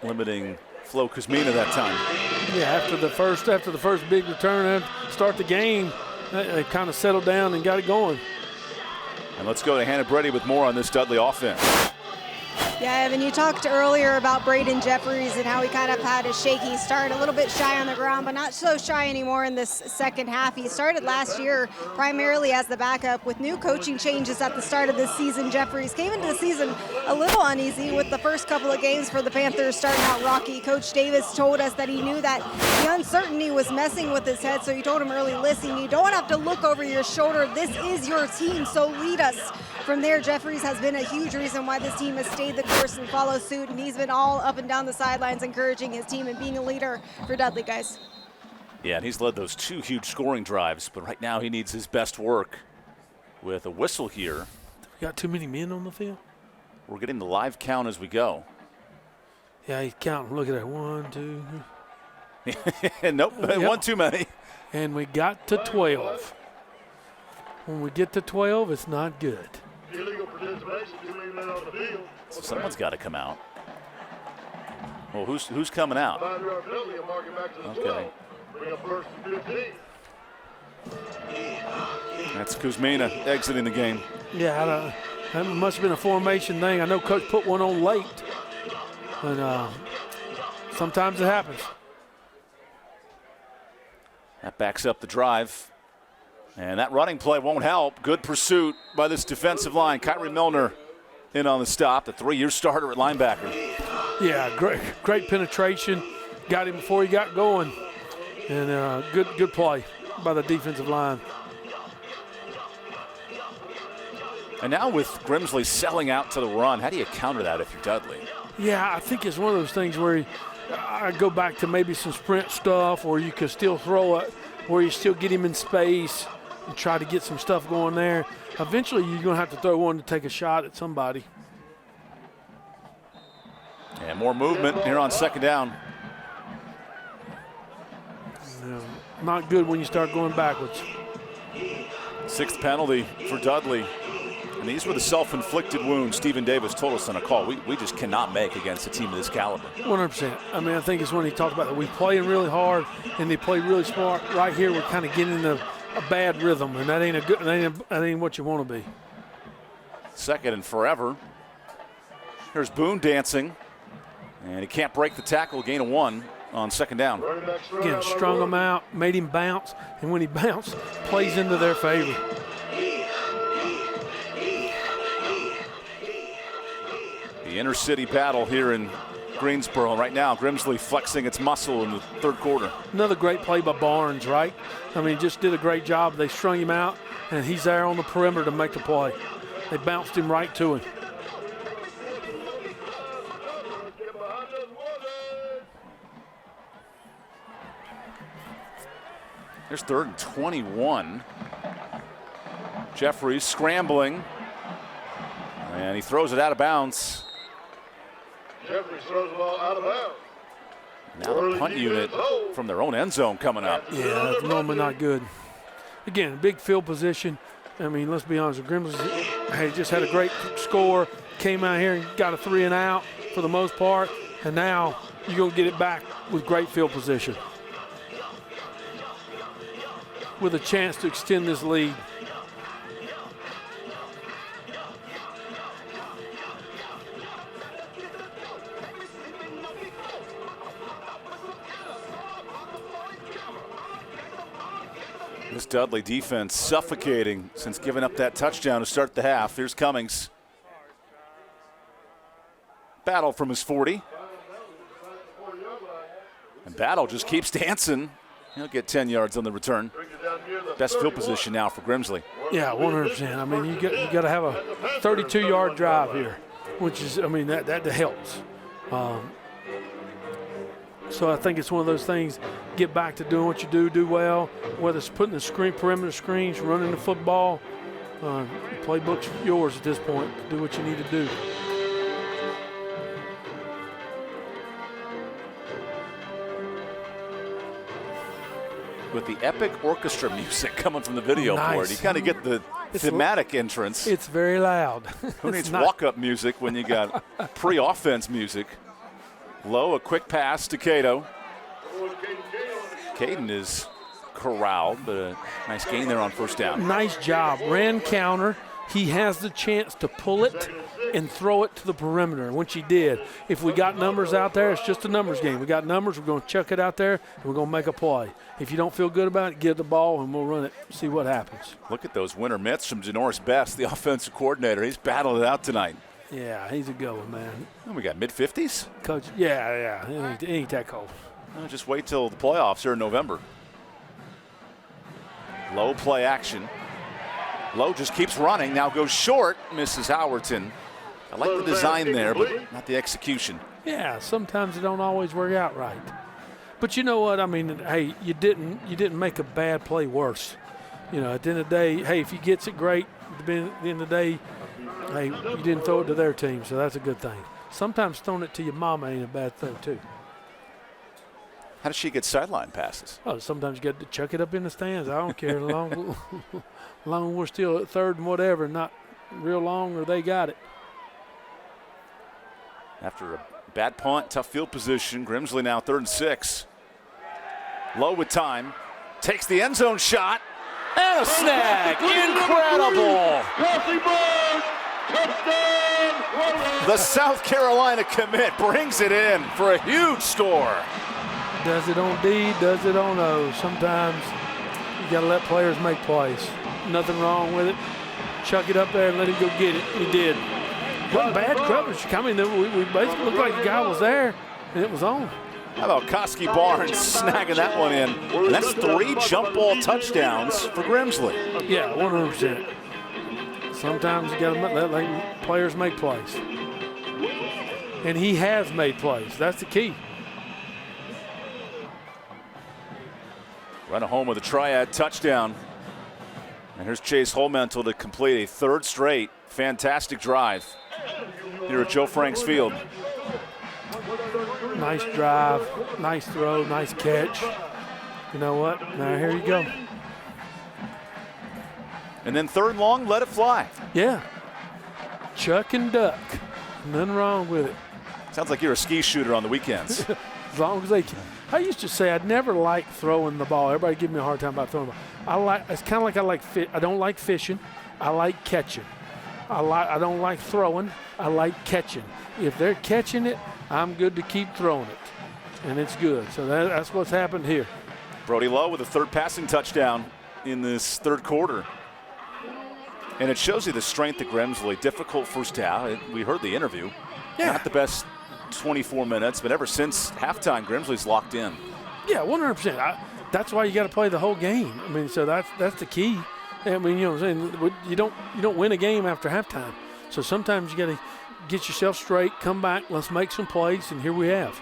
limiting Flo Kuzmina that time. Yeah, after the first big return and start the game, they kind of settled down and got it going. And let's go to Hannah Brady with more on this Dudley offense. Yeah, Evan, you talked earlier about Braden Jeffries and how he kind of had a shaky start, a little bit shy on the ground, but not so shy anymore in this second half. He started last year primarily as the backup. With new coaching changes at the start of this season, Jeffries came into the season a little uneasy with the first couple of games for the Panthers starting out rocky. Coach Davis told us that he knew that the uncertainty was messing with his head, so he told him early, listen, you don't have to look over your shoulder. This is your team, so lead us. From there, Jeffries has been a huge reason why this team has stayed the course and followed suit, and he's been all up and down the sidelines encouraging his team and being a leader for Dudley, guys. Yeah, and he's led those 2 huge scoring drives, but right now he needs his best work with a whistle here. We got too many men on the field? We're getting the live count as we go. Yeah, he's counting. Look at that. 1, 2. Nope, yep. 1 too many. And we got to 12. When we get to 12, it's not good. Illegal participation, 2 men on the field. So someone's got to come out. Well, who's coming out? Okay. That's Kuzmina exiting the game. Yeah, that must have been a formation thing. I know Coach put one on late, but sometimes it happens. That backs up the drive. And that running play won't help. Good pursuit by this defensive line. Kyrie Milner in on the stop, the 3-year starter at linebacker. Yeah, great penetration. Got him before he got going. And good play by the defensive line. And now with Grimsley selling out to the run, how do you counter that if you're Dudley? Yeah, I think it's one of those things where I go back to maybe some sprint stuff, or you could still throw it, where you still get him in space and try to get some stuff going there. Eventually, you're going to have to throw one to take a shot at somebody. And more movement here on second down. Not good when you start going backwards. 6th penalty for Dudley. And these were the self-inflicted wounds Stephen Davis told us on a call we just cannot make against a team of this caliber. 100%. I mean, I think it's when he talked about that we playing really hard and they play really smart. Right here, we're kind of getting in a bad rhythm, and that ain't what you want to be. 2nd and forever. Here's Boone dancing, and he can't break the tackle. Gain of 1 on 2nd down. Again, strung him out, made him bounce, and when he bounced, plays into their favor. The inner city battle here in Greensboro. Right now, Grimsley flexing its muscle in the 3rd quarter. Another great play by Barnes, right? I mean, just did a great job. They strung him out, and he's there on the perimeter to make the play. They bounced him right to him. Here's 3rd and 21. Jeffries scrambling, and he throws it out of bounds. Jeffries throws the ball out of bounds. Now the punt unit from their own end zone coming up. Yeah, that's normally not good. Again, big field position. I mean, let's be honest, Grimsley just had a great score, came out here and got a 3 and out for the most part, and now you're going to get it back with great field position, with a chance to extend this lead. This Dudley defense suffocating since giving up that touchdown to start the half. Here's Cummings. Battle from his 40. And Battle just keeps dancing. He'll get 10 yards on the return. Best field position now for Grimsley. Yeah, 100%. I mean, you got to have a 32-yard drive here, which is, I mean, that helps. So I think it's one of those things, get back to doing what you do well, whether it's putting the perimeter screens, running the football. Playbook's yours at this point. Do what you need to do. With the epic orchestra music coming from the video board, you kind of get the thematic entrance. It's very loud. Who needs walk-up music when you got pre-offense music? Low, a quick pass to Cato. Caden is corralled, but a nice gain there on 1st down. Nice job. Ran counter. He has the chance to pull it and throw it to the perimeter, which he did. If we got numbers out there, it's just a numbers game. We got numbers, we're going to chuck it out there, and we're going to make a play. If you don't feel good about it, get the ball, and we'll run it, see what happens. Look at those winter mitts from Janoris Best, the offensive coordinator. He's battled it out tonight. Yeah, he's a good one, man. And we got mid-50s? Coach, yeah, it ain't that cold. Well, just wait till the playoffs here in November. Low play action. Low just keeps running, now goes short, misses Howerton. I like the design there, but not the execution. Yeah, sometimes it don't always work out right. But you know what? I mean, hey, you didn't make a bad play worse. You know, at the end of the day, hey, if he gets it, great. At the end of the day, hey, you didn't throw it to their team, so that's a good thing. Sometimes throwing it to your mama ain't a bad thing, too. How does she get sideline passes? Oh, sometimes you got to chuck it up in the stands. I don't care. As long as we're still at 3rd and whatever, not real long, or they got it. After a bad punt, tough field position, Grimsley now 3rd and 6. Low with time. Takes the end zone shot. And a snag. Incredible. The South Carolina commit brings it in for a huge score. Does it on D, does it on O. Sometimes you got to let players make plays. Nothing wrong with it. Chuck it up there and let him go get it. He did. Wasn't bad coverage. I mean, we basically looked like the guy was there, and it was on. How about Koski Barnes snagging that one in? And that's 3 jump ball touchdowns for Grimsley. Yeah, 100%. Sometimes you got to let players make plays. And he has made plays. That's the key. Run home with a triad touchdown. And here's Chase Holmental to complete a third straight fantastic drive here at Joe Franks Field. Nice drive, nice throw, nice catch. You know what? Now here you go. And then third and long, let it fly. Yeah. Chuck and duck. Nothing wrong with it. Sounds like you're a ski shooter on the weekends. As long as they can. I used to say I'd never like throwing the ball. Everybody give me a hard time about throwing the ball. It's kind of like I don't like fishing. I like catching. I don't like throwing. I like catching. If they're catching it, I'm good to keep throwing it. And it's good. So that's what's happened here. Brody Lowe with a third passing touchdown in this third quarter. And it shows you the strength of Grimsley. Difficult first down. We heard the interview. Yeah. Not the best 24 minutes, but ever since halftime, Grimsley's locked in. Yeah, 100%. That's why you got to play the whole game. I mean, so that's the key. I mean, you know what I'm saying? You don't win a game after halftime. So sometimes you got to get yourself straight, come back, let's make some plays, and here we have.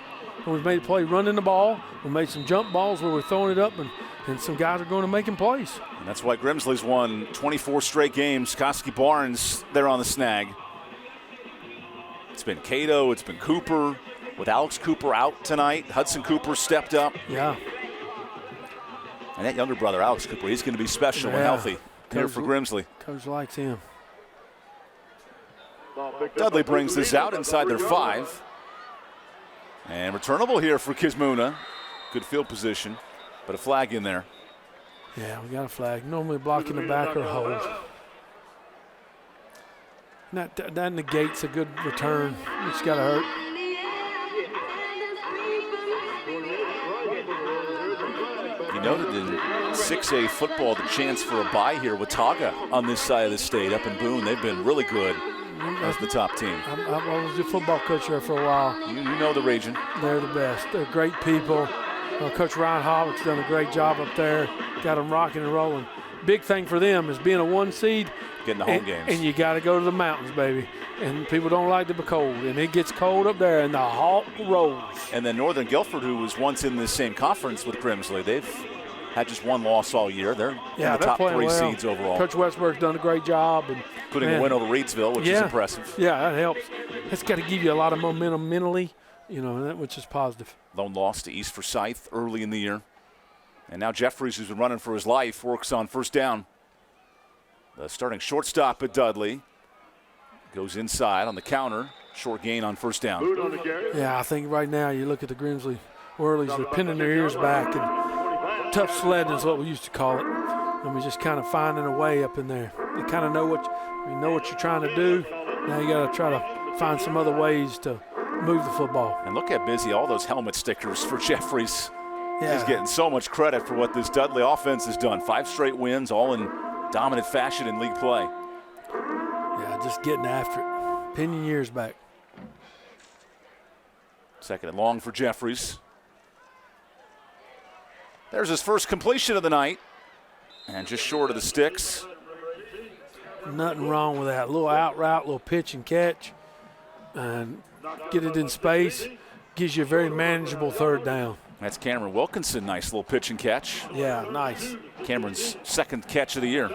And we've made a play running the ball. We made some jump balls where we're throwing it up, and some guys are going to make plays. And that's why Grimsley's won 24 straight games. Koski Barnes there on the snag. It's been Cato, it's been Cooper. With Alex Cooper out tonight, Hudson Cooper stepped up. Yeah. And that younger brother, Alex Cooper, he's going to be special and healthy here for Grimsley. Coach likes him. Dudley brings this out inside their 5. And returnable here for Kismuna. Good field position, but a flag in there. Yeah, we got a flag. Normally blocking the back or hold. That negates a good return. It's got to hurt. You noted in 6A football the chance for a bye here with Taga on this side of the state up in Boone. They've been really good as the top team. I was the football coach there for a while. You know the region. They're the best. They're great people. Coach Ryan Howard's done a great job up there. Got them rocking and rolling. Big thing for them is being a 1 seed. Getting the home games. And you got to go to the mountains, baby. And people don't like to be cold. And it gets cold up there, and the hawk rolls. And then Northern Guilford, who was once in this same conference with Grimsley, they've had just one loss all year. They're in the top 3 seeds overall. Coach Westberg's done a great job. Including a win over Reedsville, which is impressive. Yeah, that helps. It's got to give you a lot of momentum mentally, which is positive. Lone loss to East Forsyth early in the year. And now Jeffries, who's been running for his life, works on first down. The starting shortstop at Dudley goes inside on the counter. Short gain on first down. Yeah, I think right now you look at the Grimsley Whirlies, they're pinning their ears back. And tough sledding is what we used to call it. And we just kind of finding a way up in there. You kind of know what you're trying to do. Now you got to try to find some other ways to move the football. And look how busy all those helmet stickers for Jeffries. Yeah. He's getting so much credit for what this Dudley offense has done. 5 straight wins, all in dominant fashion in league play. Yeah, just getting after it. Pinning years back. Second and long for Jeffries. There's his first completion of the night. And just short of the sticks. Nothing wrong with that. A little out route, little pitch and catch. And get it in space. Gives you a very manageable third down. That's Cameron Wilkinson. Nice little pitch and catch. Yeah, nice. Cameron's second catch of the year.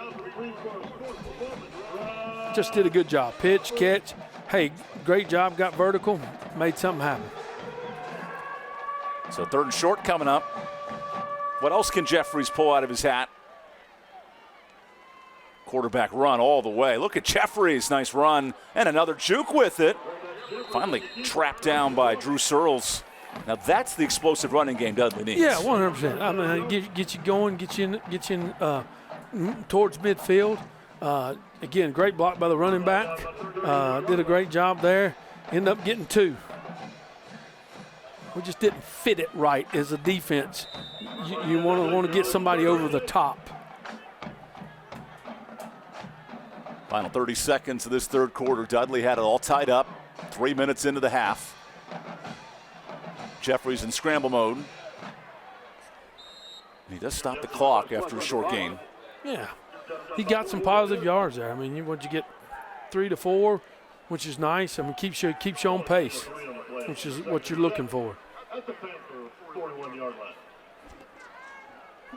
Just did a good job. Pitch, catch. Hey, great job. Got vertical. Made something happen. So third and short coming up. What else can Jeffries pull out of his hat? Quarterback run all the way. Look at Jeffries. Nice run. And another juke with it. Finally trapped down by Drew Searles. Now that's the explosive running game Dudley needs. Yeah, 100%. I mean, get you going, get you in towards midfield. Again, great block by the running back. Did a great job there. Ended up getting 2. We just didn't fit it right as a defense. You want to get somebody over the top. Final 30 seconds of this third quarter. Dudley had it all tied up. 3 minutes into the half. Jeffries in scramble mode. And he does stop the clock after a short gain. Yeah, he got some positive yards there. I mean, once you get 3 to 4, which is nice. I mean, keeps you on pace, which is what you're looking for.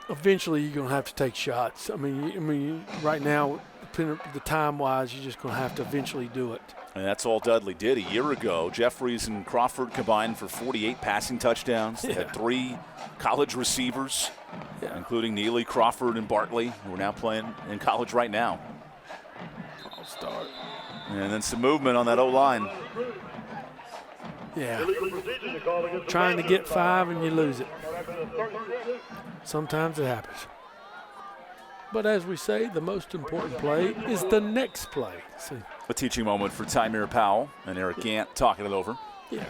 Eventually, you're going to have to take shots. I mean, right now, depending on the time-wise, you're just going to have to eventually do it. And that's all Dudley did a year ago. Jeffries and Crawford combined for 48 passing touchdowns. They had 3 college receivers, including Neely, Crawford, and Bartley, who are now playing in college right now. I'll start. And then some movement on that O-line. Yeah. Trying to get 5 and you lose it. Sometimes it happens. But as we say, the most important play is the next play. See? A teaching moment for Tymir Powell and Eric Gant talking it over. Yeah.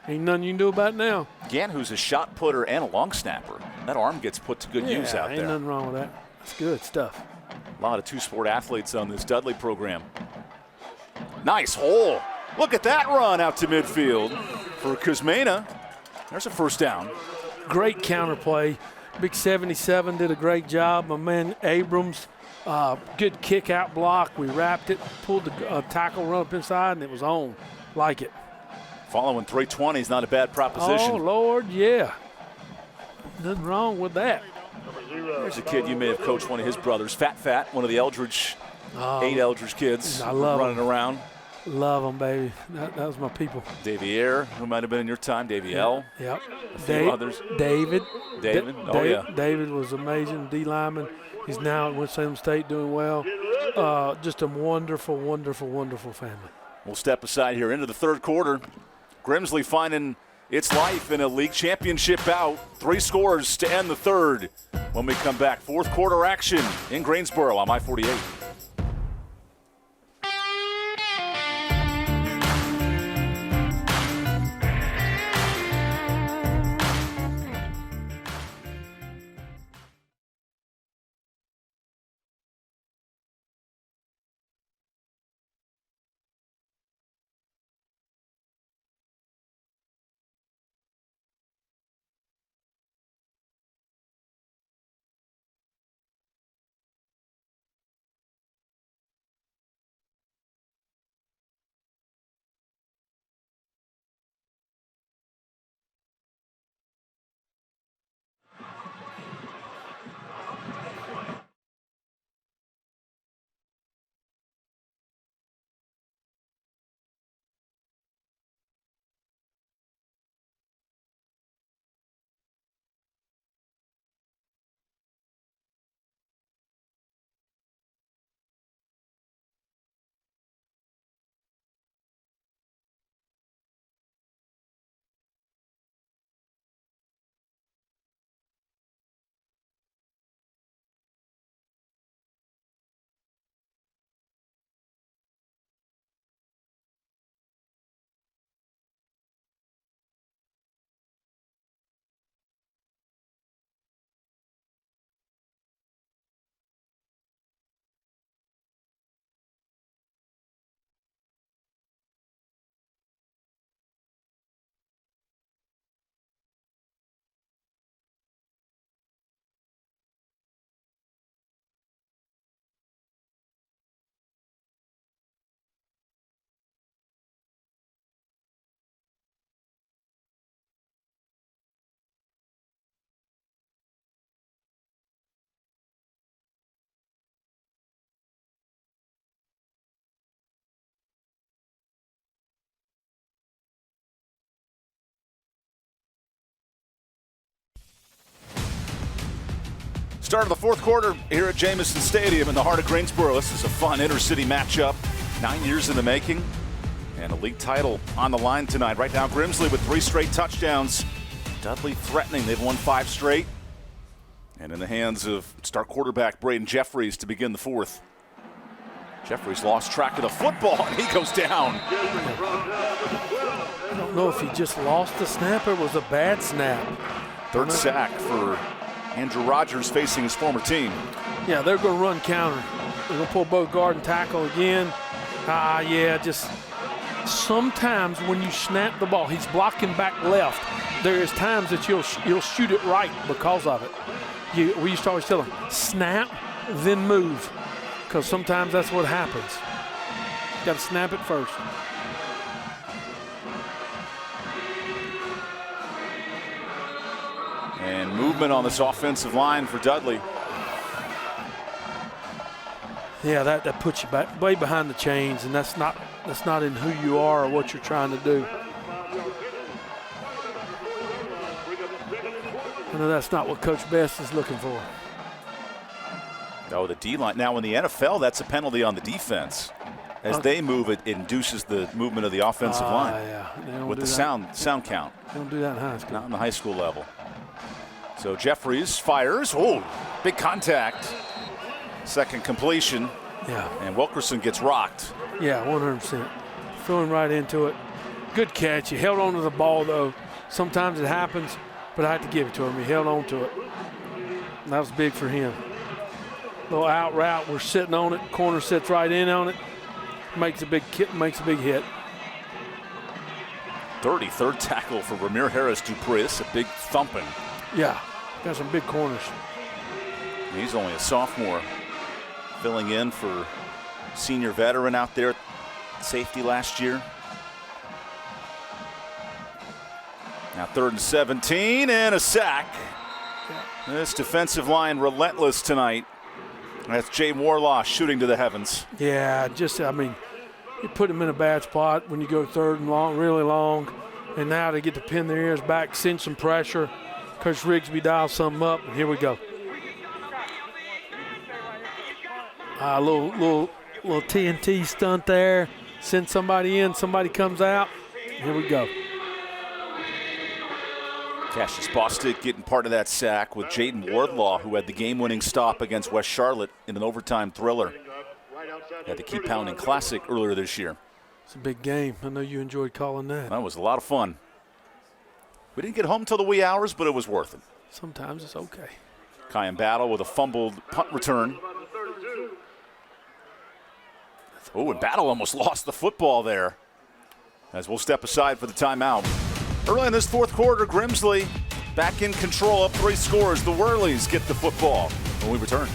Ain't nothing you can do about it now. Gant, who's a shot putter and a long snapper. That arm gets put to good use out there. Ain't nothing wrong with that. That's good stuff. A lot of two-sport athletes on this Dudley program. Nice hole. Look at that run out to midfield for Kuzmina. There's a first down. Great counterplay. Big 77 did a great job. My man Abrams, good kick-out block. We wrapped it, pulled the tackle, run up inside, and it was on. Like it. Following 320 is not a bad proposition. Oh, Lord, yeah. Nothing wrong with that. There's a kid you may have coached, one of his brothers, Fat, one of the Eldridge, 8 Eldridge kids. I love running around. Love them, baby. That was my people. Davey Ayer, who might have been in your time. Davey L. Yep. A few others. David. Yeah. David was amazing. D lineman. He's now at Winston State doing well. Just a wonderful, wonderful, wonderful family. We'll step aside here into the third quarter. Grimsley finding its life in a league championship bout. 3 scores to end the third. When we come back, fourth quarter action in Greensboro on I-48. Start of the fourth quarter here at Jamison Stadium in the heart of Greensboro. This is a fun intercity matchup. 9 years in the making. And a league title on the line tonight. Right now, Grimsley with 3 straight touchdowns. Dudley threatening. They've won 5 straight. And in the hands of star quarterback Braden Jeffries to begin the fourth. Jeffries lost track of the football, and he goes down. I don't know if he just lost the snap or it was a bad snap. Third sack for Andrew Rogers facing his former team. Yeah, they're going to run counter. They're going to pull both guard and tackle again. Just sometimes when you snap the ball, he's blocking back left. There is times that you'll shoot it right because of it. We used to always tell him, snap, then move, because sometimes that's what happens. Got to snap it first. And movement on this offensive line for Dudley. Yeah, that puts you back way behind the chains, and that's not in who you are or what you're trying to do. I know that's not what Coach Best is looking for. Oh, the D-line. Now, in the NFL, that's a penalty on the defense. As they move, it induces the movement of the offensive line. Yeah. With the sound count. They don't do that in high school. Not in the high school level. So Jeffries fires. Oh, big contact. Second completion. Yeah. And Wilkerson gets rocked. Yeah, 100%. Throwing right into it. Good catch. He held on to the ball, though. Sometimes it happens, but I had to give it to him. He held on to it. And that was big for him. Little out route. We're sitting on it. Corner sits right in on it. Makes a big hit. 33rd tackle for Ramir Harris Dupree. A big thumping. Yeah, got some big corners. He's only a sophomore, filling in for senior veteran out there at safety last year. Now 3rd and 17 and a sack. Yeah. This defensive line relentless tonight. That's Jay Warlaw shooting to the heavens. Yeah, you put them in a bad spot when you go 3rd and long, really long, and now they get to pin their ears back, send some pressure. Coach Rigsby dials something up, and here we go. A little TNT stunt there. Send somebody in, somebody comes out. Here we go. Cassius Bostic getting part of that sack with Jaden Wardlaw, who had the game-winning stop against West Charlotte in an overtime thriller. Had the Keep Pounding Classic earlier this year. It's a big game. I know you enjoyed calling that. That was a lot of fun. We didn't get home till the wee hours, but it was worth it. Sometimes it's okay. Kyan Battle with a fumbled punt return. Oh, and Battle almost lost the football there. As we'll step aside for the timeout. Early in this 4th quarter, Grimsley back in control, up 3 scores. The Whirlies get the football when we return.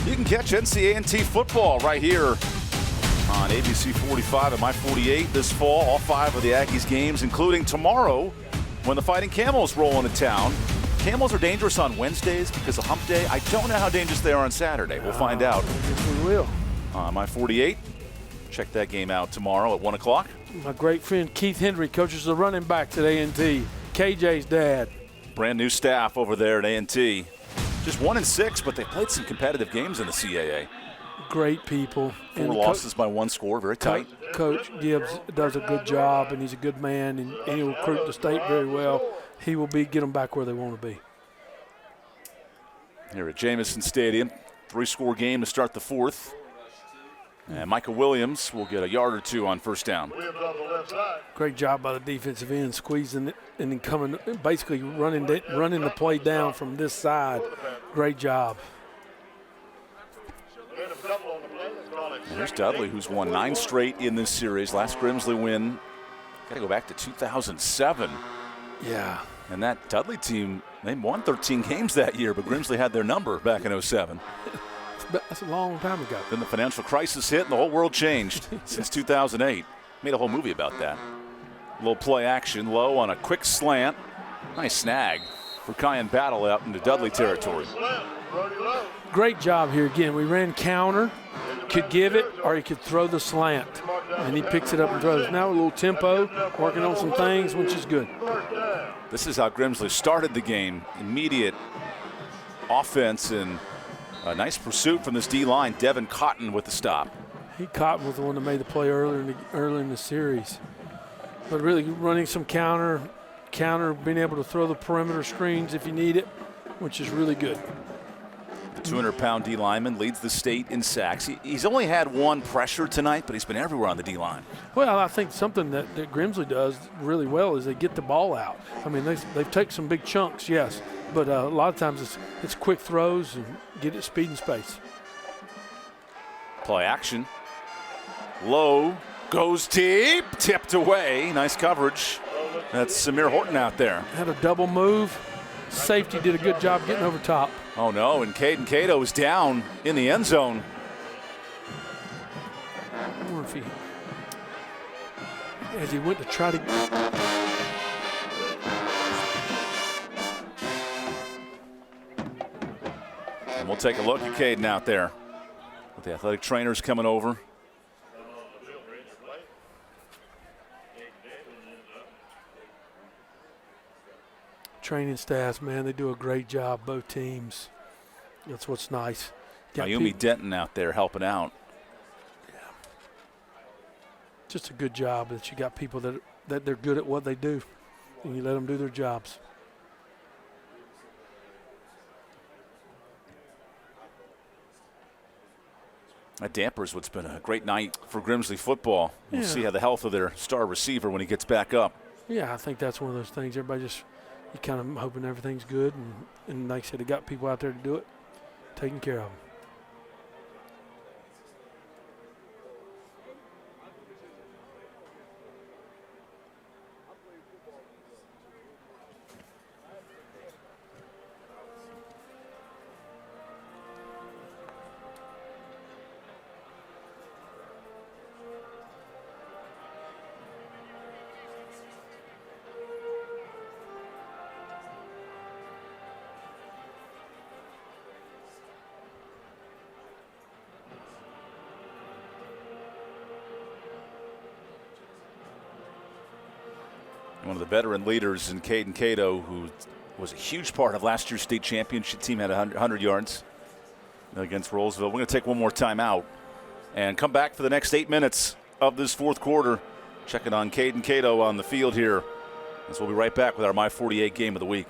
You can catch NCAA football right here on ABC 45 and My 48 this fall. All 5 of the Aggies games, including tomorrow when the Fighting Camels roll into town. Camels are dangerous on Wednesdays because of hump day. I don't know how dangerous they are on Saturday. We'll find out. I guess we will. My 48. Check that game out tomorrow at 1 o'clock. My great friend Keith Henry coaches the running backs at A&T. KJ's dad. Brand new staff over there at A&T. Just 1-6, but they played some competitive games in the CAA. Great people. 4 losses by 1 score, very tight. Coach Gibbs does a good job, and he's a good man, and he'll recruit the state very well. He will get them back where they want to be. Here at Jamison Stadium, 3-score game to start the 4th. And Micah Williams will get a yard or 2 on first down. Great job by the defensive end, squeezing it and then coming, basically running the play down from this side. Great job. And here's Dudley, who's won 9 straight in this series. Last Grimsley win, got to go back to 2007. Yeah. And that Dudley team, they won 13 games that year, but Grimsley had their number back in 07. That's a long time ago. Then the financial crisis hit and the whole world changed since 2008. Made a whole movie about that. Little play action, low on a quick slant. Nice snag for Kyan Battle out into Dudley territory. Great job here again. We ran counter, could give it, or he could throw the slant. And he picks it up and throws. Now a little tempo, working on some things, which is good. This is how Grimsley started the game. Immediate offense and a nice pursuit from this D-line. Devin Cotton with the stop. Cotton was the one that made the play early in the series. But really running some counter, being able to throw the perimeter screens if you need it, which is really good. The 200-pound D lineman leads the state in sacks. He's only had one pressure tonight, but he's been everywhere on the D line. Well, I think something that Grimsley does really well is they get the ball out. I mean, they've taken some big chunks, yes, but a lot of times it's quick throws and get it speed and space. Play action. Low, goes deep, tipped away. Nice coverage. That's Samir Horton out there. Had a double move. Safety did a good job getting over top. Oh no, and Caden Cato is down in the end zone. I wonder if as he went to try to. And we'll take a look at Caden out there with the athletic trainers coming over. Training staffs, man, they do a great job, both teams. That's what's nice. Ayumi Denton out there helping out. Yeah. Just a good job that you got people that they're good at what they do, and you let them do their jobs. That dampers what's been a great night for Grimsley football. We'll see how the health of their star receiver when he gets back up. Yeah, I think that's one of those things. Everybody just, you kind of hoping everything's good. And like I said, they got people out there to do it, taking care of them. One of the veteran leaders in Caden Cato, who was a huge part of last year's state championship team, had 100 yards against Rollsville. We're going to take one more time out and come back for the next 8 minutes of this fourth quarter. Checking on Caden Cato on the field here, as we'll be right back with our My 48 game of the week.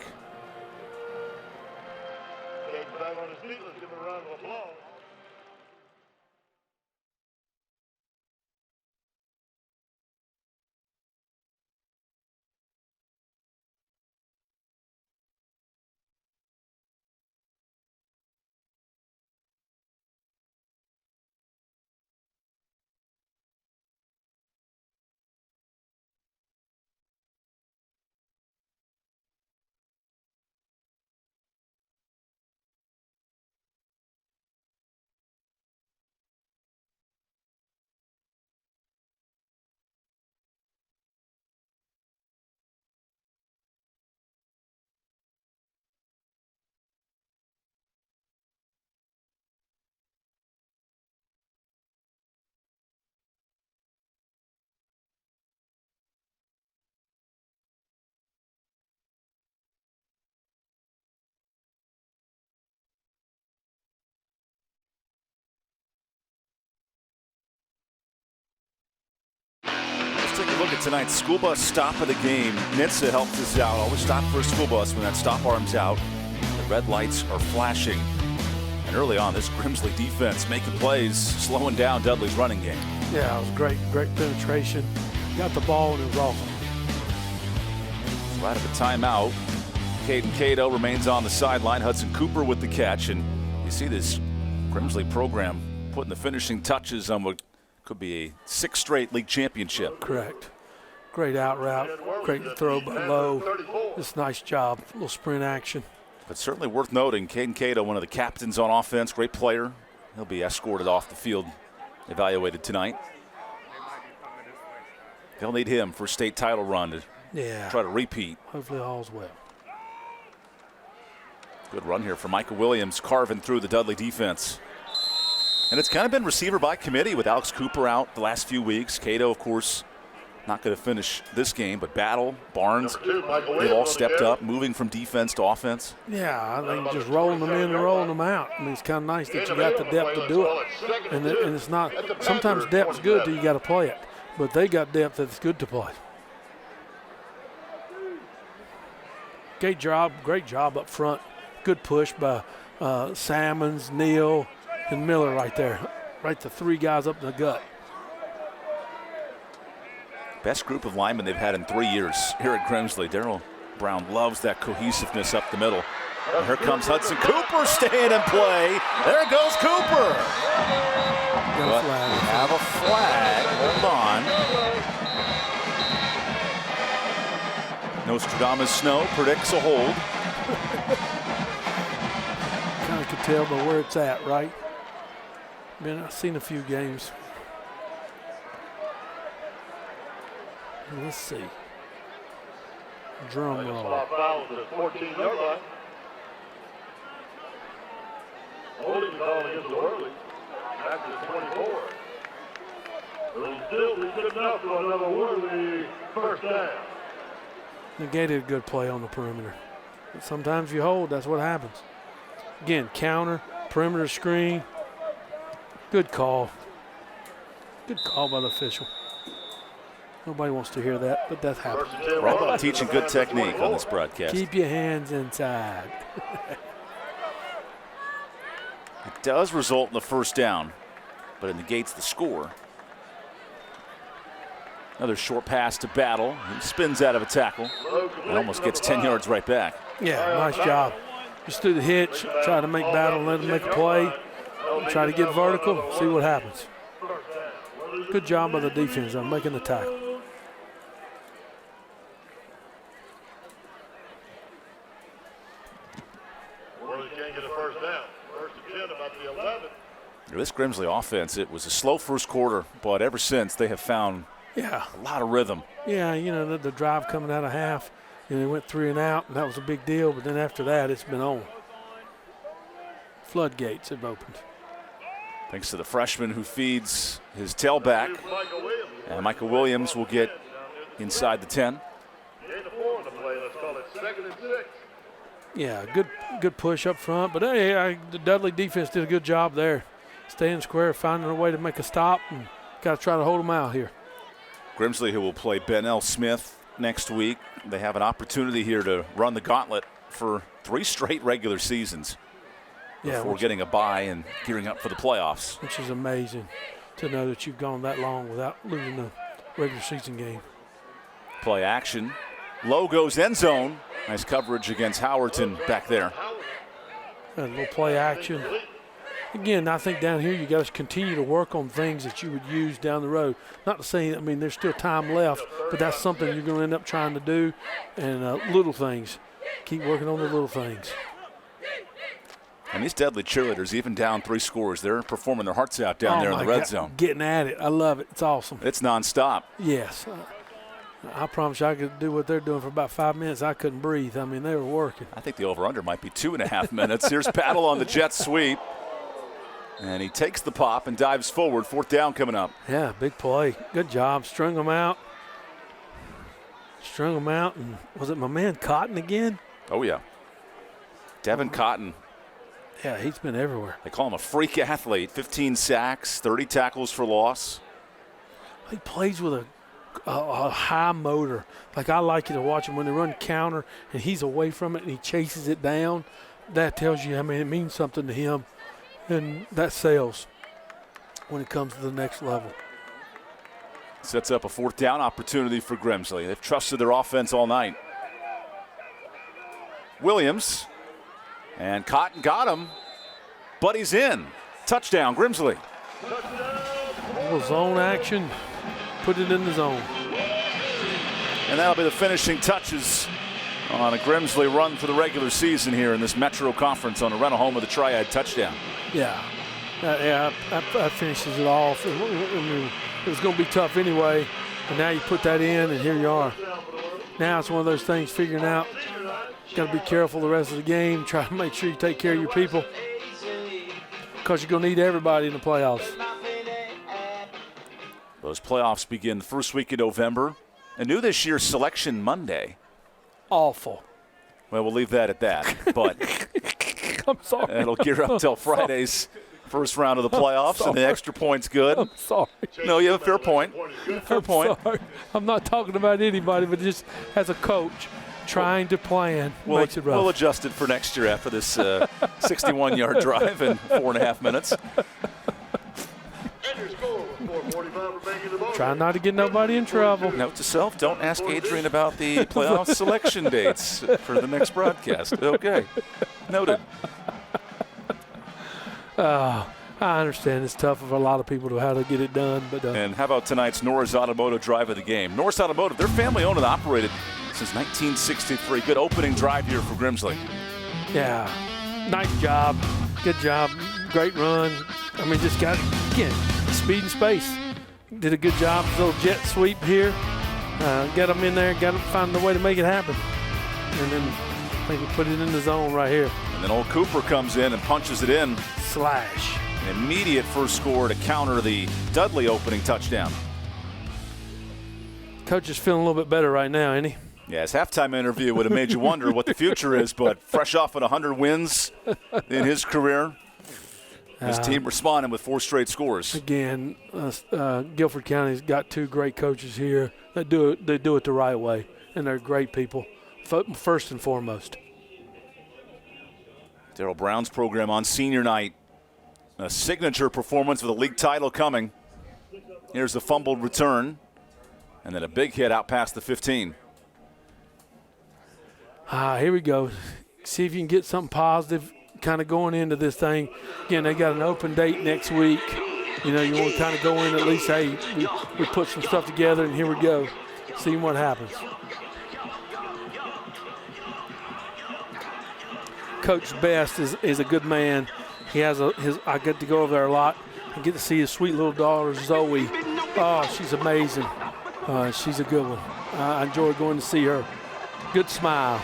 Let's take a look at tonight's school bus stop of the game. NHTSA helps us out. Always stop for a school bus when that stop arm's out. The red lights are flashing. And early on, this Grimsley defense making plays, slowing down Dudley's running game. Yeah, it was great penetration. Got the ball and it was awesome. Right at the timeout. Caden Cato remains on the sideline. Hudson Cooper with the catch. And you see this Grimsley program putting the finishing touches on what could be a 6th straight league championship. Correct. Great out route. Great throw by Low. Just nice job. A little sprint action. But certainly worth noting, Caden Cato, one of the captains on offense, great player. He'll be escorted off the field, evaluated tonight. They'll need him for a state title run to try to repeat. Hopefully all's well. Good run here for Michael Williams, carving through the Dudley defense. And it's kind of been receiver by committee with Alex Cooper out the last few weeks. Cato, of course, not going to finish this game, but Battle, Barnes, they've all stepped up, moving from defense to offense. Yeah, I think just rolling them in and rolling them out. I mean, it's kind of nice that you got the depth to do it. And it's not, sometimes depth's good till you got to play it. But they got depth that's good to play. Great job up front. Good push by Salmons, Neal, and Miller right there. Right to 3 guys up in the gut. Best group of linemen they've had in 3 years here at Grimsley. Darryl Brown loves that cohesiveness up the middle. And here comes Hudson Cooper staying in play. There goes Cooper. But we have a flag. Hold on. Nostradamus Snow predicts a hold. Kind of could tell by where it's at, right? I mean, I've seen a few games. Let's see. Drum roll. Foul to the 14-yard line. Holding foul against Orley. Back to 24. It'll still be good enough for another Worley first down. Negated a good play on the perimeter. But sometimes you hold, that's what happens. Again, counter, perimeter screen. Good call. Good call by the official. Nobody wants to hear that, but that happens. We're all about teaching good technique on this broadcast. Keep your hands inside. It does result in the first down, but it negates the score. Another short pass to Battle. He spins out of a tackle and almost gets 10 yards right back. Yeah, nice job. Just through the hitch, try to make Battle, let him make a play, try to get vertical, see what happens. Good job by the defense on making the tackle. Can't get a first down. First and 10 about the 11. This Grimsley offense, it was a slow first quarter, but ever since they have found a lot of rhythm. Yeah, you know, the drive coming out of half, and they went 3 and out, and that was a big deal, but then after that, it's been on. Floodgates have opened. Thanks to the freshman who feeds his tailback. And Michael Williams will get inside the 10. Gain of 4 on the play. Let's call it 2nd and 6. Yeah, good push up front. But, hey, the Dudley defense did a good job there. Staying square, finding a way to make a stop, and got to try to hold them out here. Grimsley, who will play Ben L. Smith next week. They have an opportunity here to run the gauntlet for 3 straight regular seasons before getting a bye and gearing up for the playoffs. Which is amazing to know that you've gone that long without losing a regular season game. Play action. Low goes end zone. Nice coverage against Howerton back there. A little play action. Again, I think down here you got to continue to work on things that you would use down the road. Not to say, I mean, there's still time left, but that's something you're going to end up trying to do. And little things. Keep working on the little things. And these Dudley cheerleaders, even down 3 scores, they're performing their hearts out down there in the red zone. Getting at it. I love it. It's awesome. It's nonstop. Yes. I promise you I could do what they're doing for about 5 minutes. I couldn't breathe. I mean, they were working. I think the over-under might be 2.5 minutes. Here's Battle on the jet sweep. And he takes the pop and dives forward. 4th down coming up. Yeah, big play. Good job. Strung them out. And was it my man Cotton again? Oh, yeah. Devin Cotton. Yeah, he's been everywhere. They call him a freak athlete. 15 sacks, 30 tackles for loss. He plays with a high motor. Like, I like you to watch him when they run counter and he's away from it and he chases it down. That tells you, I mean, it means something to him. And that sells when it comes to the next level. Sets up a 4th down opportunity for Grimsley. They've trusted their offense all night. Williams. And Cotton got him. But he's in. Touchdown, Grimsley. A little zone action. Put it in the zone. And that'll be the finishing touches on a Grimsley run for the regular season here in this Metro Conference on a rental home of the Triad touchdown. Yeah. That finishes it off. I mean, it was going to be tough anyway, and now you put that in, and here you are. Now it's one of those things figuring out got to be careful the rest of the game. Try to make sure you take care of your people because you're going to need everybody in the playoffs. Those playoffs begin the first week in November. And new this year, Selection Monday. Awful. Well, we'll leave that at that. But I'm sorry. It'll gear up till Friday's first round of the playoffs, and the extra point's good. I'm sorry. No, you have a fair point. Fair point. Sorry. I'm not talking about anybody, but just as a coach trying to plan makes it rough. We'll adjust it for next year after this 61-yard drive in 4.5 minutes. Try not to get nobody in trouble. Note to self, don't ask Adrian about the playoff selection dates for the next broadcast. Okay. Noted. I understand it's tough for a lot of people to how to get it done. But and how about tonight's Norris Automotive drive of the game? Norris Automotive, they're family owned and operated since 1963. Good opening drive here for Grimsley. Yeah, nice job. Good job. Great run. I mean, just got, again, speed and space. Did a good job. Little jet sweep here. Got them in there. Got to find a way to make it happen. And then I think we put it in the zone right here. And then old Cooper comes in and punches it in. Slash. An immediate first score to counter the Dudley opening touchdown. Coach is feeling a little bit better right now, ain't he? Yeah, his halftime interview would have made you wonder what the future is, but fresh off at 100 wins in his career, his team responding with 4 straight scores. Again, Guilford County's got 2 great coaches here that do it the right way, and they're great people, first and foremost. Darrell Brown's program on senior night. A signature performance with a league title coming. Here's the fumbled return, and then a big hit out past the 15. Here we go. See if you can get something positive kind of going into this thing. Again, they got an open date next week. You know, you want to kind of go in at least, hey, we put some stuff together, and here we go. See what happens. Coach Best is a good man. He has I get to go over there a lot and get to see his sweet little daughter, Zoe. Oh, she's amazing. She's a good one. I enjoy going to see her. Good smile.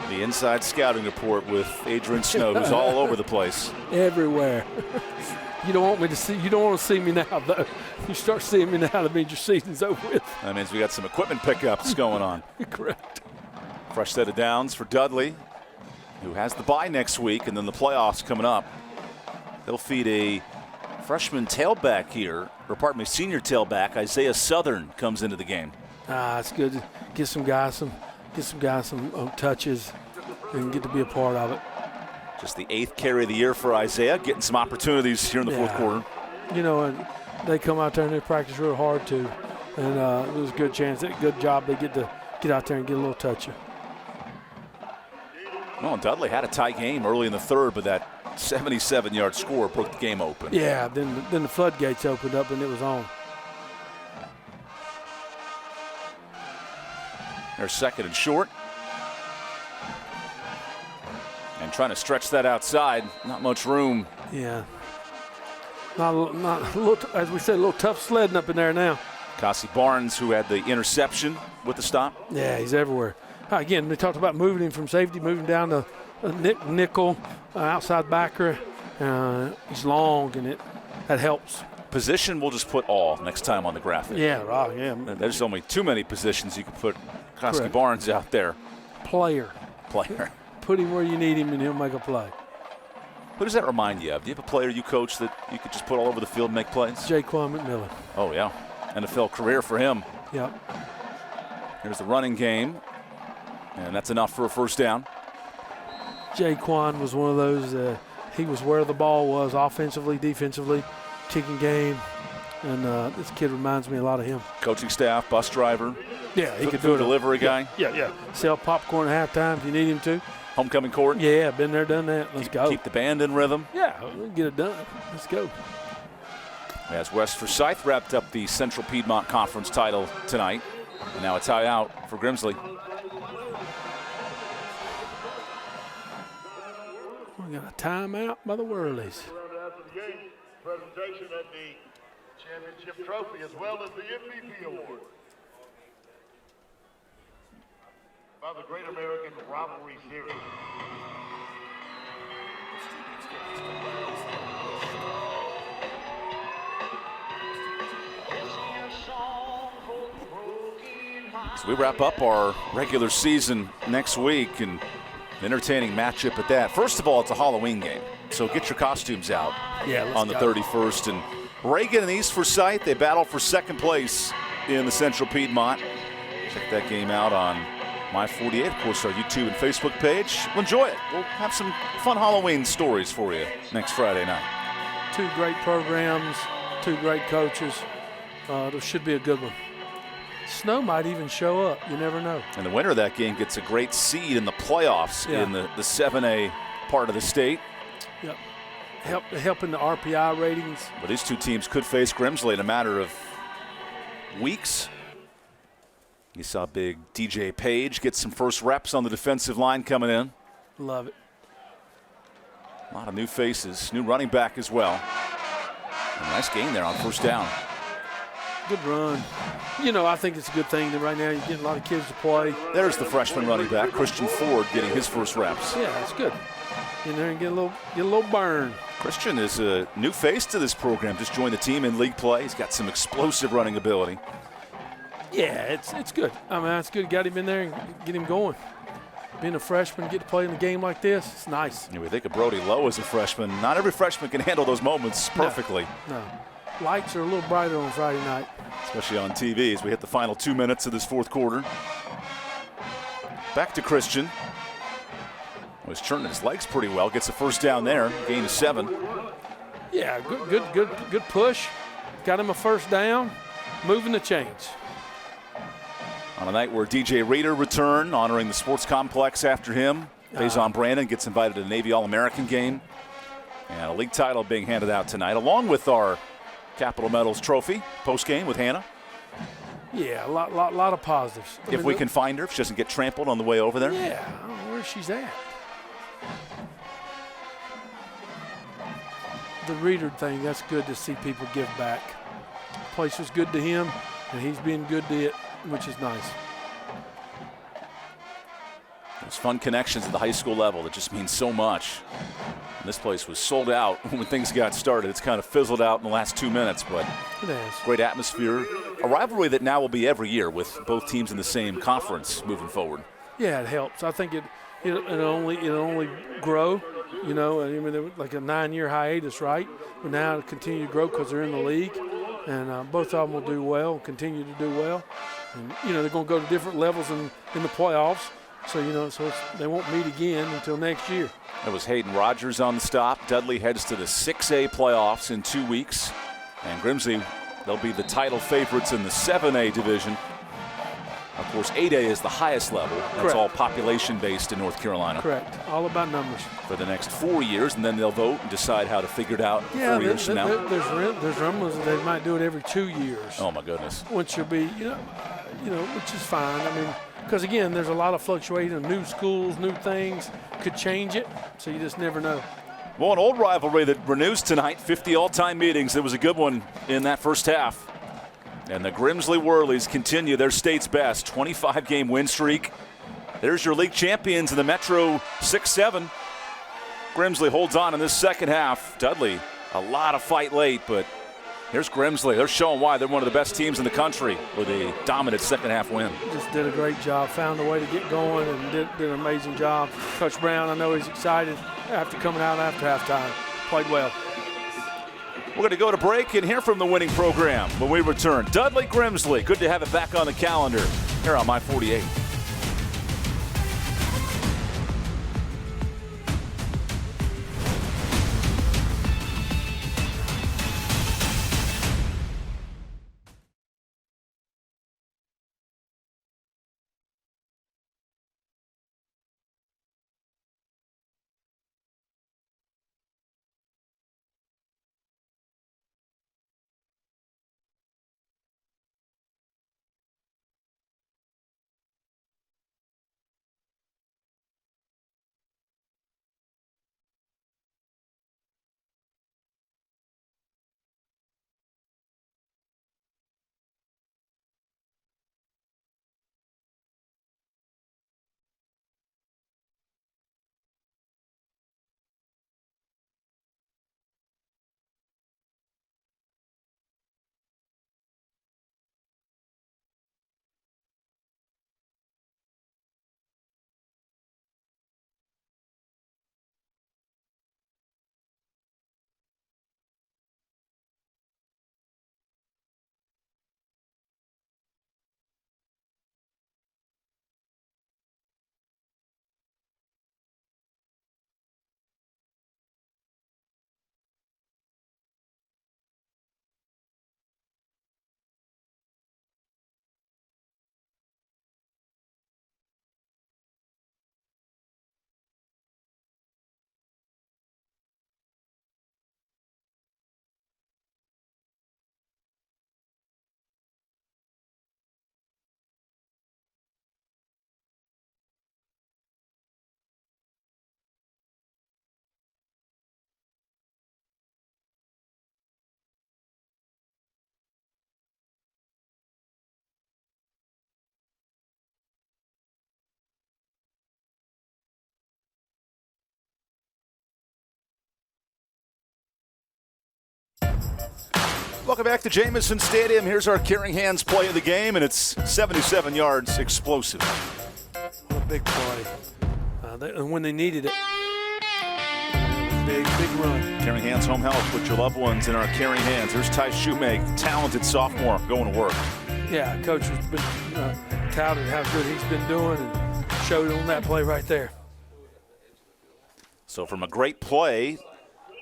The inside scouting report with Adrian Snow, who's all over the place. Everywhere. You don't want me to see. You don't want to see me now, though. You start seeing me now, that means your season's over with. That means we got some equipment pickups going on. Correct. Fresh set of downs for Dudley, who has the bye next week, and then the playoffs coming up. They'll feed a freshman tailback here, or pardon me, senior tailback. Isaiah Southern comes into the game. It's good to get some guys some touches and get to be a part of it. Just the 8th carry of the year for Isaiah, getting some opportunities here in the fourth quarter. You know, and they come out there and they practice real hard too, and there's a good chance, good job they get to get out there and get a little touch. Well, Dudley had a tie game early in the third, but that 77-yard score broke the game open. Yeah, then the floodgates opened up and it was on. They're second and short. And trying to stretch that outside. Not much room. Yeah. Not a little, as we said, a little tough sledding up in there now. Cassie Barnes, who had the interception with the stop. Yeah, he's everywhere. Again, they talked about moving him from safety, moving down to nickel, outside backer. He's long, and that helps. Position, we'll just put all next time on the graphic. Yeah, right, yeah. There's only too many positions you can put Cassie Barnes out there. Player. Put him where you need him, and he'll make a play. Who does that remind you of? Do you have a player you coach that you could just put all over the field and make plays? Jaquan McMillan. Oh, yeah. NFL career for him. Yep. Here's the running game, and that's enough for a first down. Jaquan was one of those, he was where the ball was offensively, defensively, kicking game, and this kid reminds me a lot of him. Coaching staff, bus driver. Yeah, he could do it. Delivery guy. Yeah. Sell popcorn at halftime if you need him to. Homecoming court. Yeah, been there, done that. Let's go. Keep the band in rhythm. Yeah, we'll get it done. Let's go. As West Forsyth wrapped up the Central Piedmont Conference title tonight. And now a tie-out for Grimsley. We got a timeout by the Whirlies. Presentation of the championship trophy as well as the MVP award. of the Great American Rivalry Series. So we wrap up our regular season next week, and an entertaining matchup at that. First of all, it's a Halloween game, so get your costumes out on the 31st. And Reagan and East Forsyth, they battle for second place in the Central Piedmont. Check that game out on My 48, of course, our YouTube and Facebook page. We'll enjoy it. We'll have some fun Halloween stories for you next Friday night. Two great programs, two great coaches. There should be a good one. Snow might even show up. You never know. And the winner of that game gets a great seed in the playoffs in the 7A part of the state. Yep. Helping the RPI ratings. But these two teams could face Grimsley in a matter of weeks. You saw big DJ Page get some first reps on the defensive line coming in. Love it. A lot of new faces, new running back as well. A nice gain there on first down. Good run. You know, I think it's a good thing that right now you're getting a lot of kids to play. There's the freshman running back, Christian Ford, getting his first reps. Yeah, it's good. In there and get a little burn. Christian is a new face to this program. Just joined the team in league play. He's got some explosive running ability. Yeah, it's good. I mean, it's good. Got him in there and get him going. Being a freshman, get to play in a game like this, it's nice. We think of Brody Lowe as a freshman. Not every freshman can handle those moments perfectly. No. Lights are a little brighter on Friday night. Especially on TV as we hit the final 2 minutes of this fourth quarter. Back to Christian. Was turning his legs pretty well. Gets a first down there. Gain of 7. Yeah, good push. Got him a first down. Moving the chains. On a night where DJ Reader returned, honoring the sports complex after him. Faison Brandon gets invited to the Navy All-American game. And a league title being handed out tonight, along with our Capital Medals trophy post-game with Hannah. Yeah, a lot of positives. If we can find her, if she doesn't get trampled on the way over there. Yeah, I don't know where she's at. The Reader thing, that's good to see people give back. The place was good to him, and he's been good to it, which is nice. Those fun connections at the high school level that just mean so much. And this place was sold out when things got started. It's kind of fizzled out in the last 2 minutes, but it is. Great atmosphere. A rivalry that now will be every year with both teams in the same conference moving forward. Yeah, it helps. I think it'll only grow. You know, I mean, there was like a 9-year hiatus, right? But now it'll continue to grow because they're in the league, and both of them will do well, continue to do well. And, you know, they're going to go to different levels in the playoffs. So, you know, they won't meet again until next year. It was Hayden Rogers on the stop. Dudley heads to the 6A playoffs in 2 weeks. And Grimsley, they'll be the title favorites in the 7A division. Of course, 8A is the highest level. That's Correct. all population-based in North Carolina. Correct. All about numbers. For the next 4 years, and then they'll vote and decide how to figure it out 4 years from now. There's rumblings that they might do it every 2 years. Oh, my goodness. Which will be, you know, which is fine. I mean, because, again, there's a lot of fluctuation. New schools, new things could change it, so you just never know. Well, an old rivalry that renews tonight, 50 all-time meetings. It was a good one in that first half. And the Grimsley Whirlies continue their state's best, 25-game win streak. There's your league champions in the Metro 6-7. Grimsley holds on in this second half. Dudley, a lot of fight late, but here's Grimsley. They're showing why they're one of the best teams in the country with a dominant second-half win. Just did a great job, found a way to get going, and did an amazing job. Coach Brown, I know he's excited after coming out after halftime. Played well. We're going to go to break and hear from the winning program when we return. Dudley Grimsley, good to have it back on the calendar here on My 48. Welcome back to Jamison Stadium. Here's our Caring Hands play of the game, and it's 77 yards explosive. What a big play. And when they needed it. Big run. Caring Hands Home Health with your loved ones in our Caring Hands. There's Ty Shoemake, talented sophomore, going to work. Yeah, coach has been touted how good he's been doing and showed on that play right there. So from a great play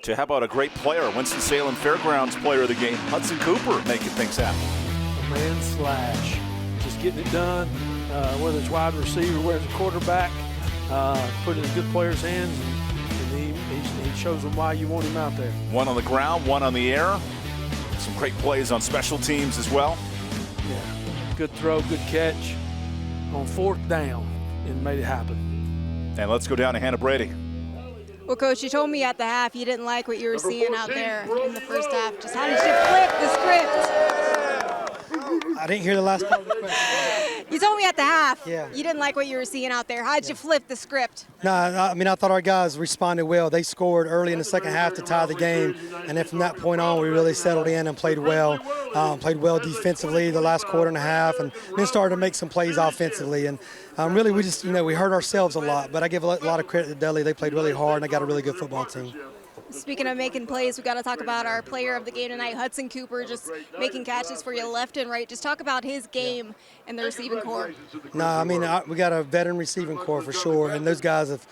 to how about a great player, Winston-Salem Fairgrounds player of the game, Hudson Cooper making things happen. A man slash, just getting it done, whether it's wide receiver, whether it's quarterback, put it in a good player's hands, and he shows them why you want him out there. One on the ground, one on the air. Some great plays on special teams as well. Yeah, good throw, good catch on 4th down, and made it happen. And let's go down to Hannah Brady. Well, Coach, you told me at the half you didn't like what you were seeing out there in the first half. Just how did you flip the script? I didn't hear the last part of the question. You told me at the half Yeah. you didn't like what you were seeing out there. How did you flip the script? No, I mean, I thought our guys responded well. They scored early in the second half to tie the game, and then from that point on, we really settled in and played well. Played well defensively the last quarter and a half, and then started to make some plays offensively. And really, we just, we hurt ourselves a lot. But I give a lot of credit to Dudley. They played really hard, and they got a really good football team. Speaking of making plays, we got to talk about our player of the game tonight, Hudson Cooper, just making catches for you left and right. Just talk about his game and the receiving core. No, I mean, we got a veteran receiving core for sure, and those guys have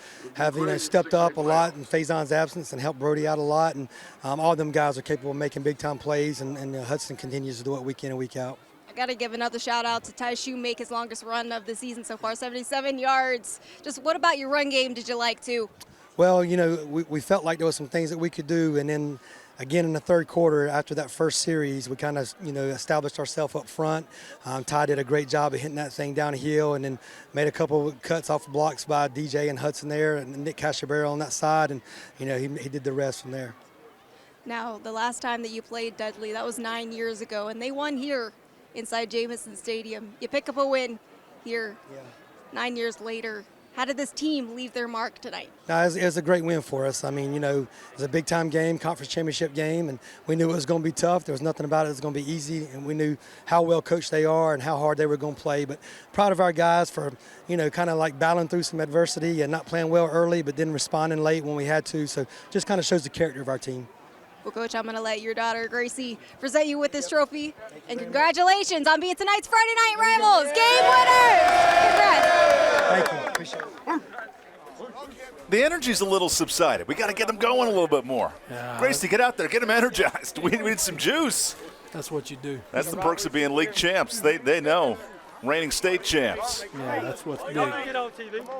stepped up a lot in Faison's absence and helped Brody out a lot, and all of them guys are capable of making big-time plays, and Hudson continues to do it week in and week out. I got to give another shout out to Ty Shoemake, his longest run of the season so far, 77 yards. Just what about your run game did you like too? Well, we felt like there was some things that we could do, and then again in the third quarter after that first series, we kind of established ourselves up front. Ty did a great job of hitting that thing down the hill, and then made a couple of cuts off blocks by DJ and Hudson there, and Nick Cashabero on that side, and he did the rest from there. Now, the last time that you played Dudley, that was 9 years ago, and they won here inside Jamison Stadium. You pick up a win here 9 years later. How did this team leave their mark tonight? No, it was a great win for us. I mean, it was a big-time game, conference championship game, and we knew it was going to be tough. There was nothing about it that was going to be easy, and we knew how well coached they are and how hard they were going to play. But proud of our guys for, kind of like battling through some adversity and not playing well early, but then responding late when we had to. So just kind of shows the character of our team. Well, Coach, I'm going to let your daughter, Gracie, present you with this trophy. And congratulations on being tonight's Friday Night Rivals game winners. Congrats. Thank you. Appreciate it. The energy's a little subsided. We got to get them going a little bit more. Yeah. Gracie, get out there. Get them energized. We need some juice. That's what you do. That's the perks of being league champs. They know. Reigning state champs. Yeah, that's what's big.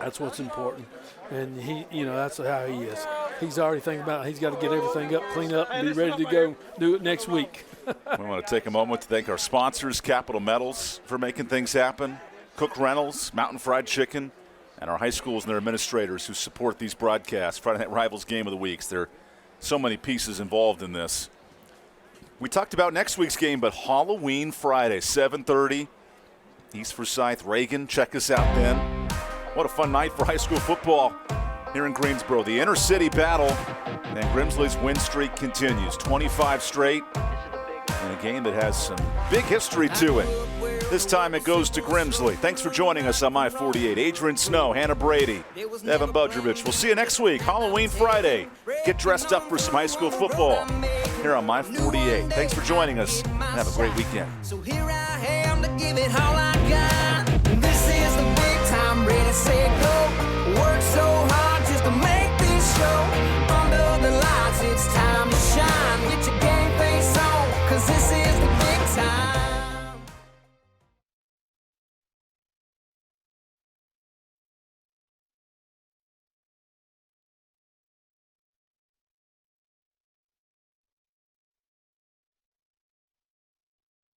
That's what's important. And that's how he is. He's already thinking about he's got to get everything up, clean up, and be ready to go do it next week. We want to take a moment to thank our sponsors, Capital Metals, for making things happen, Cook Rentals, Mountain Fried Chicken, and our high schools and their administrators who support these broadcasts. Friday Night Rivals Game of the Weeks. There are so many pieces involved in this. We talked about next week's game, but Halloween Friday, 7:30. East Forsyth, Reagan. Check us out then. What a fun night for high school football here in Greensboro. The inner city battle, and Grimsley's win streak continues. 25 straight in a game that has some big history to it. This time it goes to Grimsley. Thanks for joining us on My48. Adrian Snow, Hannah Brady, EvanBudrovich. We'll see you next week, Halloween Friday. Get dressed up for some high school football here on My48. Thanks for joining us, and have a great weekend. So here I am to give it all I got.